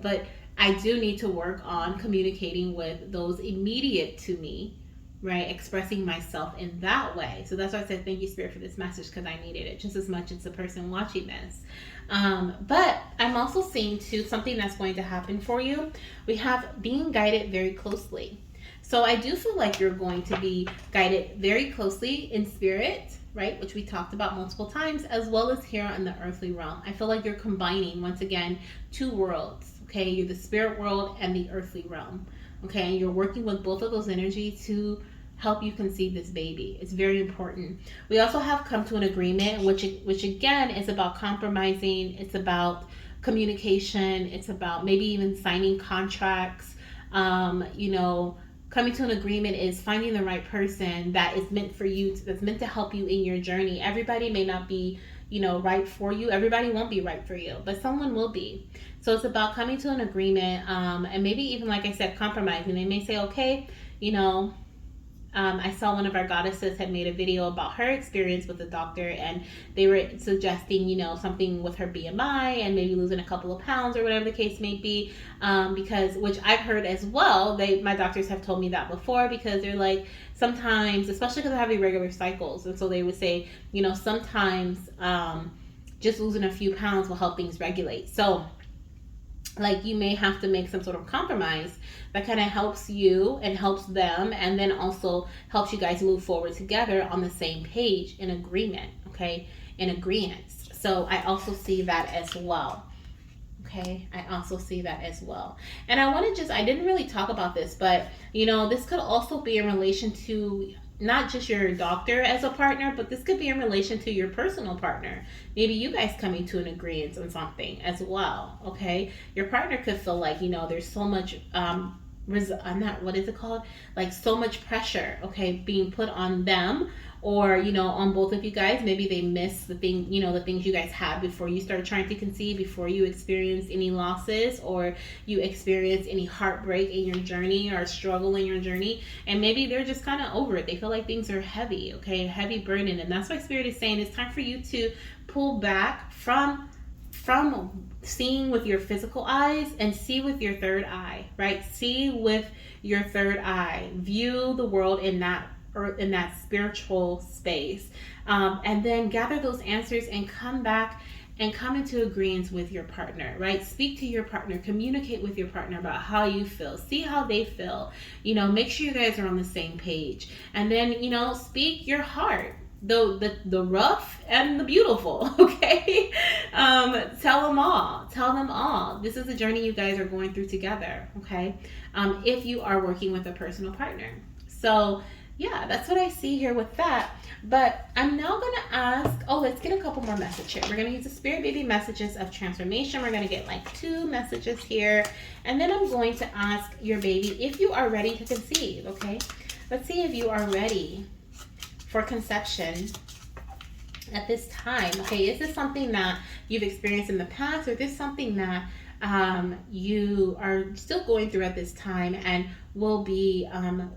But I do need to work on communicating with those immediate to me, right? Expressing myself in that way. So that's why I said, thank you, Spirit, for this message, because I needed it just as much as the person watching this. But I'm also seeing too, something that's going to happen for you. We have being guided very closely. So I do feel like you're going to be guided very closely in spirit, right? Which we talked about multiple times, as well as here in the earthly realm. I feel like you're combining, once again, two worlds, okay? You're the spirit world and the earthly realm, okay? And you're working with both of those energies to help you conceive this baby. It's very important. We also have come to an agreement, which again is about compromising. It's about communication. It's about maybe even signing contracts, you know. Coming to an agreement is finding the right person that is meant for you, that's meant to help you in your journey. Everybody may not be, you know, right for you. Everybody won't be right for you, but someone will be. So it's about coming to an agreement, and maybe even, like I said, compromising. They may say, okay, you know, I saw one of our goddesses had made a video about her experience with the doctor, and they were suggesting, you know, something with her BMI and maybe losing a couple of pounds or whatever the case may be, because, which I've heard as well, my doctors have told me that before, because they're like, sometimes, especially because I have irregular cycles, and so they would say, you know, sometimes just losing a few pounds will help things regulate. So like, you may have to make some sort of compromise that kind of helps you and helps them, and then also helps you guys move forward together on the same page, in agreement, okay? In agreement. So I also see that as well. Okay, I also see that as well. And I want to I didn't really talk about this, but, you know, this could also be in relation to not just your doctor as a partner, but this could be in relation to your personal partner. Maybe you guys coming to an agreement on something as well, okay? Your partner could feel like, you know, there's so much, what is it called? Like, so much pressure, okay, being put on them, or, you know, on both of you guys. Maybe they miss the thing, you know, the things you guys had before you started trying to conceive, before you experienced any losses, or you experienced any heartbreak in your journey, or struggle in your journey. And maybe they're just kind of over it. They feel like things are heavy, okay, heavy burden. And that's why Spirit is saying it's time for you to pull back from seeing with your physical eyes and see with your third eye, right? See with your third eye. View the world in that spiritual space, and then gather those answers and come back and come into agreement with your partner, right? Speak to your partner, communicate with your partner about how you feel, see how they feel, you know, make sure you guys are on the same page, and then, you know, speak your heart, the rough and the beautiful, okay? Tell them all. This is a journey you guys are going through together, okay? If you are working with a personal partner. So yeah, that's what I see here with that. But I'm now going to ask, let's get a couple more messages here. We're going to use the Spirit Baby messages of transformation. We're going to get like 2 messages here. And then I'm going to ask your baby if you are ready to conceive, okay? Let's see if you are ready for conception at this time. Okay, is this something that you've experienced in the past, or is this something that you are still going through at this time and will be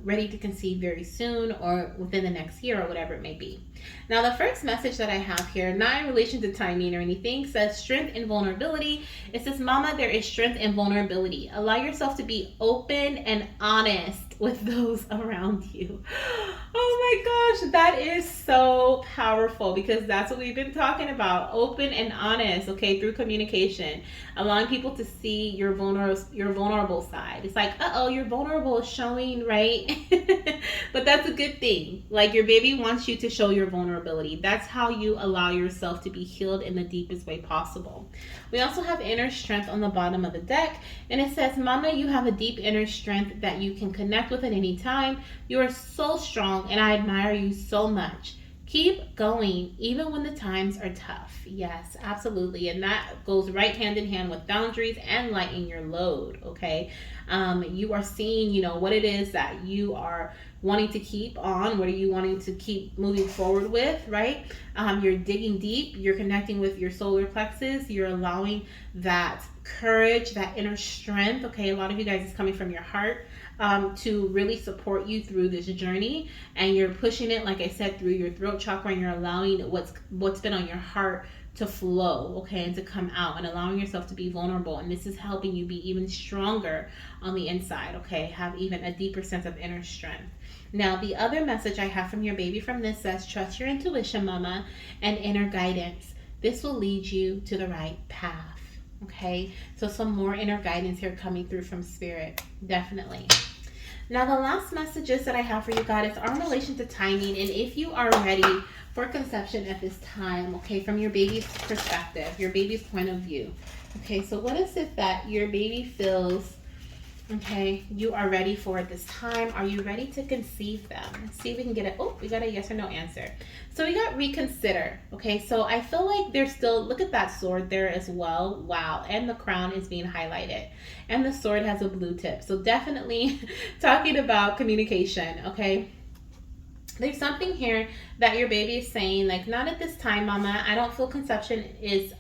ready to conceive very soon, or within the next year, or whatever it may be? Now, the first message that I have here, not in relation to timing or anything, says strength and vulnerability. It says, Mama, there is strength and vulnerability. Allow yourself to be open and honest with those around you. Oh my gosh, that is so powerful, because that's what we've been talking about. Open and honest, okay, through communication. Allowing people to see your vulnerable side. It's like, your vulnerable is showing, right? But that's a good thing. Like, your baby wants you to show your vulnerability. That's how you allow yourself to be healed in the deepest way possible. We also have inner strength on the bottom of the deck, and it says, Mama, you have a deep inner strength that you can connect with at any time. You are so strong, and I admire you so much. Keep going even when the times are tough. Yes, absolutely. And that goes right hand in hand with boundaries and lighten your load. Okay. You are seeing, what it is that you are wanting to keep on. What are you wanting to keep moving forward with, right? You're digging deep. You're connecting with your solar plexus. You're allowing that courage, that inner strength. Okay. A lot of you guys is coming from your heart. To really support you through this journey, and you're pushing it, like I said, through your throat chakra, and you're allowing what's been on your heart to flow, okay, and to come out, and allowing yourself to be vulnerable. And this is helping you be even stronger on the inside, okay, have even a deeper sense of inner strength. Now, the other message I have from your baby from this says, trust your intuition, mama, and inner guidance. This will lead you to the right path. Okay, so some more inner guidance here coming through from spirit, definitely. Now, the last messages that I have for you guys are in relation to timing, and if you are ready for conception at this time, okay, from your baby's perspective, your baby's point of view. Okay, so what is it that your baby feels, okay, you are ready for at this time? Are you ready to conceive them? Let's see if we can get it. Oh, we got a yes or no answer. So we got reconsider. Okay, so I feel like there's still, look at that sword there as well. Wow, and the crown is being highlighted. And the sword has a blue tip. So definitely talking about communication, okay? There's something here that your baby is saying, like, not at this time, mama. I don't feel conception is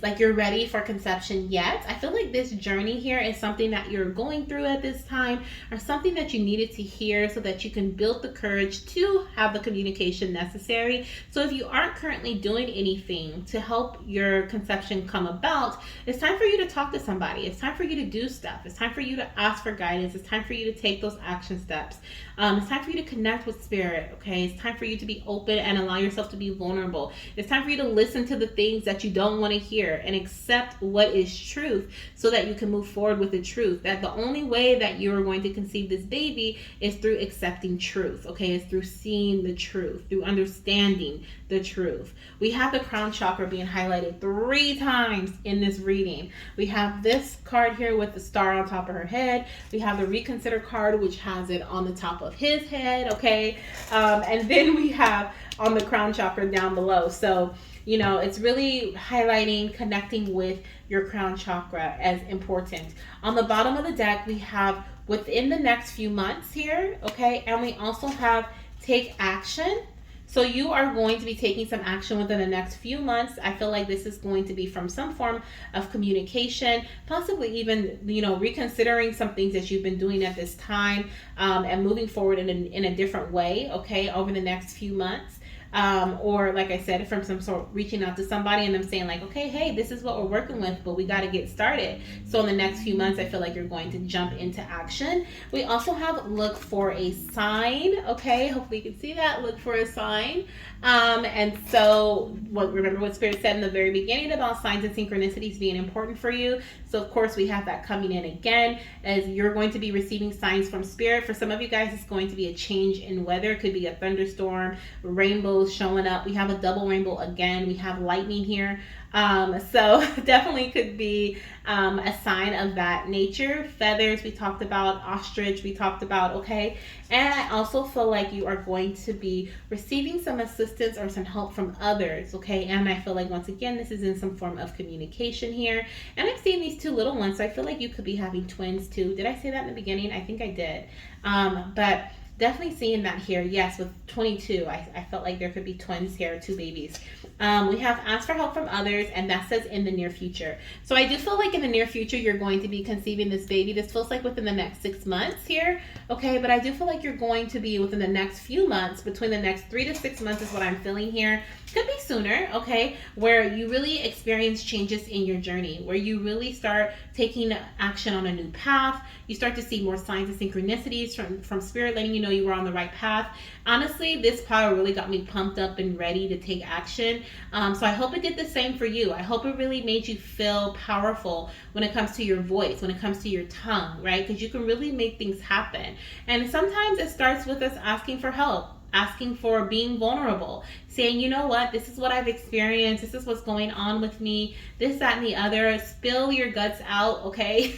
like you're ready for conception yet. I feel like this journey here is something that you're going through at this time, or something that you needed to hear so that you can build the courage to have the communication necessary. So if you aren't currently doing anything to help your conception come about, it's time for you to talk to somebody. It's time for you to do stuff. It's time for you to ask for guidance. It's time for you to take those action steps. It's time for you to connect with spirit, okay? It's time for you to be open and allow yourself to be vulnerable. It's time for you to listen to the things that you don't want to hear and accept what is truth so that you can move forward with the truth. That the only way that you're going to conceive this baby is through accepting truth, okay? It's through seeing the truth, through understanding the truth. We have the crown chakra being highlighted 3 times in this reading. We have this card here with the star on top of her head. We have the reconsider card, which has it on the top of his head, okay? And then we have on the crown chakra down below. So, it's really highlighting connecting with your crown chakra as important. On the bottom of the deck, we have within the next few months here, okay? And we also have take action. So you are going to be taking some action within the next few months. I feel like this is going to be from some form of communication, possibly even, reconsidering some things that you've been doing at this time, and moving forward in a different way, okay, over the next few months. Or like I said, from some sort, reaching out to somebody and them saying like, okay, hey, this is what we're working with, but we got to get started. So in the next few months, I feel like you're going to jump into action. We also have look for a sign. Okay. Hopefully you can see that. Look for a sign. And so remember what Spirit said in the very beginning about signs and synchronicities being important for you. So of course we have that coming in again, as you're going to be receiving signs from Spirit. For some of you guys, it's going to be a change in weather. It could be a thunderstorm, rainbows showing up. We have a double rainbow again. We have lightning here. So definitely could be a sign of that nature. Feathers, we talked about. Ostrich, we talked about, okay? And I also feel like you are going to be receiving some assistance or some help from others, okay? And I feel like, once again, this is in some form of communication here. And I'm seeing these 2 little ones, so I feel like you could be having twins too. Did I say that in the beginning? I think I did. But definitely seeing that here. Yes, with 22, I felt like there could be twins here, 2 babies. We have asked for help from others, and that says in the near future. So I do feel like in the near future, you're going to be conceiving this baby. This feels like within the next 6 months here, okay? But I do feel like you're going to be within the next few months, between the next 3 to 6 months is what I'm feeling here. Could be sooner, okay? Where you really experience changes in your journey, where you really start taking action on a new path. You start to see more signs and synchronicities from Spirit letting you know you were on the right path. Honestly, this power really got me pumped up and ready to take action. So I hope it did the same for you. I hope it really made you feel powerful when it comes to your voice, when it comes to your tongue, right? Because you can really make things happen. And sometimes it starts with us asking for help. asking for being vulnerable, saying, you know what, this is what I've experienced, this is what's going on with me, this, that, and the other. Spill your guts out, okay?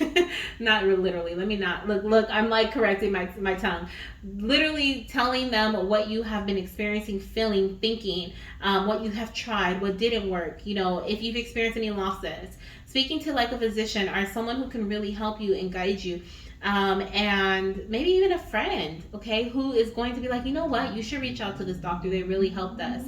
Not literally, let me not, look, I'm like correcting my tongue. Literally telling them what you have been experiencing, feeling, thinking, what you have tried, what didn't work, you know, if you've experienced any losses. Speaking to like a physician or someone who can really help you and guide you. And maybe even a friend, okay, who is going to be like, you know what, you should reach out to this doctor. They really helped us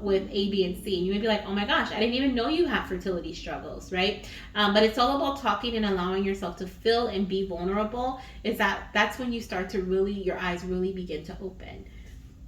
with A, B, and C. And you may be like, oh my gosh, I didn't even know you have fertility struggles, right? But it's all about talking and allowing yourself to feel and be vulnerable. That's when you start to really, your eyes really begin to open.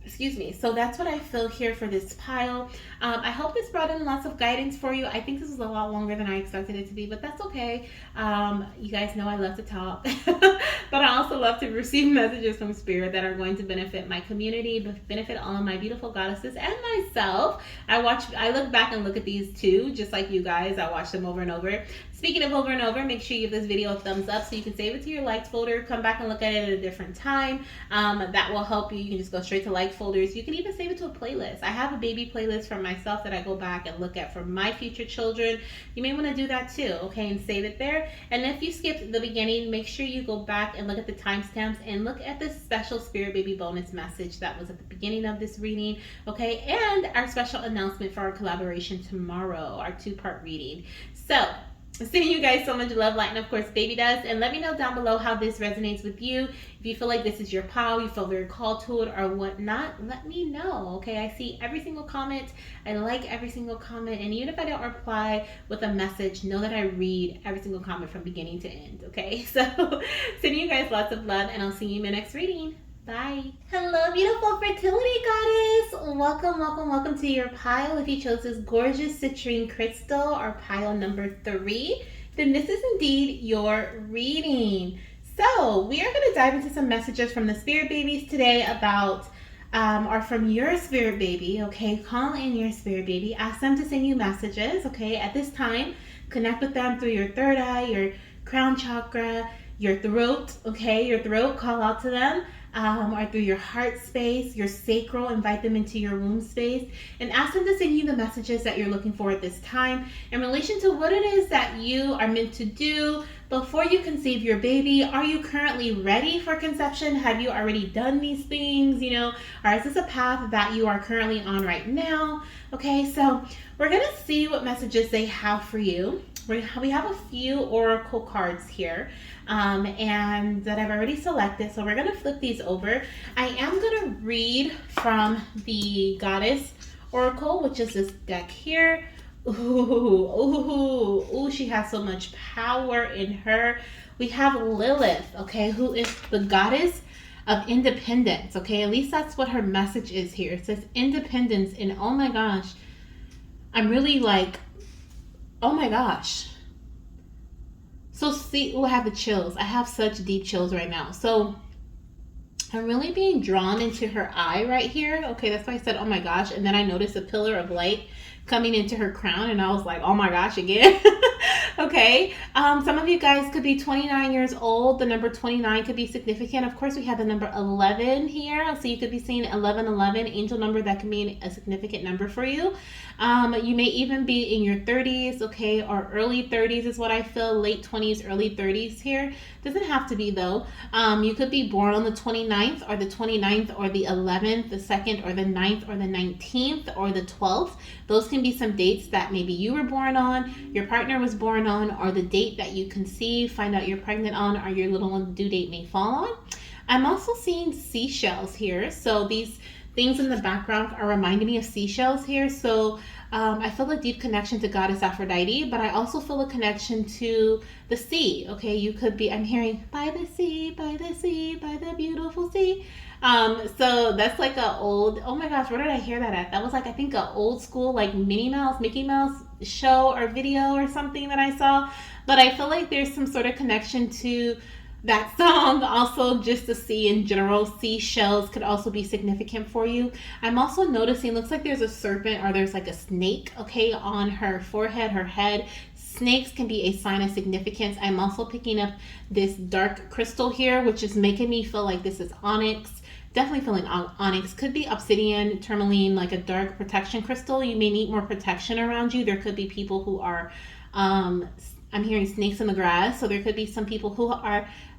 Excuse me. So that's what I feel here for this pile. I hope this brought in lots of guidance for you. I think this is a lot longer than I expected it to be, but that's okay. You guys know I love to talk, but I also love to receive messages from spirit that are going to benefit my community, benefit all of my beautiful goddesses and myself. I look back and look at these too, just like you guys. I watch them over and over. Speaking of over and over, make sure you give this video a thumbs up so you can save it to your liked folder. Come back and look at it at a different time. That will help you. You can just go straight to like folders. You can even save it to a playlist. I have a baby playlist for myself that I go back and look at for my future children. You may want to do that too, okay, and save it there. And if you skipped the beginning, make sure you go back and look at the timestamps and look at this special spirit baby bonus message that was at the beginning of this reading, okay, and our special announcement for our collaboration tomorrow, our 2-part reading. So sending you guys so much love, light, and of course baby dust. And let me know down below how this resonates with you. If you feel like this is your pile, you feel very called to it or whatnot, let me know, okay? I see every single comment. I like every single comment. And even if I don't reply with a message, know that I read every single comment from beginning to end, okay? So sending you guys lots of love, and I'll see you in my next reading. Bye. Hello, beautiful fertility goddess. Welcome to your pile. If you chose this gorgeous citrine crystal, or pile number 3, then this is indeed your reading. So we are going to dive into some messages from the spirit babies today about, or from your spirit baby, okay? Call in your spirit baby. Ask them to send you messages, okay? At this time, connect with them through your third eye, your crown chakra, your throat, okay? Your throat, call out to them. Or through your heart space, your sacral, invite them into your womb space, and ask them to send you the messages that you're looking for at this time in relation to what it is that you are meant to do before you conceive your baby. Are you currently ready for conception? Have you already done these things, you know, or is this a path that you are currently on right now? Okay, so we're going to see what messages they have for you. We have a few oracle cards here, and that I've already selected, so we're going to flip these over. I am going to read from the Goddess Oracle, which is this deck here. Ooh, she has so much power in her. We have Lilith, okay, who is the goddess of independence, okay? At least that's what her message is here. It says independence, and oh my gosh, I'm really like, oh my gosh. So see, I have the chills. I have such deep chills right now. So I'm really being drawn into her eye right here. Okay, that's why I said, oh my gosh. And then I noticed a pillar of light coming into her crown, and I was like, oh my gosh, again. Okay, some of you guys could be 29 years old. The number 29 could be significant. Of course, we have the number 11 here, so you could be seeing 1111, angel number. That can be a significant number for you. You may even be in your 30s, okay, or early 30s is what I feel. Late 20s, early 30s here. Doesn't have to be though. You could be born on the 29th or the 29th or the 11th, the 2nd or the 9th or the 19th or the 12th. Those can be some dates that maybe you were born on, your partner was born on, or the date that you conceive, find out you're pregnant on, or your little one due date may fall on. I'm also seeing seashells here. So these things in the background are reminding me of seashells here. So I feel a deep connection to Goddess Aphrodite, but I also feel a connection to the sea. Okay, you could be, I'm hearing by the sea, by the sea, by the beautiful sea. So that's like a old, oh my gosh, where did I hear that at? That was like, I think a old school like Mickey Mouse show or video or something that I saw. But I feel like there's some sort of connection to that song. Also, just the sea in general. Seashells could also be significant for you. I'm also noticing, looks like there's a serpent or there's like a snake, okay, on her forehead, her head. Snakes can be a sign of significance. I'm also picking up this dark crystal here, which is making me feel like this is onyx, definitely feeling onyx. Could be obsidian, tourmaline, like a dark protection crystal. You may need more protection around you. There could be people who are, I'm hearing snakes in the grass. So there could be some people who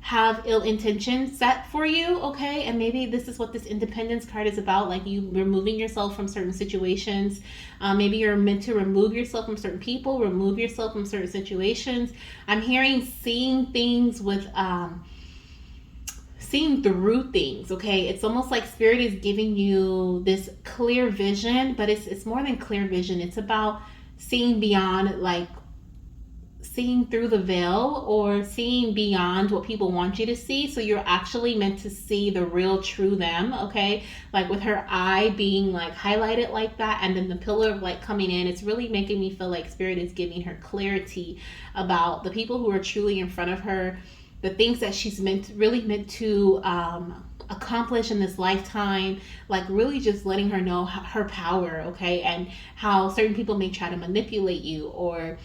have ill intentions set for you, okay? And maybe this is what this independence card is about, like you removing yourself from certain situations. Maybe you're meant to remove yourself from certain people, remove yourself from certain situations. I'm hearing seeing things with, seeing through things, okay? It's almost like spirit is giving you this clear vision, but it's more than clear vision. It's about seeing beyond, like seeing through the veil, or seeing beyond what people want you to see. So you're actually meant to see the real true them, okay? Like with her eye being like highlighted like that, and then the pillar of light coming in, it's really making me feel like spirit is giving her clarity about the people who are truly in front of her, the things that she's really meant to accomplish in this lifetime, like really just letting her know her power, okay? And how certain people may try to manipulate you, or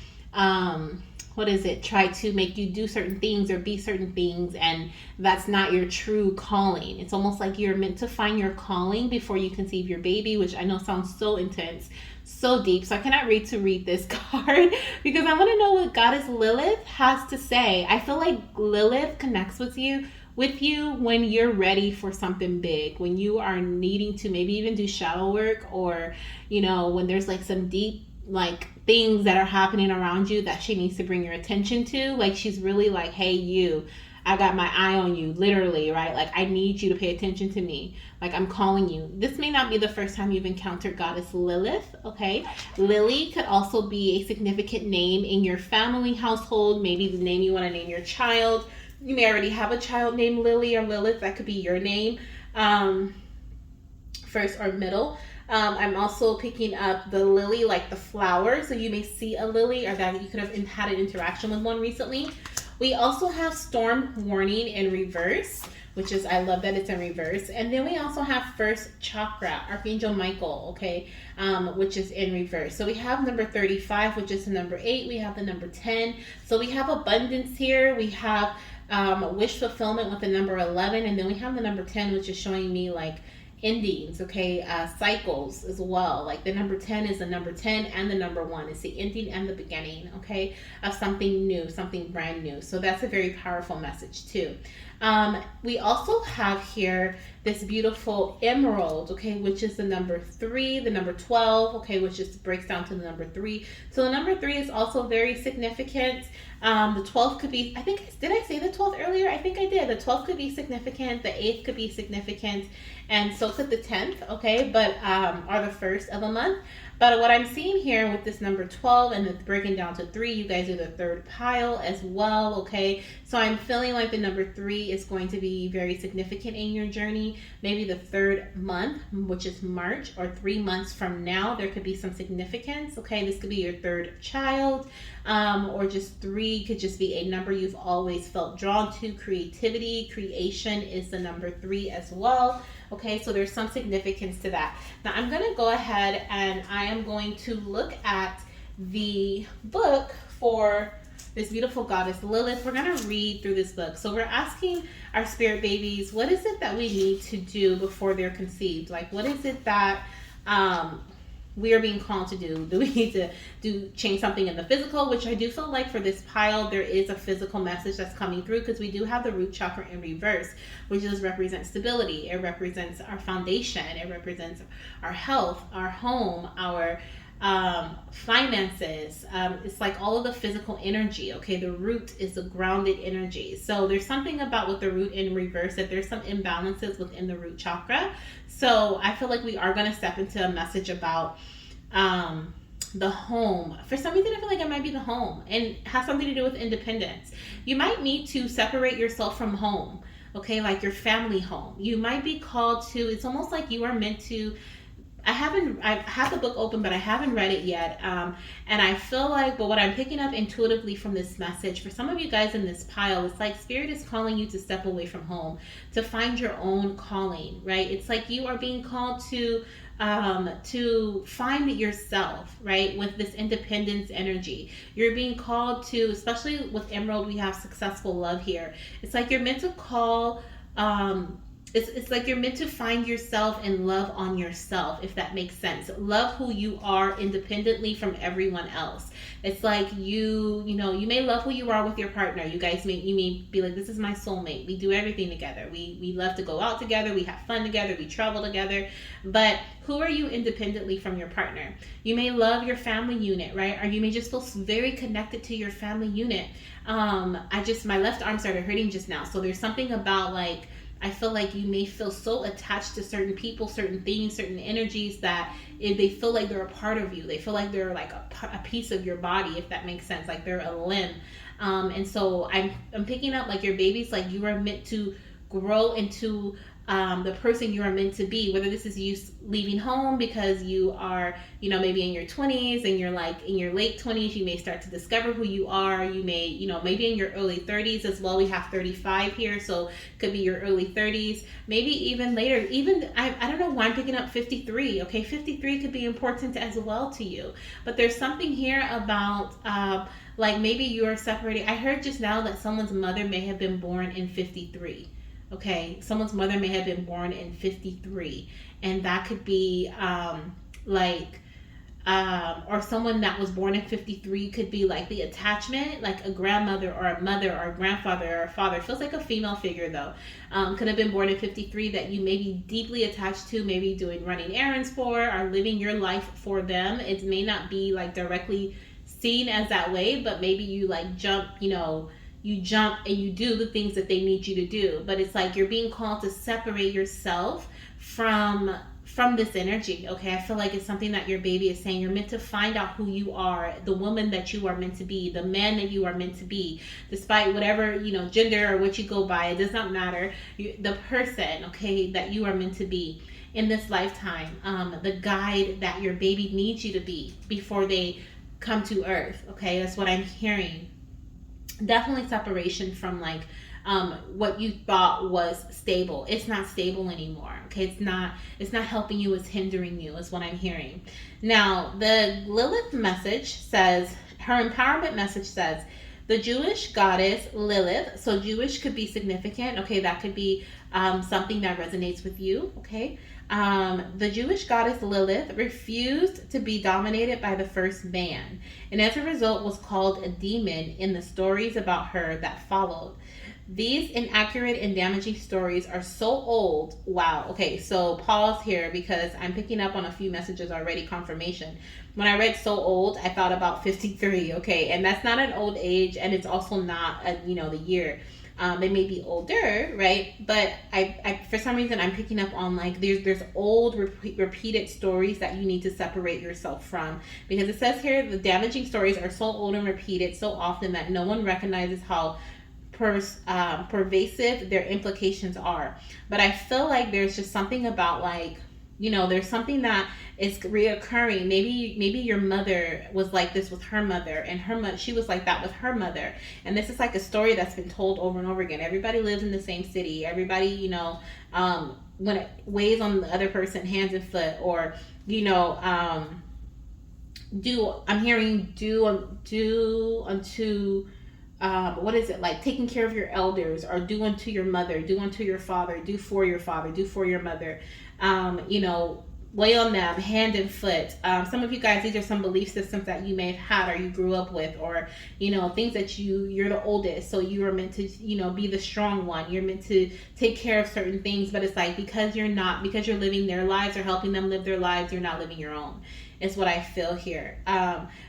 try to make you do certain things or be certain things, and that's not your true calling. It's almost like you're meant to find your calling before you conceive your baby, which I know sounds so intense, so deep. So I cannot wait to read this card because I want to know what Goddess Lilith has to say. I feel like Lilith connects with you when you're ready for something big, when you are needing to maybe even do shadow work, or when there's like some deep like things that are happening around you that she needs to bring your attention to. Like she's really like, hey, you, I got my eye on you, literally, right? Like I need you to pay attention to me. Like I'm calling you. This may not be the first time you've encountered Goddess Lilith, okay? Lily could also be a significant name in your family household, maybe the name you want to name your child. You may already have a child named Lily or Lilith. That could be your name, first or middle. I'm also picking up the lily, like the flower. So you may see a lily, or that you could have had an interaction with one recently. We also have storm warning in reverse, which is, I love that it's in reverse. And then we also have first chakra, Archangel Michael, okay, which is in reverse. So we have number 35, which is the number 8. We have the number 10. So we have abundance here. We have wish fulfillment with the number 11. And then we have the number 10, which is showing me like endings, okay, cycles as well. Like the number 10 is the number 10 and the number 1. It's the ending and the beginning, okay, of something new, something brand new. So that's a very powerful message too. We also have here this beautiful emerald, okay, which is the number 3, the number 12, okay, which just breaks down to the number 3. So the number 3 is also very significant. The 12 could be, did I say the 12th earlier? I think I did. The 12th could be significant. The 8th could be significant. And so could the 10th, okay, but are the first of the month. But what I'm seeing here with this number 12 and it's breaking down to 3, you guys are the third pile as well, okay? So I'm feeling like the number 3 is going to be very significant in your journey. Maybe the third month, which is March, or 3 months from now, there could be some significance, okay? This could be your third child, or just 3 could just be a number you've always felt drawn to. Creativity, creation is the number 3 as well. Okay, so there's some significance to that. Now I'm going to go ahead and I am going to look at the book for this beautiful goddess Lilith. We're going to read through this book. So we're asking our spirit babies, what is it that we need to do before they're conceived? Like, what is it that we are being called to do? Do we need to change something in the physical? Which I do feel like for this pile, there is a physical message that's coming through, because we do have the root chakra in reverse, which does represent stability. It represents our foundation. It represents our health, our home, our finances. It's like all of the physical energy, okay? The root is a grounded energy. So there's something about with the root in reverse that there's some imbalances within the root chakra. So I feel like we are going to step into a message about the home. For some reason, I feel like it might be the home and has something to do with independence. You might need to separate yourself from home, okay? Like your family home. You might be called to, it's almost like you are meant to, I have the book open, but I haven't read it yet. And I feel like, but what I'm picking up intuitively from this message, for some of you guys in this pile, it's like Spirit is calling you to step away from home, to find your own calling, right? It's like you are being called to find yourself, right? With this independence energy, you're being called to, especially with Emerald, we have successful love here. It's like you're meant to call, it's like you're meant to find yourself and love on yourself, if that makes sense. Love who you are independently from everyone else. It's like you know, you may love who you are with your partner. You may be like, this is my soulmate. We do everything together. We love to go out together. We have fun together. We travel together. But who are you independently from your partner? You may love your family unit, right? Or you may just feel very connected to your family unit. My left arm started hurting just now. So there's something about like, I feel like you may feel so attached to certain people, certain things, certain energies that if they feel like they're a part of you, they feel like they're like a piece of your body, if that makes sense, like they're a limb. And so I'm picking up like your babies, like you are meant to grow into the person you are meant to be, whether this is you leaving home because you are, you know, maybe in your 20s and you're like in your late 20s, you may start to discover who you are. You may, you know, maybe in your early 30s as well. We have 35 here, so could be your early 30s, maybe even later. Even I don't know why I'm picking up 53. Okay, 53 could be important as well to you, but there's something here about like maybe you are separating. I heard just now that someone's mother may have been born in 53. Okay, someone's mother may have been born in 53, and that could be or someone that was born in 53 could be like the attachment, like a grandmother or a mother or a grandfather or a father. It feels like a female figure though. Could have been born in 53 that you may be deeply attached to, maybe doing running errands for or living your life for them. It may not be like directly seen as that way, but maybe you like jump, you jump and you do the things that they need you to do. But it's like you're being called to separate yourself from this energy. Okay, I feel like it's something that your baby is saying. You're meant to find out who you are, the woman that you are meant to be, the man that you are meant to be, despite whatever gender or what you go by. It does not matter. The person, okay, that you are meant to be in this lifetime, the guide that your baby needs you to be before they come to earth. Okay, that's what I'm hearing. Definitely separation from like what you thought was stable. It's not stable anymore. Okay, it's not helping you. It's hindering you, is what I'm hearing. Now the Lilith message says, her empowerment message says, the Jewish goddess Lilith. So Jewish could be significant. Okay, that could be something that resonates with you. Okay, the Jewish goddess Lilith refused to be dominated by the first man, and as a result was called a demon in the stories about her that followed. These inaccurate and damaging stories are so old. Wow. Okay, so pause here because I'm picking up on a few messages already, confirmation. When I read so old, I thought about 53. Okay, and that's not an old age, and it's also not the year. They may be older, right? But I for some reason I'm picking up on like there's old repeated stories that you need to separate yourself from, because it says here the damaging stories are so old and repeated so often that no one recognizes how pervasive their implications are. But I feel like there's just something about like there's something that is reoccurring. Maybe your mother was like this with her mother, and she was like that with her mother, and this is like a story that's been told over and over again. Everybody lives in the same city. Everybody when it weighs on the other person hands and foot, or I'm hearing do unto what is it, like taking care of your elders, or do unto your mother, do unto your father, do for your father, do for your mother, lay on them hand and foot. Some of you guys, these are some belief systems that you may have had or you grew up with, or things that you're the oldest, so you are meant to be the strong one. You're meant to take care of certain things, but it's like because you're living their lives or helping them live their lives, you're not living your own, is what I feel here.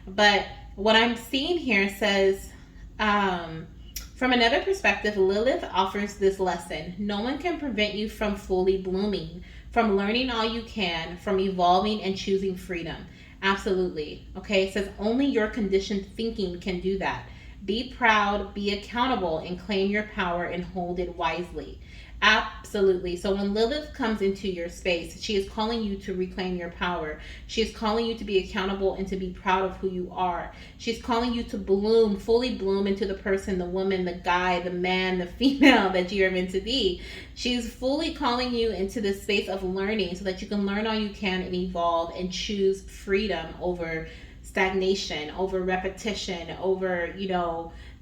But what I'm seeing here says, from another perspective, Lilith offers this lesson. No one can prevent you from fully blooming, from learning all you can, from evolving and choosing freedom. Absolutely. Okay, it says only your conditioned thinking can do that. Be proud, be accountable, and claim your power and hold it wisely. Absolutely. So when Lilith comes into your space, she is calling you to reclaim your power. She is calling you to be accountable and to be proud of who you are. She's calling you to bloom, fully bloom into the person, the woman, the guy, the man, the female that you are meant to be. She's fully calling you into this space of learning so that you can learn all you can and evolve and choose freedom over stagnation, over repetition, over,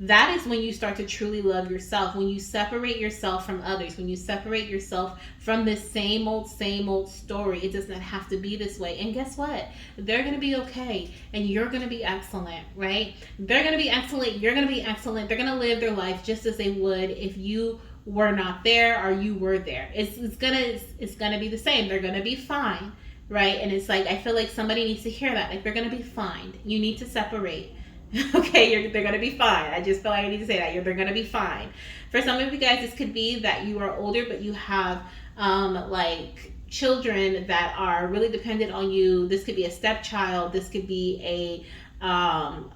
that is when you start to truly love yourself. When you separate yourself from others, when you separate yourself from this same old story. It does not have to be this way. And guess what? They're going to be okay. And you're going to be excellent, right? They're going to be excellent. You're going to be excellent. They're going to live their life just as they would if you were not there or you were there. It's gonna be the same. They're gonna be fine, right? And it's like, I feel like somebody needs to hear that. Like, they're gonna be fine. You need to separate. Okay, they're gonna be fine. I just feel like I need to say that. They're gonna be fine. For some of you guys, this could be that you are older, but you have like children that are really dependent on you. This could be a stepchild. This could be a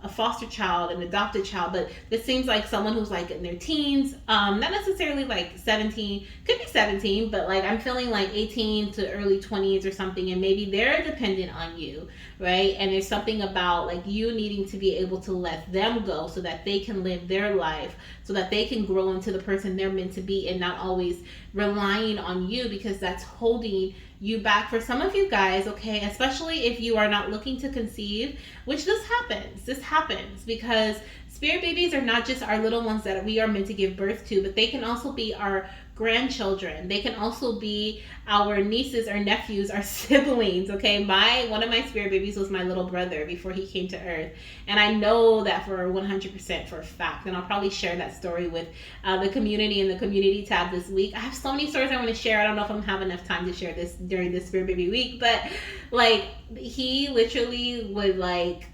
foster child, an adopted child, but this seems like someone who's like in their teens, not necessarily like 17, could be 17, but like I'm feeling like 18 to early 20s or something, and maybe they're dependent on you, right? And there's something about like you needing to be able to let them go so that they can live their life, so that they can grow into the person they're meant to be, and not always relying on you, because that's holding you back. For some of you guys, okay, especially if you are not looking to conceive, which this happens because spirit babies are not just our little ones that we are meant to give birth to, but they can also be our grandchildren. They can also be our nieces or nephews, our siblings. Okay, one of my spirit babies was my little brother before he came to earth, and I know that for 100% for a fact. And I'll probably share that story with the community in the community tab this week. I have so many stories I want to share. I don't know if I'm gonna have enough time to share this during this spirit baby week, but like he literally would like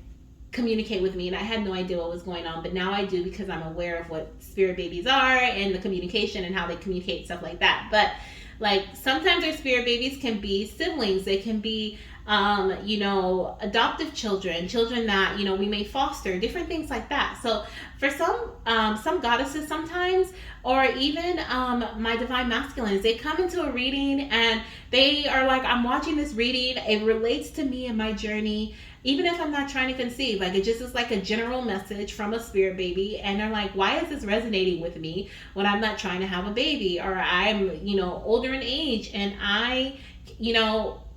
communicate with me, and I had no idea what was going on, but now I do, because I'm aware of what spirit babies are and the communication and how they communicate, stuff like that. But like sometimes our spirit babies can be siblings. They can be adoptive children that we may foster, different things like that. So for some goddesses sometimes, or even my divine masculines, they come into a reading and they are like, I'm watching this reading, it relates to me and my journey, even if I'm not trying to conceive. Like, it just is like a general message from a spirit baby, and they're like, why is this resonating with me when I'm not trying to have a baby, or I'm older in age and I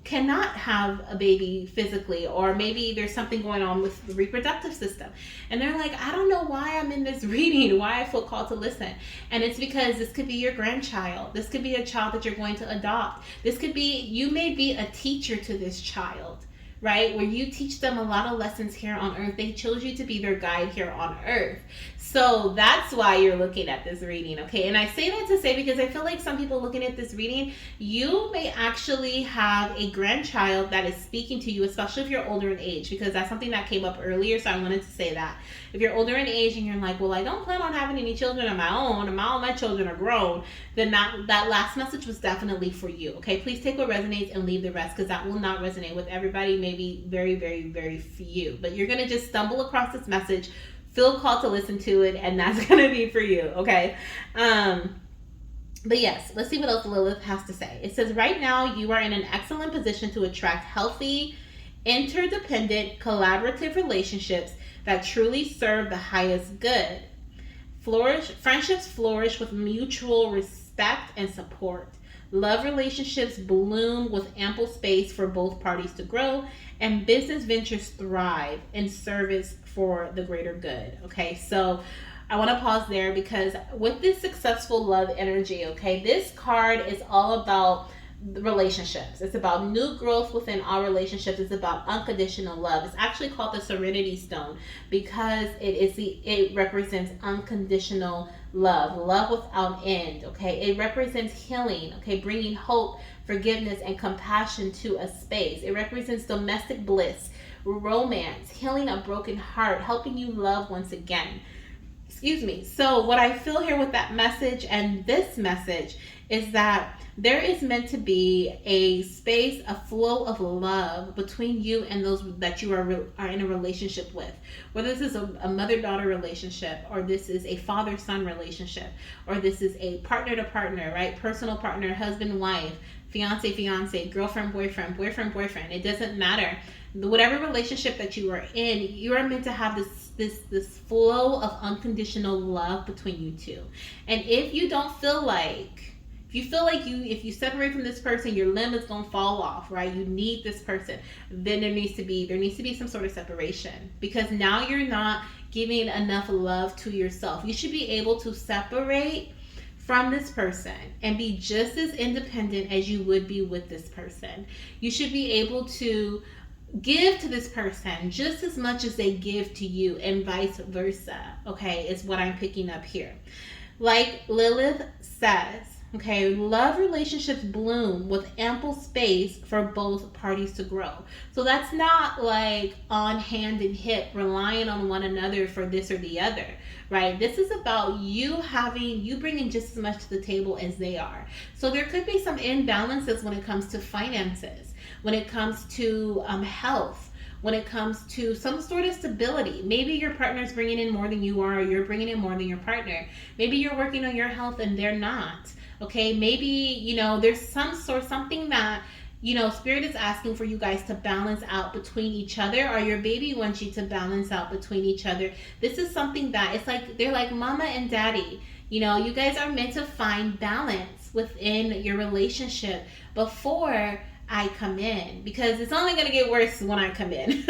cannot have a baby physically, or maybe there's something going on with the reproductive system, and they're like, I don't know why I'm in this reading, why I feel called to listen. And it's because this could be your grandchild, this could be a child that you're going to adopt, this could be, you may be a teacher to this child, right? Where you teach them a lot of lessons here on earth. They chose you to be their guide here on earth. So that's why you're looking at this reading, okay? And I say that to say, because I feel like some people looking at this reading, you may actually have a grandchild that is speaking to you, especially if you're older in age, because that's something that came up earlier, so I wanted to say that. If you're older in age and you're like, well, I don't plan on having any children of my own, and all my children are grown, then that last message was definitely for you, okay? Please take what resonates and leave the rest, because that will not resonate with everybody, maybe very, very, very few. But you're going to just stumble across this message, feel called to listen to it, and that's going to be for you, okay? But yes, let's see what else Lilith has to say. It says, right now you are in an excellent position to attract healthy, interdependent, collaborative relationships that truly serve the highest good. Friendships flourish with mutual respect and support. Love relationships bloom with ample space for both parties to grow, and business ventures thrive in service for the greater good. Okay, so I want to pause there, because with this successful love energy, okay, this card is all about relationships. It's about new growth within our relationships. It's about unconditional love. It's actually called the Serenity Stone because it represents unconditional love without end. Okay, it represents healing. Okay, bringing hope, forgiveness, and compassion to a space. It represents domestic bliss, romance, healing a broken heart, helping you love once again. Excuse me. So what I feel here with that message and this message is that there is meant to be a space, a flow of love between you and those that you are in a relationship with. Whether this is a mother-daughter relationship, or this is a father-son relationship, or this is a partner-to-partner, right? Personal partner, husband-wife, fiance-fiance, girlfriend-boyfriend, boyfriend-boyfriend. It doesn't matter. Whatever relationship that you are in, you are meant to have this flow of unconditional love between you two. And if you don't feel like if you feel like if you separate from this person, your limb is gonna fall off, right? You need this person, then there needs to be some sort of separation, because now you're not giving enough love to yourself. You should be able to separate from this person and be just as independent as you would be with this person. You should be able to give to this person just as much as they give to you, and vice versa, okay, is what I'm picking up here. Like Lilith says, okay, love relationships bloom with ample space for both parties to grow. So that's not like on hand and hip, relying on one another for this or the other, right? This is about you bringing just as much to the table as they are. So there could be some imbalances when it comes to finances, when it comes to health, when it comes to some sort of stability. Maybe your partner's bringing in more than you are, or you're bringing in more than your partner. Maybe you're working on your health and they're not. Okay, maybe, there's something that, Spirit is asking for you guys to balance out between each other, or your baby wants you to balance out between each other. This is something that it's like, they're like mama and daddy. You guys are meant to find balance within your relationship before I come in, because it's only going to get worse when I come in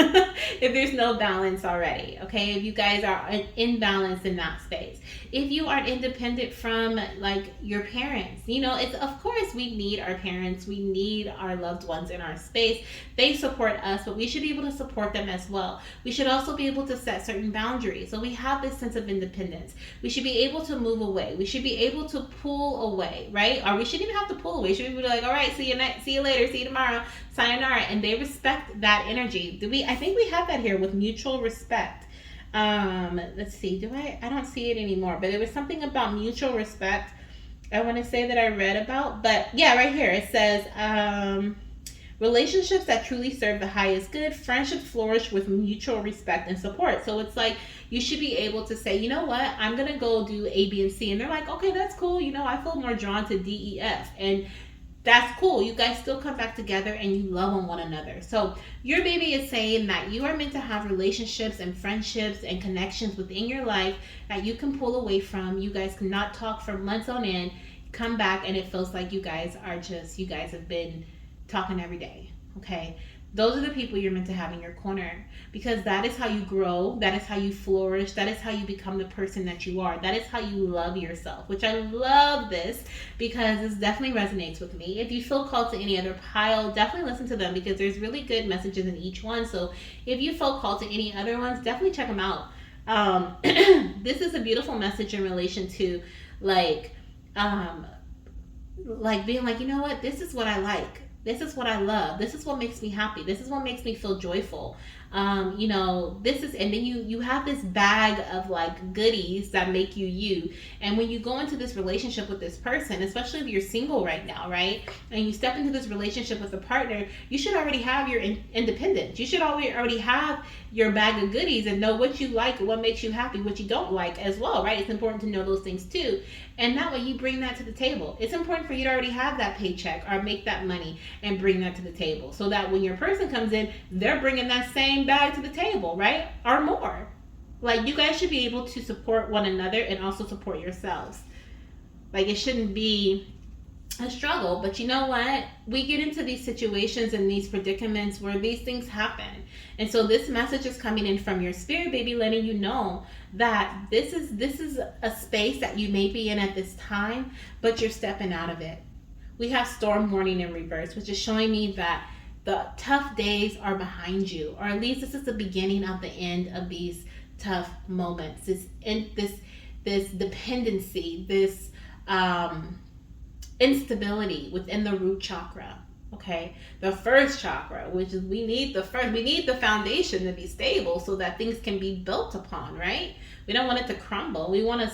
if there's no balance already. Okay, if you guys are in balance in that space, if you are independent from like your parents, it's, of course we need our parents, we need our loved ones in our space. They support us, but we should be able to support them as well. We should also be able to set certain boundaries, so we have this sense of independence. We should be able to move away, we should be able to pull away, right? Or we shouldn't even have to pull away. We should be like, all right, see you later, see you tomorrow, sayonara. And they respect that energy. I think we have that here with mutual respect. Let's see, I don't see it anymore, but it was something about mutual respect I want to say that I read about. But yeah, right here it says relationships that truly serve the highest good, friendships flourish with mutual respect and support. So it's like you should be able to say, you know what, I'm gonna go do A, B, and C, and they're like, okay, that's cool, I feel more drawn to D, E, F, and that's cool. You guys still come back together and you love on one another. So your baby is saying that you are meant to have relationships and friendships and connections within your life that you can pull away from. You guys cannot talk for months on end, come back, and it feels like you guys have been talking every day. Okay, those are the people you're meant to have in your corner, because that is how you grow, that is how you flourish, that is how you become the person that you are, that is how you love yourself. Which I love this, because this definitely resonates with me. If you feel called to any other pile, definitely listen to them, because there's really good messages in each one. So if you feel called to any other ones, definitely check them out. This is a beautiful message in relation to like being like, you know what, this is what I like. This is what I love. This is what makes me happy. This is what makes me feel joyful. This is, and then you have this bag of like goodies that make you you. And when you go into this relationship with this person, especially if you're single right now, right? And you step into this relationship with a partner, you should already have your independence. You should already have your bag of goodies and know what you like, what makes you happy, what you don't like as well, right? It's important to know those things too. And that way you bring that to the table. It's important for you to already have that paycheck or make that money and bring that to the table, so that when your person comes in, they're bringing that same bag to the table, right? Or more. Like, you guys should be able to support one another and also support yourselves. Like, it shouldn't be a struggle. But you know what? We get into these situations and these predicaments where these things happen. And so this message is coming in from your spirit, baby, letting you know that this is a space that you may be in at this time, but you're stepping out of it. We have storm warning in reverse, which is showing me that the tough days are behind you, or at least this is the beginning of the end of these tough moments. This dependency, this instability within the root chakra. Okay, the first chakra, which is we need the foundation to be stable so that things can be built upon, right? We don't want it to crumble. We want a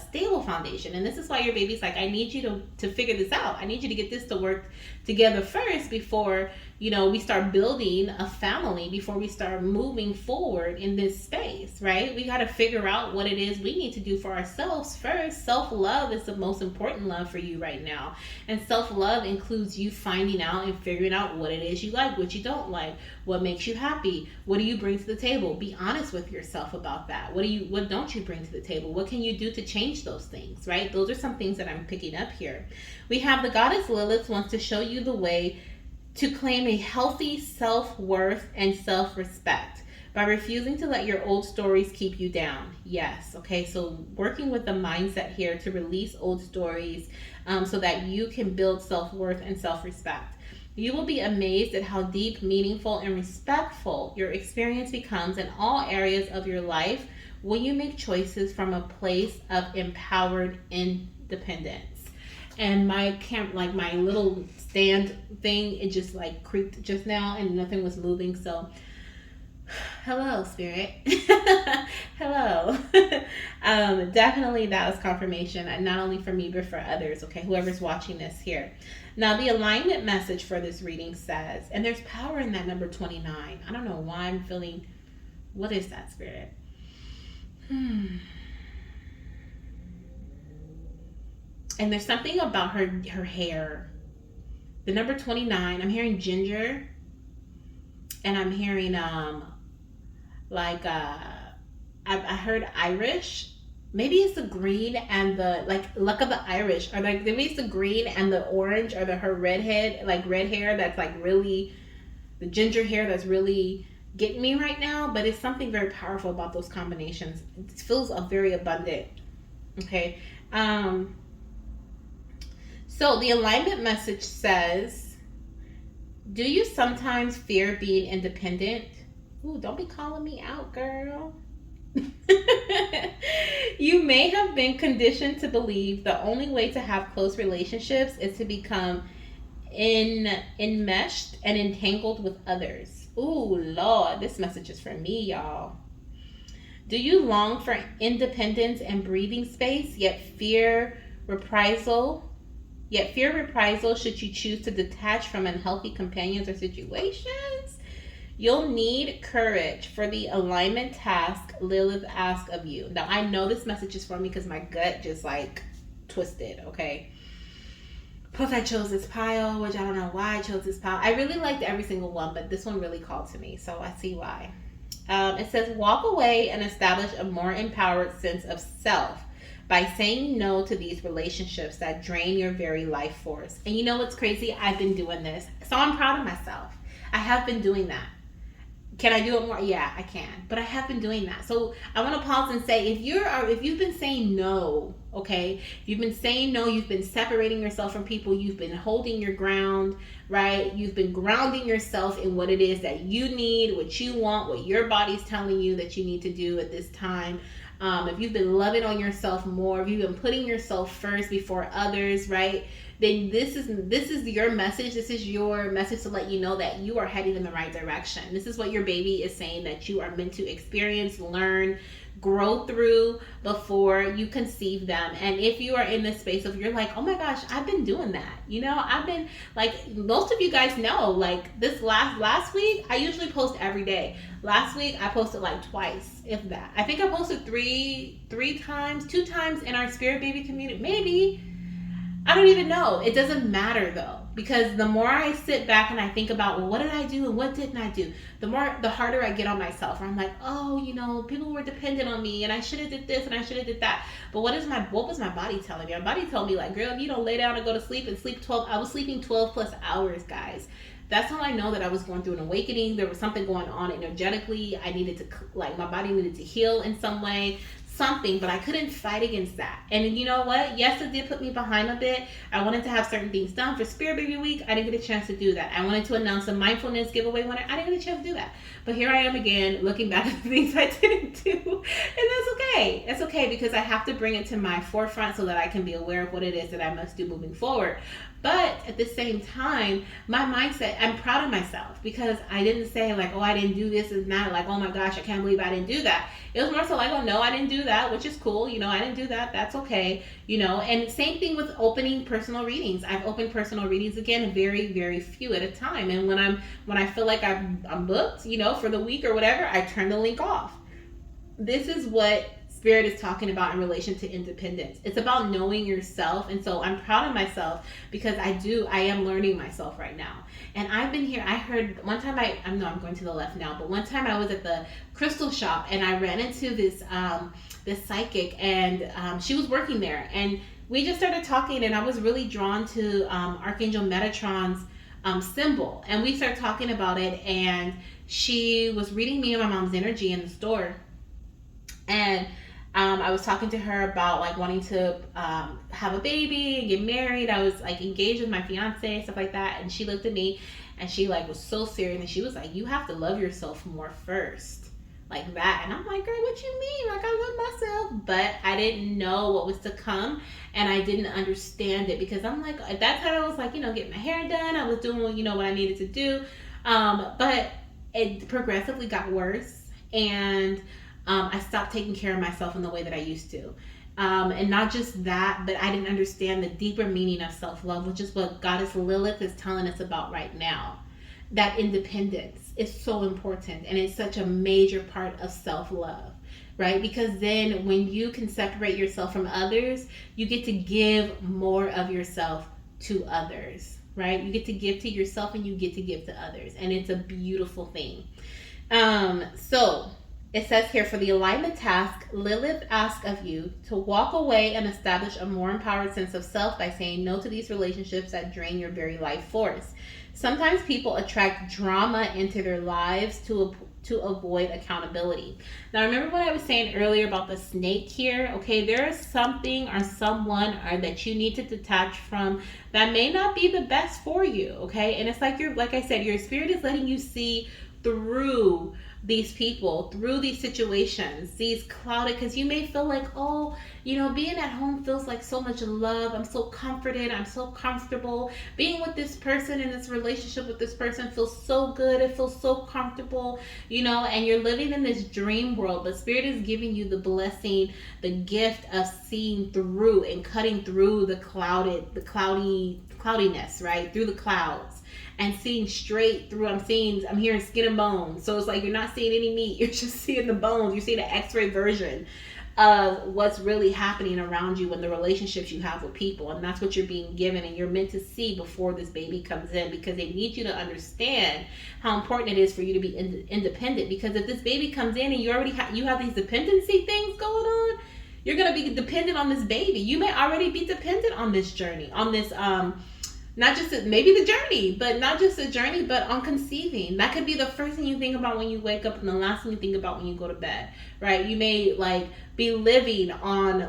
stable foundation. And this is why your baby's like, I need you to figure this out. I need you to get this to work together first before we start building a family before we start moving forward in this space, right? We got to figure out what it is we need to do for ourselves first. Self-love is the most important love for you right now. And self-love includes you finding out and figuring out what it is you like, what you don't like, what makes you happy, what do you bring to the table. Be honest with yourself about that. What don't you bring to the table? What can you do to change those things, right? Those are some things that I'm picking up here. We have the goddess Lilith wants to show you the way to claim a healthy self-worth and self-respect by refusing to let your old stories keep you down. Yes, okay, so working with the mindset here to release old stories so that you can build self-worth and self-respect. You will be amazed at how deep, meaningful, and respectful your experience becomes in all areas of your life when you make choices from a place of empowered independence. And my my little stand thing, it just like creaked just now and nothing was moving. So hello, spirit. Hello. Definitely that was confirmation, and not only for me but for others, okay, whoever's watching this here. Now the alignment message for this reading says, and there's power in that number 29. I don't know why I'm feeling, what is that, spirit? And there's something about her hair. The number 29, I'm hearing ginger. And I'm hearing I heard Irish. Maybe it's the green and the luck of the Irish. Or maybe it's the green and the orange, or her red hair that's really the ginger hair that's really getting me right now. But it's something very powerful about those combinations. It feels very abundant. Okay. So the alignment message says, do you sometimes fear being independent? Ooh, don't be calling me out, girl. You may have been conditioned to believe the only way to have close relationships is to become enmeshed and entangled with others. Ooh, Lord, this message is for me, y'all. Do you long for independence and breathing space, yet fear reprisal should you choose to detach from unhealthy companions or situations? You'll need courage for the alignment task Lilith asks of you. Now, I know this message is for me because my gut just twisted, okay? Plus, I chose this pile, which I don't know why I chose this pile. I really liked every single one, but this one really called to me, so I see why. It says, walk away and establish a more empowered sense of self by saying no to these relationships that drain your very life force. And you know what's crazy? I've been doing this. So I'm proud of myself. I have been doing that. Can I do it more? Yeah, I can. But I have been doing that. So I want to pause and say, if you've been saying no, okay? If you've been saying no, you've been separating yourself from people, you've been holding your ground, right? You've been grounding yourself in what it is that you need, what you want, what your body's telling you that you need to do at this time. If you've been loving on yourself more, if you've been putting yourself first before others, right? Then this is your message. This is your message to let you know that you are heading in the right direction. This is what your baby is saying that you are meant to experience, learn, grow through before you conceive them. And if you are in this space of you're like, oh my gosh, I've been doing that. I've been most of you guys know, this last week, I usually post every day. Last week I posted twice, if that. I think I posted two times in our Spirit Baby community, maybe. I don't even know. It doesn't matter though, because the more I sit back and I think about, well, what did I do and what didn't I do, the harder I get on myself. I'm like, oh, people were dependent on me and I should have did this and I should have did that. But what was my body telling me? My body told me girl, if you don't lay down and go to sleep and sleep 12, I was sleeping 12 plus hours, guys. That's how I know that I was going through an awakening. There was something going on energetically. I needed to, my body needed to heal in some way. Something, but I couldn't fight against that. And you know what? Yes, it did put me behind a bit. I wanted to have certain things done for Spirit Baby Week. I didn't get a chance to do that. I wanted to announce a mindfulness giveaway winner. I didn't get a chance to do that. But here I am again, looking back at the things I didn't do. And that's okay. It's okay because I have to bring it to my forefront so that I can be aware of what it is that I must do moving forward. But at the same time, my mindset, I'm proud of myself because I didn't say like, oh, I didn't do this and that, like, oh my gosh, I can't believe I didn't do that. It was more so like, oh no, I didn't do that, which is cool. I didn't do that. That's okay. And same thing with opening personal readings. I've opened personal readings again, very, very few at a time. And when I feel like I'm booked, for the week or whatever, I turn the link off. This is what Spirit is talking about in relation to independence. It's about knowing yourself. And so I'm proud of myself because I am learning myself right now. And I've been here. I heard one time I'm going to the left now, but one time I was at the crystal shop and I ran into this psychic, and she was working there, and we just started talking, and I was really drawn to Archangel Metatron's symbol, and we started talking about it, and she was reading me and my mom's energy in the store. And I was talking to her about like wanting to have a baby and get married. I was like engaged with my fiance and stuff like that. And she looked at me and she like was so serious, and she was like, you have to love yourself more first, like that. And I'm like, girl, what you mean? Like, I love myself. But I didn't know what was to come, and I didn't understand it because I'm like, at that time I was like, getting my hair done. I was doing what I needed to do. But it progressively got worse, and I stopped taking care of myself in the way that I used to. And not just that, but I didn't understand the deeper meaning of self-love, which is what Goddess Lilith is telling us about right now. That independence is so important, and it's such a major part of self-love, right? Because then when you can separate yourself from others, you get to give more of yourself to others, right? You get to give to yourself and you get to give to others, and it's a beautiful thing. So it says here, for the alignment task, Lilith asks of you to walk away and establish a more empowered sense of self by saying no to these relationships that drain your very life force. Sometimes people attract drama into their lives to avoid accountability. Now, remember what I was saying earlier about the snake here? Okay, there is something or someone that you need to detach from that may not be the best for you, okay? And it's like I said, your spirit is letting you see through these people, through these situations, these clouded, because you may feel like, oh, being at home feels like so much love. I'm so comforted. I'm so comfortable. Being with this person in this relationship with this person feels so good. It feels so comfortable, and you're living in this dream world, but Spirit is giving you the blessing, the gift of seeing through and cutting through the cloudiness, right? Through the clouds. And seeing straight through. I'm hearing skin and bones. So it's like you're not seeing any meat. You're just seeing the bones. You see the X-ray version of what's really happening around you and the relationships you have with people. And that's what you're being given, and you're meant to see before this baby comes in, because they need you to understand how important it is for you to be independent. Because if this baby comes in and you already you have these dependency things going on, you're going to be dependent on this baby. You may already be dependent on this journey, on this not just maybe the journey, but not just the journey, but on conceiving. That could be the first thing you think about when you wake up and the last thing you think about when you go to bed, right? You may be living on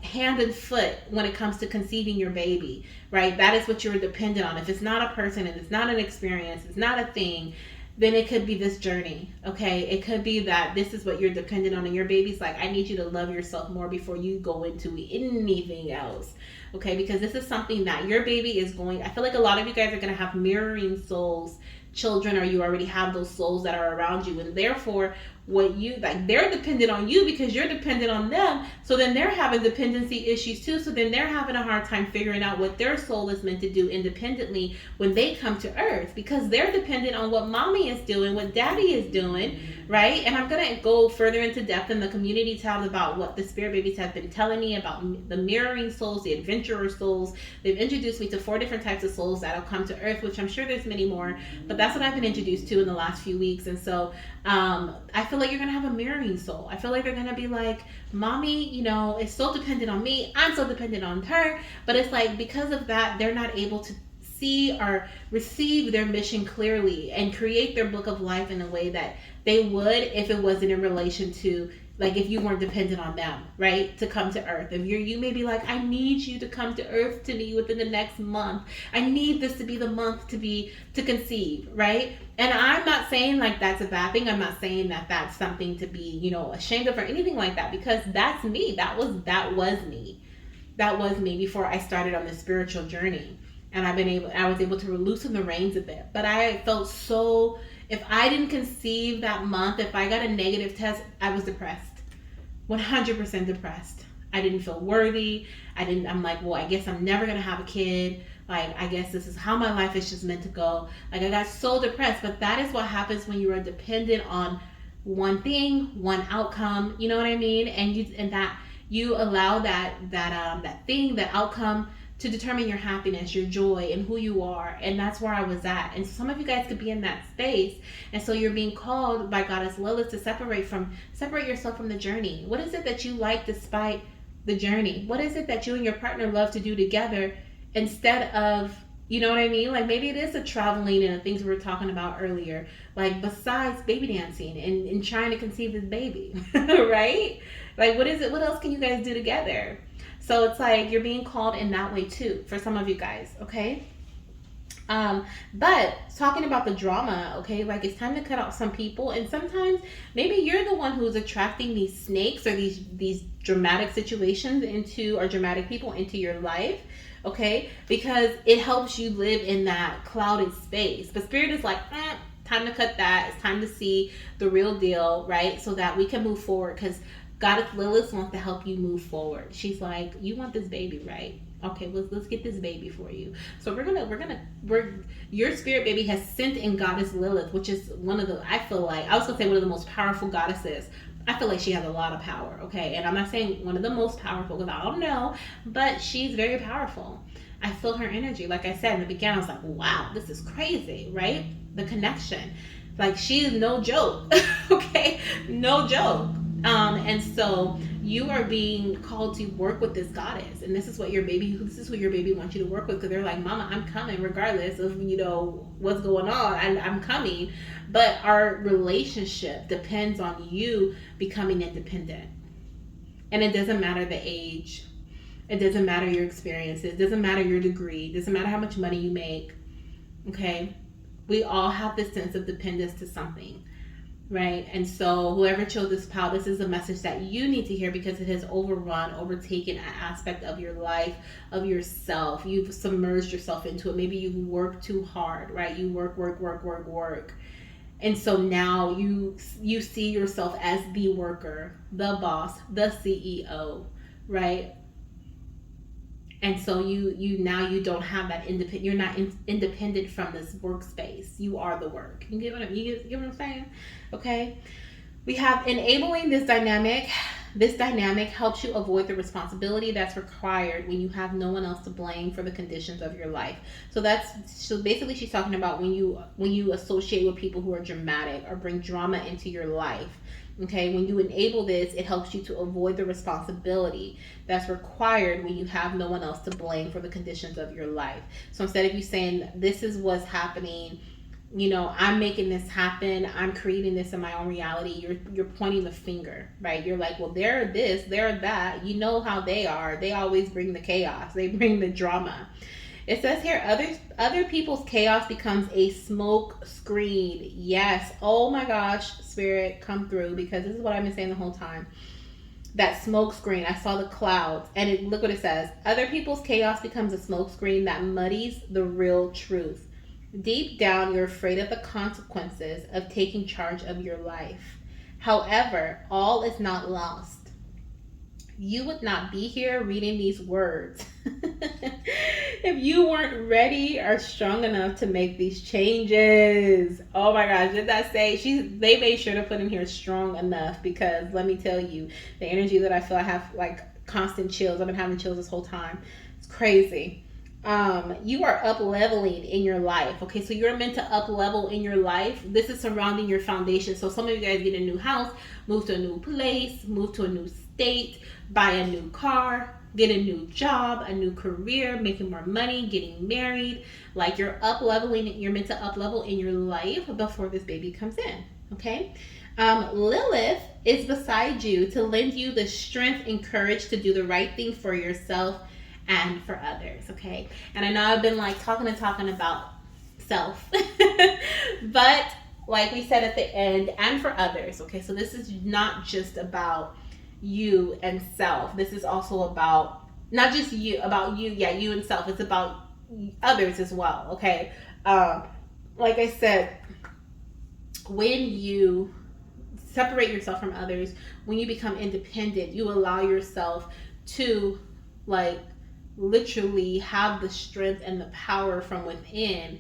hand and foot when it comes to conceiving your baby, right? That is what you're dependent on. If it's not a person and it's not an experience, it's not a thing, then it could be this journey, okay? It could be that this is what you're dependent on, and your baby's like, I need you to love yourself more before you go into anything else, okay? Because this is something that your baby is I feel like a lot of you guys are going to have mirroring souls, children, or you already have those souls that are around you, and therefore they're dependent on you because you're dependent on them. So then they're having dependency issues too. So then they're having a hard time figuring out what their soul is meant to do independently when they come to earth, because they're dependent on what mommy is doing, what daddy is doing, right? And I'm going to go further into depth in the community tab about what the spirit babies have been telling me about the mirroring souls, the adventurer souls. They've introduced me to 4 different types of souls that'll come to earth, which I'm sure there's many more, but that's what I've been introduced to in the last few weeks. And so I feel like you're going to have a mirroring soul. I feel like they're going to be like, mommy, is so dependent on me. I'm so dependent on her. But it's like, because of that, they're not able to see or receive their mission clearly and create their book of life in a way that they would if it wasn't in relation to, if you weren't dependent on them, right, to come to earth. If you may be like, I need you to come to earth to me within the next month. I need this to be the month to conceive, right? And I'm not saying that's a bad thing. I'm not saying that that's something to be, ashamed of or anything like that, because that's me. That was me. That was me before I started on this spiritual journey. and I was able to loosen the reins a bit. But I felt so, if I didn't conceive that month, if I got a negative test, I was depressed. 100% depressed. I didn't feel worthy. I'm like, well, I guess I'm never going to have a kid. Like, I guess this is how my life is just meant to go. Like, I got so depressed. But that is what happens when you are dependent on one thing, one outcome. You know what I mean? And that you allow that thing, that outcome, to determine your happiness, your joy, and who you are. And that's where I was at. And some of you guys could be in that space. And so you're being called by Goddess Lilith to separate yourself from the journey. What is it that you like despite the journey? What is it that you and your partner love to do together instead of, you know what I mean? Like, maybe it is the traveling and the things we were talking about earlier. Like, besides baby dancing and trying to conceive this baby, right? Like, what is it? What else can you guys do together? So it's like you're being called in that way too, for some of you guys, okay? But talking about the drama, okay, like, it's time to cut out some people. And sometimes maybe you're the one who's attracting these snakes or these dramatic situations or dramatic people into your life, okay? Because it helps you live in that clouded space. But Spirit is like, time to cut that. It's time to see the real deal, right? So that we can move forward, because Goddess Lilith wants to help you move forward. She's like, you want this baby, right? Okay, let's get this baby for you. So your spirit baby has sent in Goddess Lilith, which is I was gonna say one of the most powerful goddesses. I feel like she has a lot of power, okay? And I'm not saying one of the most powerful, because I don't know, but she's very powerful. I feel her energy. Like I said in the beginning, I was like, wow, this is crazy, right? The connection. Like, she is no joke, okay? No joke. And so you are being called to work with this goddess, and this is who your baby wants you to work with, because they're like, Mama, I'm coming regardless of, you know, what's going on. I'm coming. But our relationship depends on you becoming independent. And it doesn't matter the age. It doesn't matter your experiences. It doesn't matter your degree. It doesn't matter how much money you make. Okay? We all have this sense of dependence to something. Right? And so whoever chose this pile, this is a message that you need to hear, because it has overtaken an aspect of your life, of yourself. You've submerged yourself into it. Maybe you've worked too hard, right? You work. And so now you see yourself as the worker, the boss, the CEO, right? And so you don't have that independent. You're not independent from this workspace. You are the work. You get what I'm saying? Okay. We have enabling this dynamic. This dynamic helps you avoid the responsibility that's required when you have no one else to blame for the conditions of your life. So basically she's talking about when you associate with people who are dramatic or bring drama into your life. Okay, when you enable this, it helps you to avoid the responsibility that's required when you have no one else to blame for the conditions of your life. So instead of you saying, this is what's happening, you know, I'm making this happen, I'm creating this in my own reality, you're pointing the finger, right? You're like, well, they're this, they're that. You know how they are. They always bring the chaos. They bring the drama. It says here, other people's chaos becomes a smoke screen. Yes. Oh my gosh, Spirit, come through, because this is what I've been saying the whole time. That smoke screen. I saw the clouds, and look what it says. Other people's chaos becomes a smoke screen that muddies the real truth. Deep down, you're afraid of the consequences of taking charge of your life. However, all is not lost. You would not be here reading these words if you weren't ready or strong enough to make these changes. Oh my gosh, did that say? They made sure to put in here strong enough, because let me tell you, the energy that I feel, I have like constant chills. I've been having chills this whole time. It's crazy. You are up leveling in your life. Okay, so you're meant to up level in your life. This is surrounding your foundation. So some of you guys get a new house, move to a new place, move to a new state, buy a new car, get a new job, a new career, making more money, getting married. Like, you're up leveling. You're meant to up level in your life before this baby comes in. Okay. Lilith is beside you to lend you the strength and courage to do the right thing for yourself and for others. Okay. And I know I've been like talking about self, but like we said at the end, and for others. Okay. So this is not just about you and self. This is also about not just you, about you. Yeah, you and self. It's about others as well. Okay. Like I said, when you separate yourself from others, when you become independent, you allow yourself to like literally have the strength and the power from within,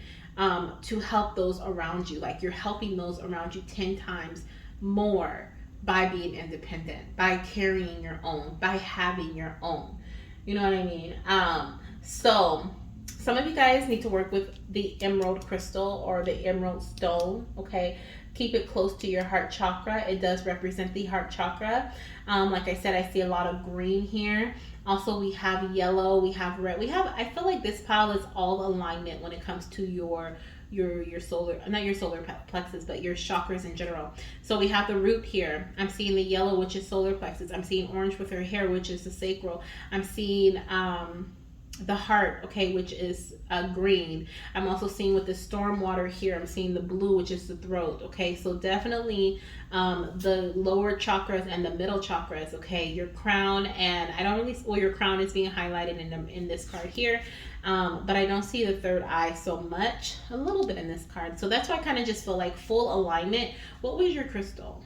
to help those around you. Like you're helping those around you 10 times more by being independent, by carrying your own, by having your own. You know what I mean? So some of you guys need to work with the emerald crystal or the emerald stone. Okay, keep it close to your heart chakra. It does represent the heart chakra. Like I said, I see a lot of green here. Also, we have yellow, we have red, we have, I feel like this pile is all alignment when it comes to your solar, not your solar plexus, but your chakras in general. So we have the root here. I'm seeing the yellow, which is solar plexus. I'm seeing orange with her hair, which is the sacral. I'm seeing the heart, okay, which is green. I'm also seeing with the storm water here, I'm seeing the blue, which is the throat. Okay, so definitely the lower chakras and the middle chakras. Okay, your crown, and I don't really, well, your crown is being highlighted in this card here, but I don't see the third eye so much. A little bit in this card, so that's why I kind of just feel like full alignment. What was your crystal?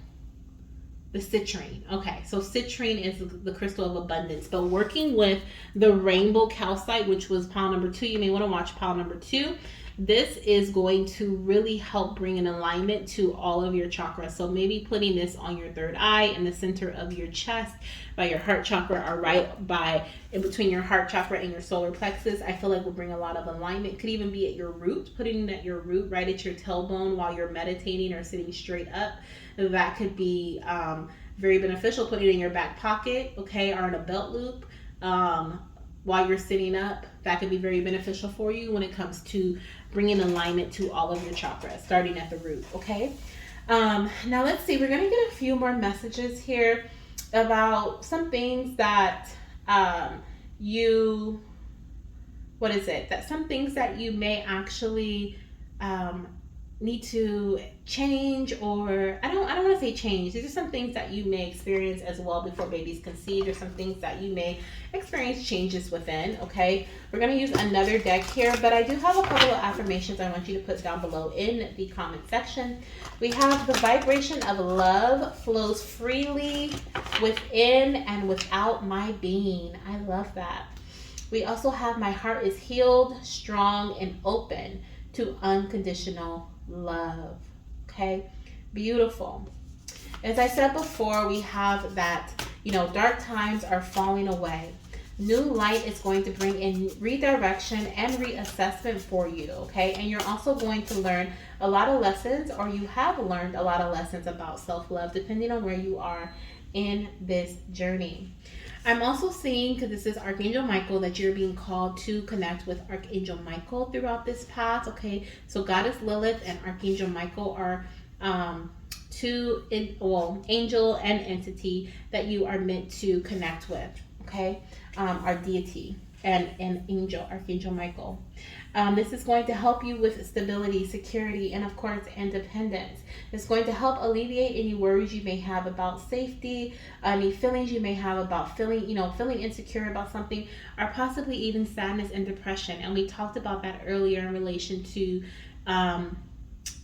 The citrine. Okay, so citrine is the crystal of abundance. But working with the rainbow calcite, which was pile number 2, you may want to watch pile number 2. This is going to really help bring an alignment to all of your chakras. So maybe putting this on your third eye in the center of your chest, by your heart chakra, or right by in between your heart chakra and your solar plexus, I feel like will bring a lot of alignment. Could even be at your root, putting it at your root, right at your tailbone while you're meditating or sitting straight up. That could be very beneficial. Put it in your back pocket, okay, or in a belt loop while you're sitting up. That could be very beneficial for you when it comes to bringing alignment to all of your chakras, starting at the root, okay? Now let's see, we're gonna get a few more messages here about some things that some things that you may actually need to change, or I don't want to say change. These are some things that you may experience as well before baby's conceived, or some things that you may experience changes within. Okay, we're going to use another deck here, but I do have a couple of affirmations I want you to put down below in the comment section. We have the vibration of love flows freely within and without my being. I love that. We also have my heart is healed, strong, and open to unconditional love. Okay, beautiful. As I said before, we have that, dark times are falling away. New light is going to bring in redirection and reassessment for you, okay? And you're also going to learn a lot of lessons, or you have learned a lot of lessons about self-love, depending on where you are in this journey. I'm also seeing, because this is Archangel Michael, that you're being called to connect with Archangel Michael throughout this path, okay? So Goddess Lilith and Archangel Michael are angel and entity that you are meant to connect with, okay? Our deity and angel, Archangel Michael. This is going to help you with stability, security, and of course, independence. It's going to help alleviate any worries you may have about safety, any feelings you may have about feeling insecure about something, or possibly even sadness and depression. And we talked about that earlier in relation to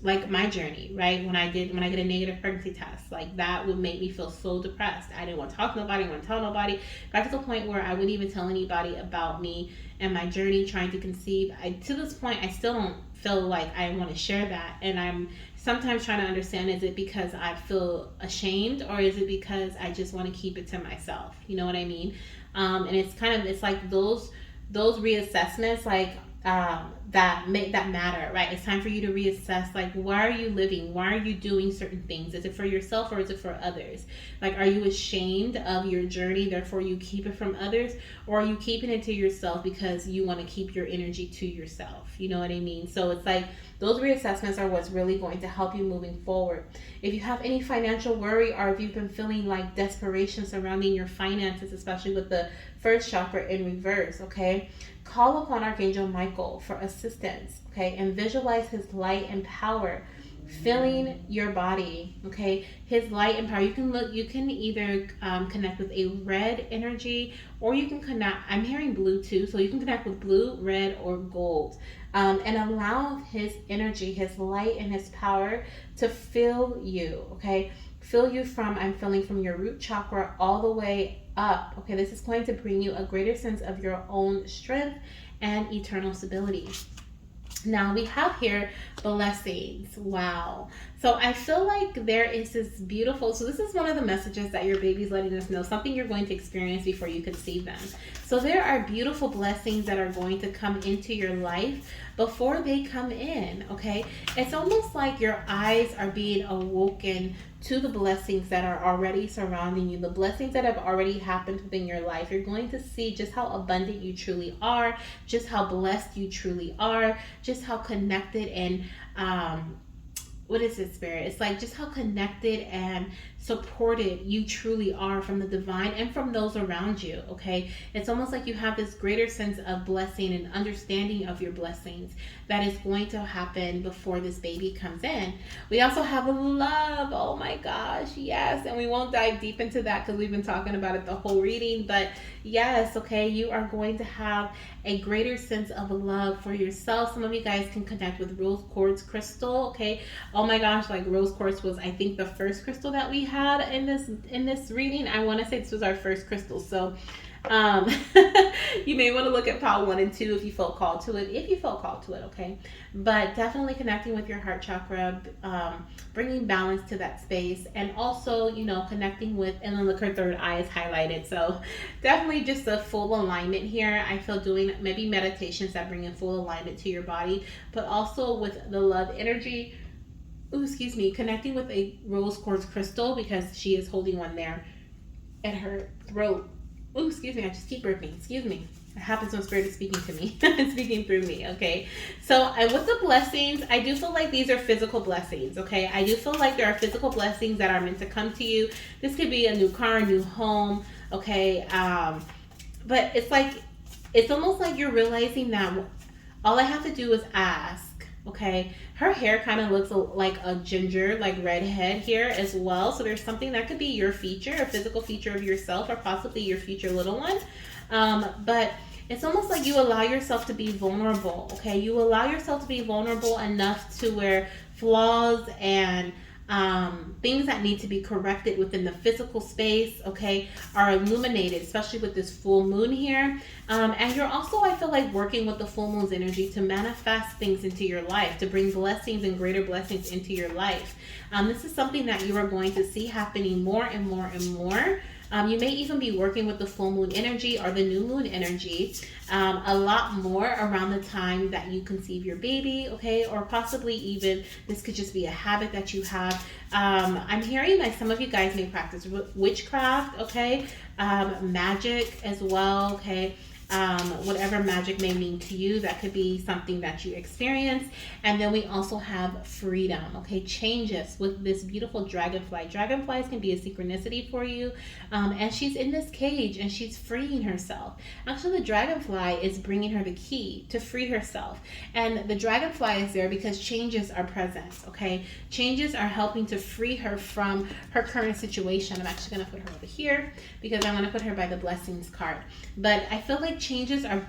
like my journey, right? When I get a negative pregnancy test, like that would make me feel so depressed. I didn't want to talk to nobody, I didn't want to tell nobody. Got to the point where I wouldn't even tell anybody about me and my journey trying to conceive. To this point, I still don't feel like I want to share that. And I'm sometimes trying to understand, is it because I feel ashamed, or is it because I just want to keep it to myself? You know what I mean? And it's like those reassessments, like, that matter, right? It's time for you to reassess, like, why are you living? Why are you doing certain things? Is it for yourself or is it for others? Like, are you ashamed of your journey, therefore you keep it from others? Or are you keeping it to yourself because you want to keep your energy to yourself? You know what I mean? So it's like those reassessments are what's really going to help you moving forward. If you have any financial worry, or if you've been feeling like desperation surrounding your finances, especially with the first chakra in reverse, okay, call upon Archangel Michael for assistance, okay, and visualize his light and power filling your body, okay? His light and power. You can either connect with a red energy, or you can connect, I'm hearing blue too, so you can connect with blue, red, or gold. And allow his energy, his light, and his power to fill you, okay? Fill you from, I'm feeling from your root chakra all the way up, okay? This is going to bring you a greater sense of your own strength and eternal stability. Now we have here blessings. Wow. So I feel like there is this beautiful, so this is one of the messages that your baby's letting us know, something you're going to experience before you conceive them. So there are beautiful blessings that are going to come into your life before they come in, okay? It's almost like your eyes are being awoken to the blessings that are already surrounding you, the blessings that have already happened within your life. You're going to see just how abundant you truly are, just how blessed you truly are, just how connected and what is it, Spirit? It's like just how connected and supported you truly are from the divine and from those around you, okay? It's almost like you have this greater sense of blessing and understanding of your blessings that is going to happen before this baby comes in. We also have love. Oh my gosh, yes. And we won't dive deep into that because we've been talking about it the whole reading. But yes, okay, you are going to have a greater sense of love for yourself. Some of you guys can connect with rose quartz crystal, okay? Oh my gosh, like rose quartz was, I think, the first crystal that we had in this reading. I want to say this was our first crystal. So you may want to look at pile 1 and 2 if you felt called to it, okay? But definitely connecting with your heart chakra, bringing balance to that space, and also, you know, connecting with, and then look, her third eye is highlighted. So definitely just a full alignment here. I feel doing maybe meditations that bring in full alignment to your body, but also with the love energy. Ooh, excuse me, connecting with a rose quartz crystal, because she is holding one there at her throat. Ooh, excuse me, I just keep burping. Excuse me. It happens when Spirit is speaking to me, speaking through me, okay? So with the blessings, I do feel like these are physical blessings, okay? I do feel like there are physical blessings that are meant to come to you. This could be a new car, a new home, okay? But it's like, it's almost like you're realizing that all I have to do is ask. Okay, her hair kind of looks like a ginger, like redhead here as well. So there's something that could be your feature, a physical feature of yourself, or possibly your future little one. But it's almost like you allow yourself to be vulnerable. Okay, you allow yourself to be vulnerable enough to where flaws and things that need to be corrected within the physical space, okay, are illuminated, especially with this full moon here. And you're also, I feel like, working with the full moon's energy to manifest things into your life, to bring blessings and greater blessings into your life. This is something that you are going to see happening more and more and more. You may even be working with the full moon energy or the new moon energy a lot more around the time that you conceive your baby, okay? Or possibly even this could just be a habit that you have. I'm hearing like some of you guys may practice witchcraft, okay? Magic as well, okay? Whatever magic may mean to you, that could be something that you experience. And then we also have freedom, okay? Changes with this beautiful dragonfly. Dragonflies can be a synchronicity for you. And she's in this cage and she's freeing herself. Actually, the dragonfly is bringing her the key to free herself. And the dragonfly is there because changes are present, okay? Changes are helping to free her from her current situation. I'm actually going to put her over here because I'm going to put her by the blessings card. But I feel like changes are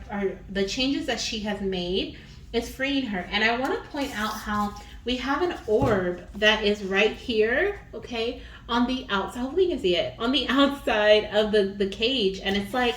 the changes that she has made is freeing her. And I want to point out how we have an orb that is right here, okay, on the outside. Hopefully you can see it on the outside of the cage. And it's like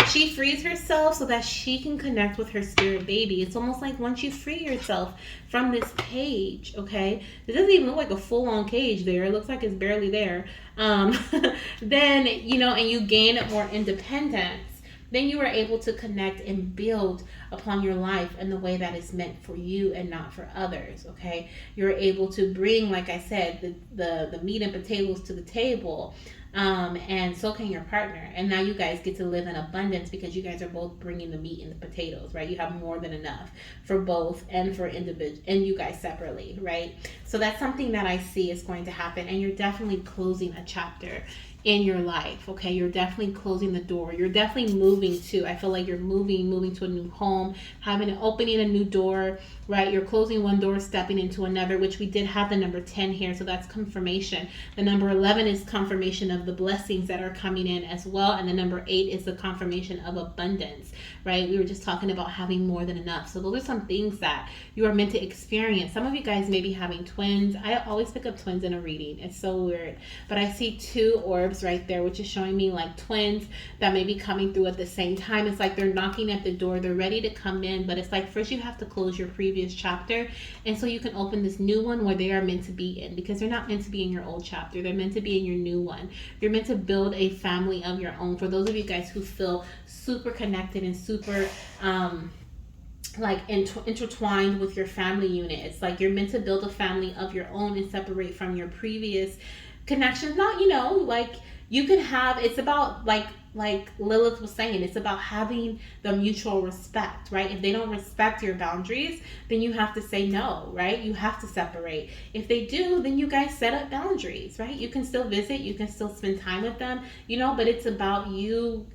she frees herself so that she can connect with her spirit baby. It's almost like once you free yourself from this cage, okay, it doesn't even look like a full-on cage there. It looks like it's barely there. Then, you know, and you gain more independence. Then you are able to connect and build upon your life in the way that is meant for you and not for others, okay? You're able to bring, like I said, the meat and potatoes to the table. And so can your partner. And now you guys get to live in abundance because you guys are both bringing the meat and the potatoes, right? You have more than enough for both and for individual and you guys separately, right? So that's something that I see is going to happen, and you're definitely closing a chapter in your life. Okay, you're definitely closing the door. You're definitely moving too. I feel like you're moving to a new home, opening a new door, right? You're closing one door, stepping into another, which we did have the number 10 here, so that's confirmation. The number 11 is confirmation of the blessings that are coming in as well, and the number 8 is the confirmation of abundance, right? We were just talking about having more than enough. So those are some things that you are meant to experience. Some of you guys may be having twins. I always pick up twins in a reading. It's so weird, but I see 2 orbs right there, which is showing me like twins that may be coming through at the same time. It's like they're knocking at the door, they're ready to come in, but it's like first you have to close your previous chapter, and so you can open this new one where they are meant to be in, because they're not meant to be in your old chapter. They're meant to be in your new one. You're meant to build a family of your own. For those of you guys who feel super connected and super like intertwined with your family unit, it's like you're meant to build a family of your own and separate from your previous connections. Not, like you can have, it's about like Lilith was saying, it's about having the mutual respect, right? If they don't respect your boundaries, then you have to say no, right? You have to separate. If they do, then you guys set up boundaries, right? You can still visit, you can still spend time with them, but it's about you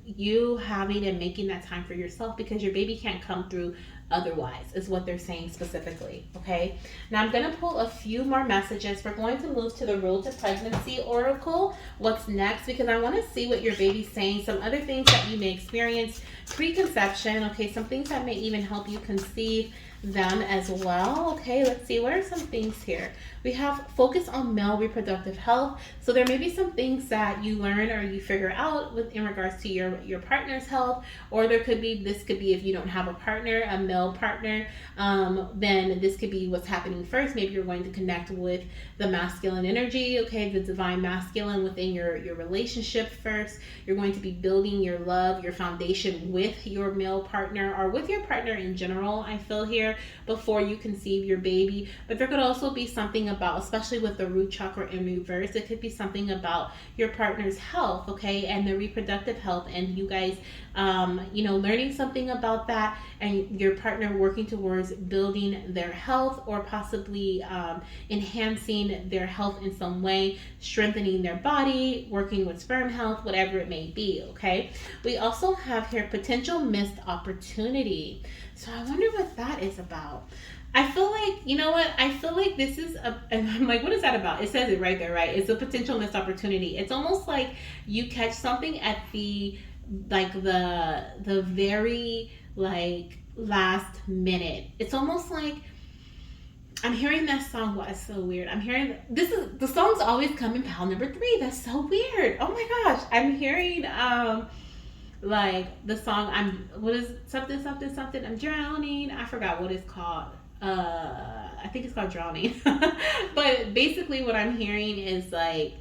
having and making that time for yourself, because your baby can't come through otherwise, is what they're saying specifically. Okay, now I'm going to pull a few more messages. We're going to move to the Road to Pregnancy Oracle. What's next? Because I want to see what your baby's saying, some other things that you may experience preconception. Okay, some things that may even help you conceive them as well. Okay, let's see, what are some things here? We have focus on male reproductive health. So there may be some things that you learn or you figure out in regards to your partner's health, or this could be if you don't have a partner, a male partner, then this could be what's happening first. Maybe you're going to connect with the masculine energy, okay, the divine masculine within your relationship first. You're going to be building your love, your foundation with your male partner, or with your partner in general, I feel here, before you conceive your baby. But there could also be something about, especially with the root chakra in reverse, it could be something about your partner's health, okay, and the reproductive health, and you guys learning something about that, and your partner working towards building their health, or possibly enhancing their health in some way, strengthening their body, working with sperm health, whatever it may be. Okay, we also have here potential missed opportunity. So I wonder what that is about. I feel like, I feel like this is and I'm like, what is that about? It says it right there, right? It's a potential missed opportunity. It's almost like you catch something at the very last minute. It's almost like I'm hearing that song. What is so weird? I'm hearing the song's always come in pile number 3. That's so weird. Oh my gosh. I'm hearing the song, what is something I'm drowning. I forgot what it's called. I think it's called Drowning. But basically what I'm hearing is like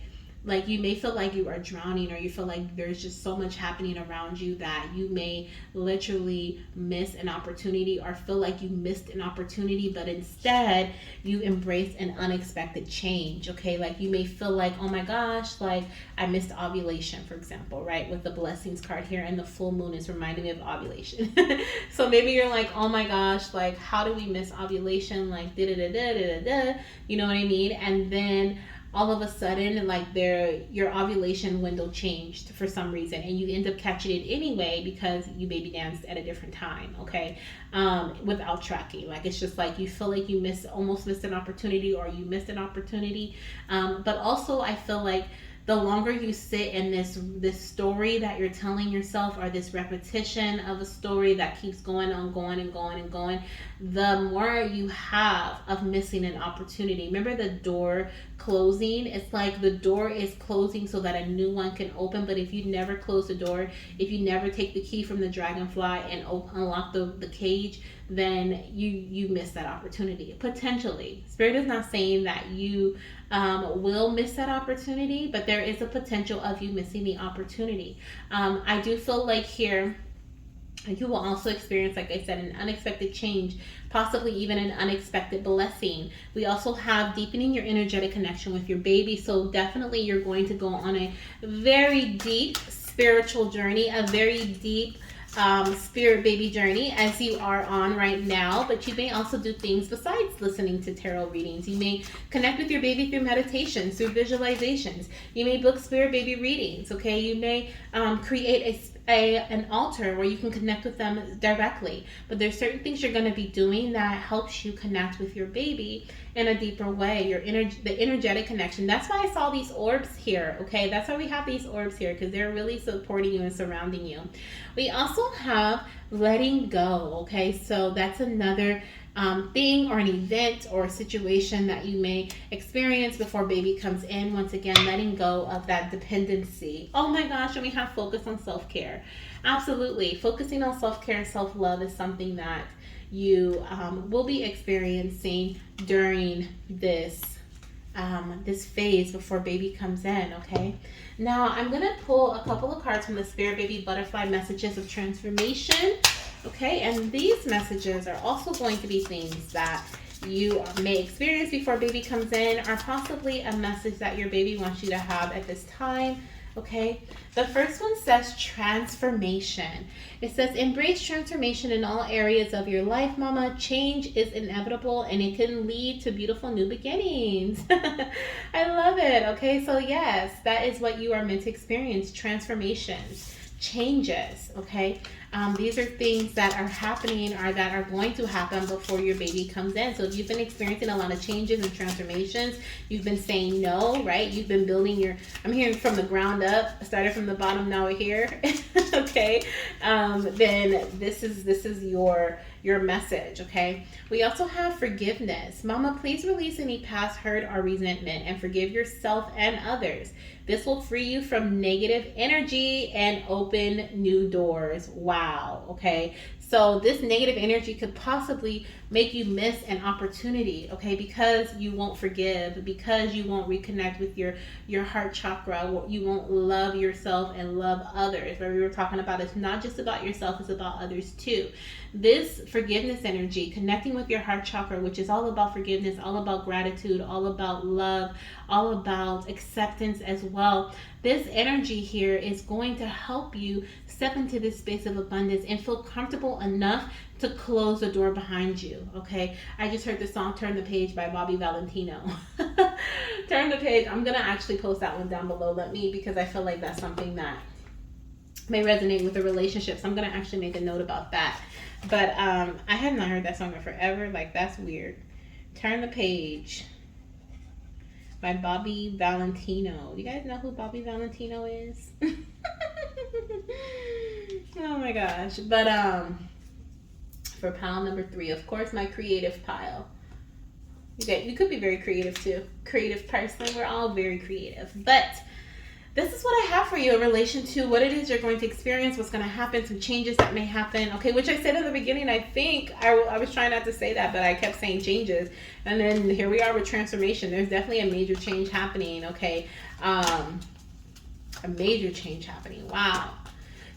you may feel like you are drowning, or you feel like there's just so much happening around you that you may literally miss an opportunity, or feel like you missed an opportunity, but instead you embraced an unexpected change. Okay, like you may feel like, oh my gosh, like I missed ovulation, for example, right? With the blessings card here, and the full moon is reminding me of ovulation. So maybe you're like, oh my gosh, like how do we miss ovulation? Like da da da da da da, you know what I mean? And then all of a sudden, your ovulation window changed for some reason, and you end up catching it anyway because you baby danced at a different time, okay, without tracking. Like it's just like you feel like you almost missed an opportunity, or you missed an opportunity. But also I feel like the longer you sit in this story that you're telling yourself, or this repetition of a story that keeps going on, the more you have of missing an opportunity. Remember the door closing? It's like the door is closing so that a new one can open. But if you never close the door, if you never take the key from the dragonfly and unlock the cage, then you miss that opportunity. Potentially. Spirit is not saying that you will miss that opportunity, but there is a potential of you missing the opportunity. I do feel like here You will also experience, like I said, an unexpected change, possibly even an unexpected blessing. We also have deepening your energetic connection with your baby. So definitely you're going to go on a very deep spiritual journey, a very deep spirit baby journey as you are on right now. But you may also do things besides listening to tarot readings. You may connect with your baby through meditations, through visualizations. You may book spirit baby readings. Okay, you may create an altar where you can connect with them directly. But there's certain things you're going to be doing that helps you connect with your baby in a deeper way. The energetic connection. That's why I saw these orbs here. Okay, that's why we have these orbs here, because they're really supporting you and surrounding you. We also have letting go. Okay, so that's another thing or an event or a situation that you may experience before baby comes in. Once again, letting go of that dependency. Oh my gosh, and we have focus on self-care. Absolutely. Focusing on self-care and self-love is something that you will be experiencing during this phase before baby comes in. Okay, now I'm going to pull a couple of cards from the Spirit Baby Butterfly Messages of Transformation. Okay, and these messages are also going to be things that you may experience before baby comes in, or possibly a message that your baby wants you to have at this time. Okay, the first one says transformation. It says embrace transformation in all areas of your life, mama. Change is inevitable and it can lead to beautiful new beginnings. I love it. Okay, so yes, that is what you are meant to experience. Transformations, changes. Okay, these are things that are happening or that are going to happen before your baby comes in. So if you've been experiencing a lot of changes and transformations, you've been saying no, right? You've been building I'm hearing from the ground up, started from the bottom, now we're here. Okay, then this is your message. Okay, we also have forgiveness. Mama, please release any past hurt or resentment and forgive yourself and others. This will free you from negative energy and open new doors. Wow. Okay. So this negative energy could possibly make you miss an opportunity, okay, because you won't forgive, because you won't reconnect with your heart chakra, you won't love yourself and love others. Where we were talking about, it's not just about yourself, it's about others too. This forgiveness energy, connecting with your heart chakra, which is all about forgiveness, all about gratitude, all about love, all about acceptance as well. This energy here is going to help you step into this space of abundance and feel comfortable enough to close the door behind you. Okay, I just heard the song Turn the Page by Bobby Valentino. Turn the Page. I'm gonna actually post that one down below, because I feel like that's something that may resonate with the relationship. So I'm gonna actually make a note about that. But I have not heard that song in forever. Like, that's weird. Turn the Page by Bobby Valentino. You guys know who Bobby Valentino is? Oh my gosh. But for pile number 3, of course, my creative pile. Okay, you could be very creative too. Creative person. We're all very creative. But this is what I have for you in relation to what it is you're going to experience, what's going to happen, some changes that may happen. Okay, which I said in the beginning, I think I was trying not to say that, but I kept saying changes. And then here we are with transformation. There's definitely a major change happening, okay? A major change happening. Wow.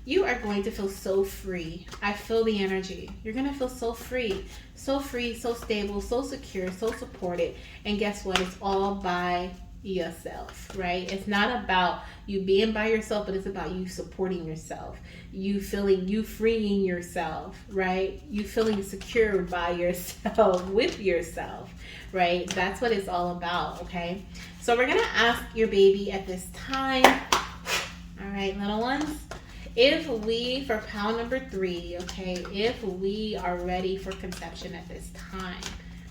You are going to feel so free. I feel the energy. You're going to feel so free, so stable, so secure, so supported. And guess what? It's all by yourself, right? It's not about you being by yourself, but it's about you supporting yourself, you freeing yourself, right? You feeling secure by yourself, with yourself, right? That's what it's all about. Okay, so we're gonna ask your baby at this time, all right, little ones, if we, for pile number 3, okay, if we are ready for conception at this time.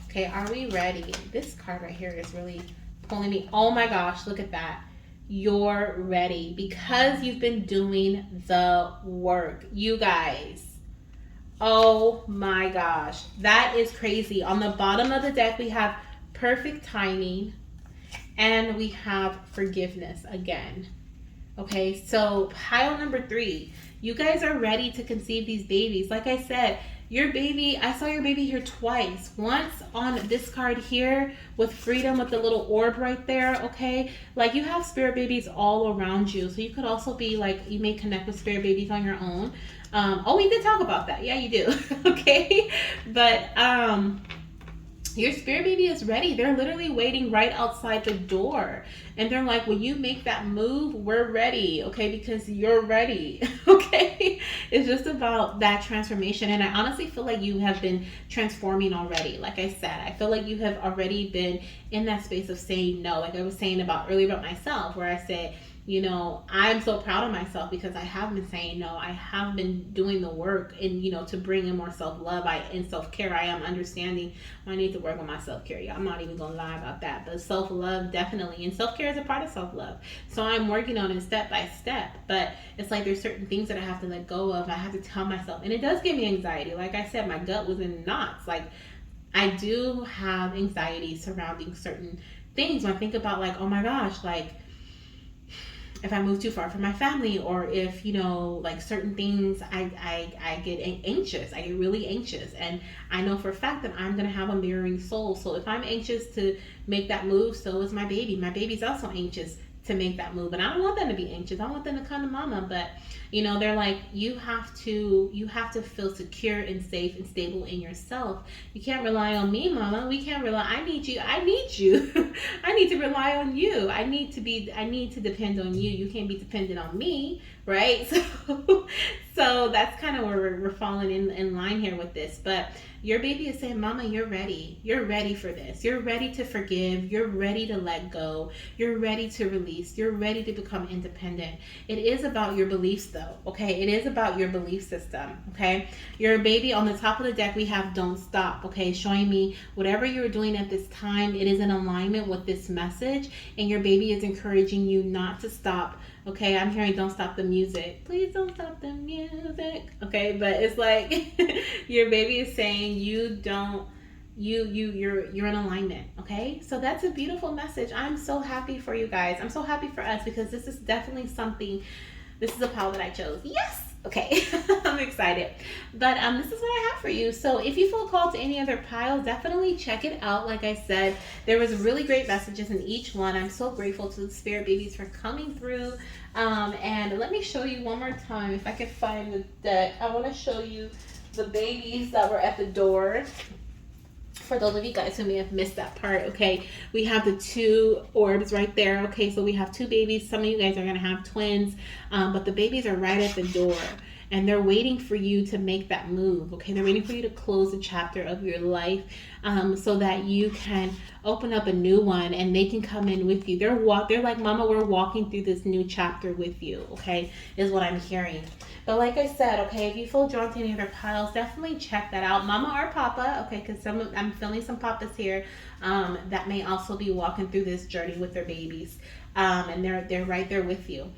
Okay, are we ready? This card right here is really pulling me. Oh my gosh, look at that. You're ready because you've been doing the work, you guys. Oh my gosh, that is crazy. On the bottom of the deck, we have perfect timing and we have forgiveness again. Okay, so pile number 3, you guys are ready to conceive these babies. Like I said, your baby, I saw your baby here twice. Once on this card here with freedom, with the little orb right there, okay? Like, you have spirit babies all around you. So you could also be like, you may connect with spirit babies on your own. Oh, we did talk about that. Yeah, you do. Okay. But your spirit baby is ready. They're literally waiting right outside the door. And they're like, when you make that move, we're ready. Okay. Because you're ready. Okay. It's just about that transformation. And I honestly feel like you have been transforming already. Like I said, I feel like you have already been in that space of saying no. Like I was saying earlier about myself, where I said, you know, I'm so proud of myself because I have been saying no. I have been doing the work and, you know, to bring in more self-love and self-care. I am understanding I need to work on my self-care. Yeah, I'm not even going to lie about that. But self-love, definitely. And self-care is a part of self-love. So I'm working on it step by step. But it's like there's certain things that I have to let go of. I have to tell myself. And it does give me anxiety. Like I said, my gut was in knots. Like I do have anxiety surrounding certain things. When I think about like, oh my gosh, like, if I move too far from my family, or if, you know, like certain things, I get anxious. I get really anxious. And I know for a fact that I'm going to have a mirroring soul. So if I'm anxious to make that move, so is my baby. My baby's also anxious to make that move. And I don't want them to be anxious. I want them to come to mama. But, you know, they're like, you have to feel secure and safe and stable in yourself. You can't rely on me, mama. We can't rely. I need you. I need to rely on you. I need to depend on you. You can't be dependent on me, right? So that's kind of where we're falling in line here with this. But your baby is saying, mama, you're ready. You're ready for this. You're ready to forgive. You're ready to let go. You're ready to release. You're ready to become independent. It is about your beliefs though, okay? It is about your belief system, okay? Your baby, on the top of the deck, we have don't stop, okay? Showing me whatever you're doing at this time, it is in alignment with this message, and your baby is encouraging you not to stop. Okay, I'm hearing don't stop the music. Please don't stop the music. Okay, but it's like your baby is saying you're in alignment. Okay, so that's a beautiful message. I'm so happy for you guys. I'm so happy for us because this is definitely something. This is a pile that I chose. Yes. Okay, I'm excited. But this is what I have for you. So if you feel called to any other pile, definitely check it out. Like I said, there was really great messages in each one. I'm so grateful to the spirit babies for coming through. And let me show you one more time, if I can find the deck. I want to show you the babies that were at the door. For those of you guys who may have missed that part, okay, we have the two orbs right there. Okay, so we have two babies. Some of you guys are going to have twins, but the babies are right at the door. And they're waiting for you to make that move, okay? They're waiting for you to close the chapter of your life so that you can open up a new one and they can come in with you. They're like, mama, we're walking through this new chapter with you, okay, is what I'm hearing. But like I said, okay, if you feel drawn to any other piles, definitely check that out. Mama or papa, okay, because I'm feeling some papas here that may also be walking through this journey with their babies. And they're right there with you.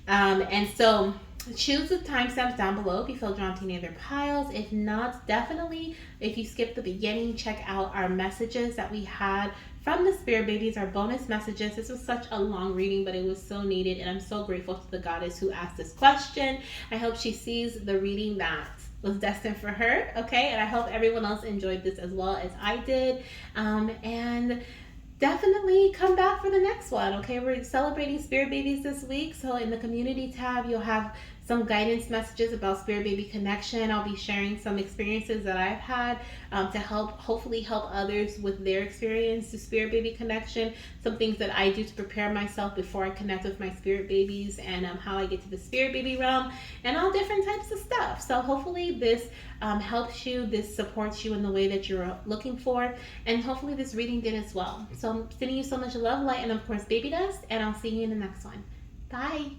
And so choose the timestamps down below if you feel drawn to any other piles. If not, definitely, if you skip the beginning, check out our messages that we had from the spirit babies, our bonus messages. This was such a long reading, but it was so needed, and I'm so grateful to the goddess who asked this question. I hope she sees the reading that was destined for her, okay? And I hope everyone else enjoyed this as well as I did. And definitely come back for the next one, okay? We're celebrating spirit babies this week, so in the community tab you'll have some guidance messages about spirit baby connection. I'll be sharing some experiences that I've had to hopefully help others with their experience to spirit baby connection, some things that I do to prepare myself before I connect with my spirit babies, and how I get to the spirit baby realm, and all different types of stuff. So hopefully this helps you, this supports you in the way that you're looking for, and hopefully this reading did as well. So I'm sending you so much love, light, and of course baby dust, and I'll see you in the next one. Bye.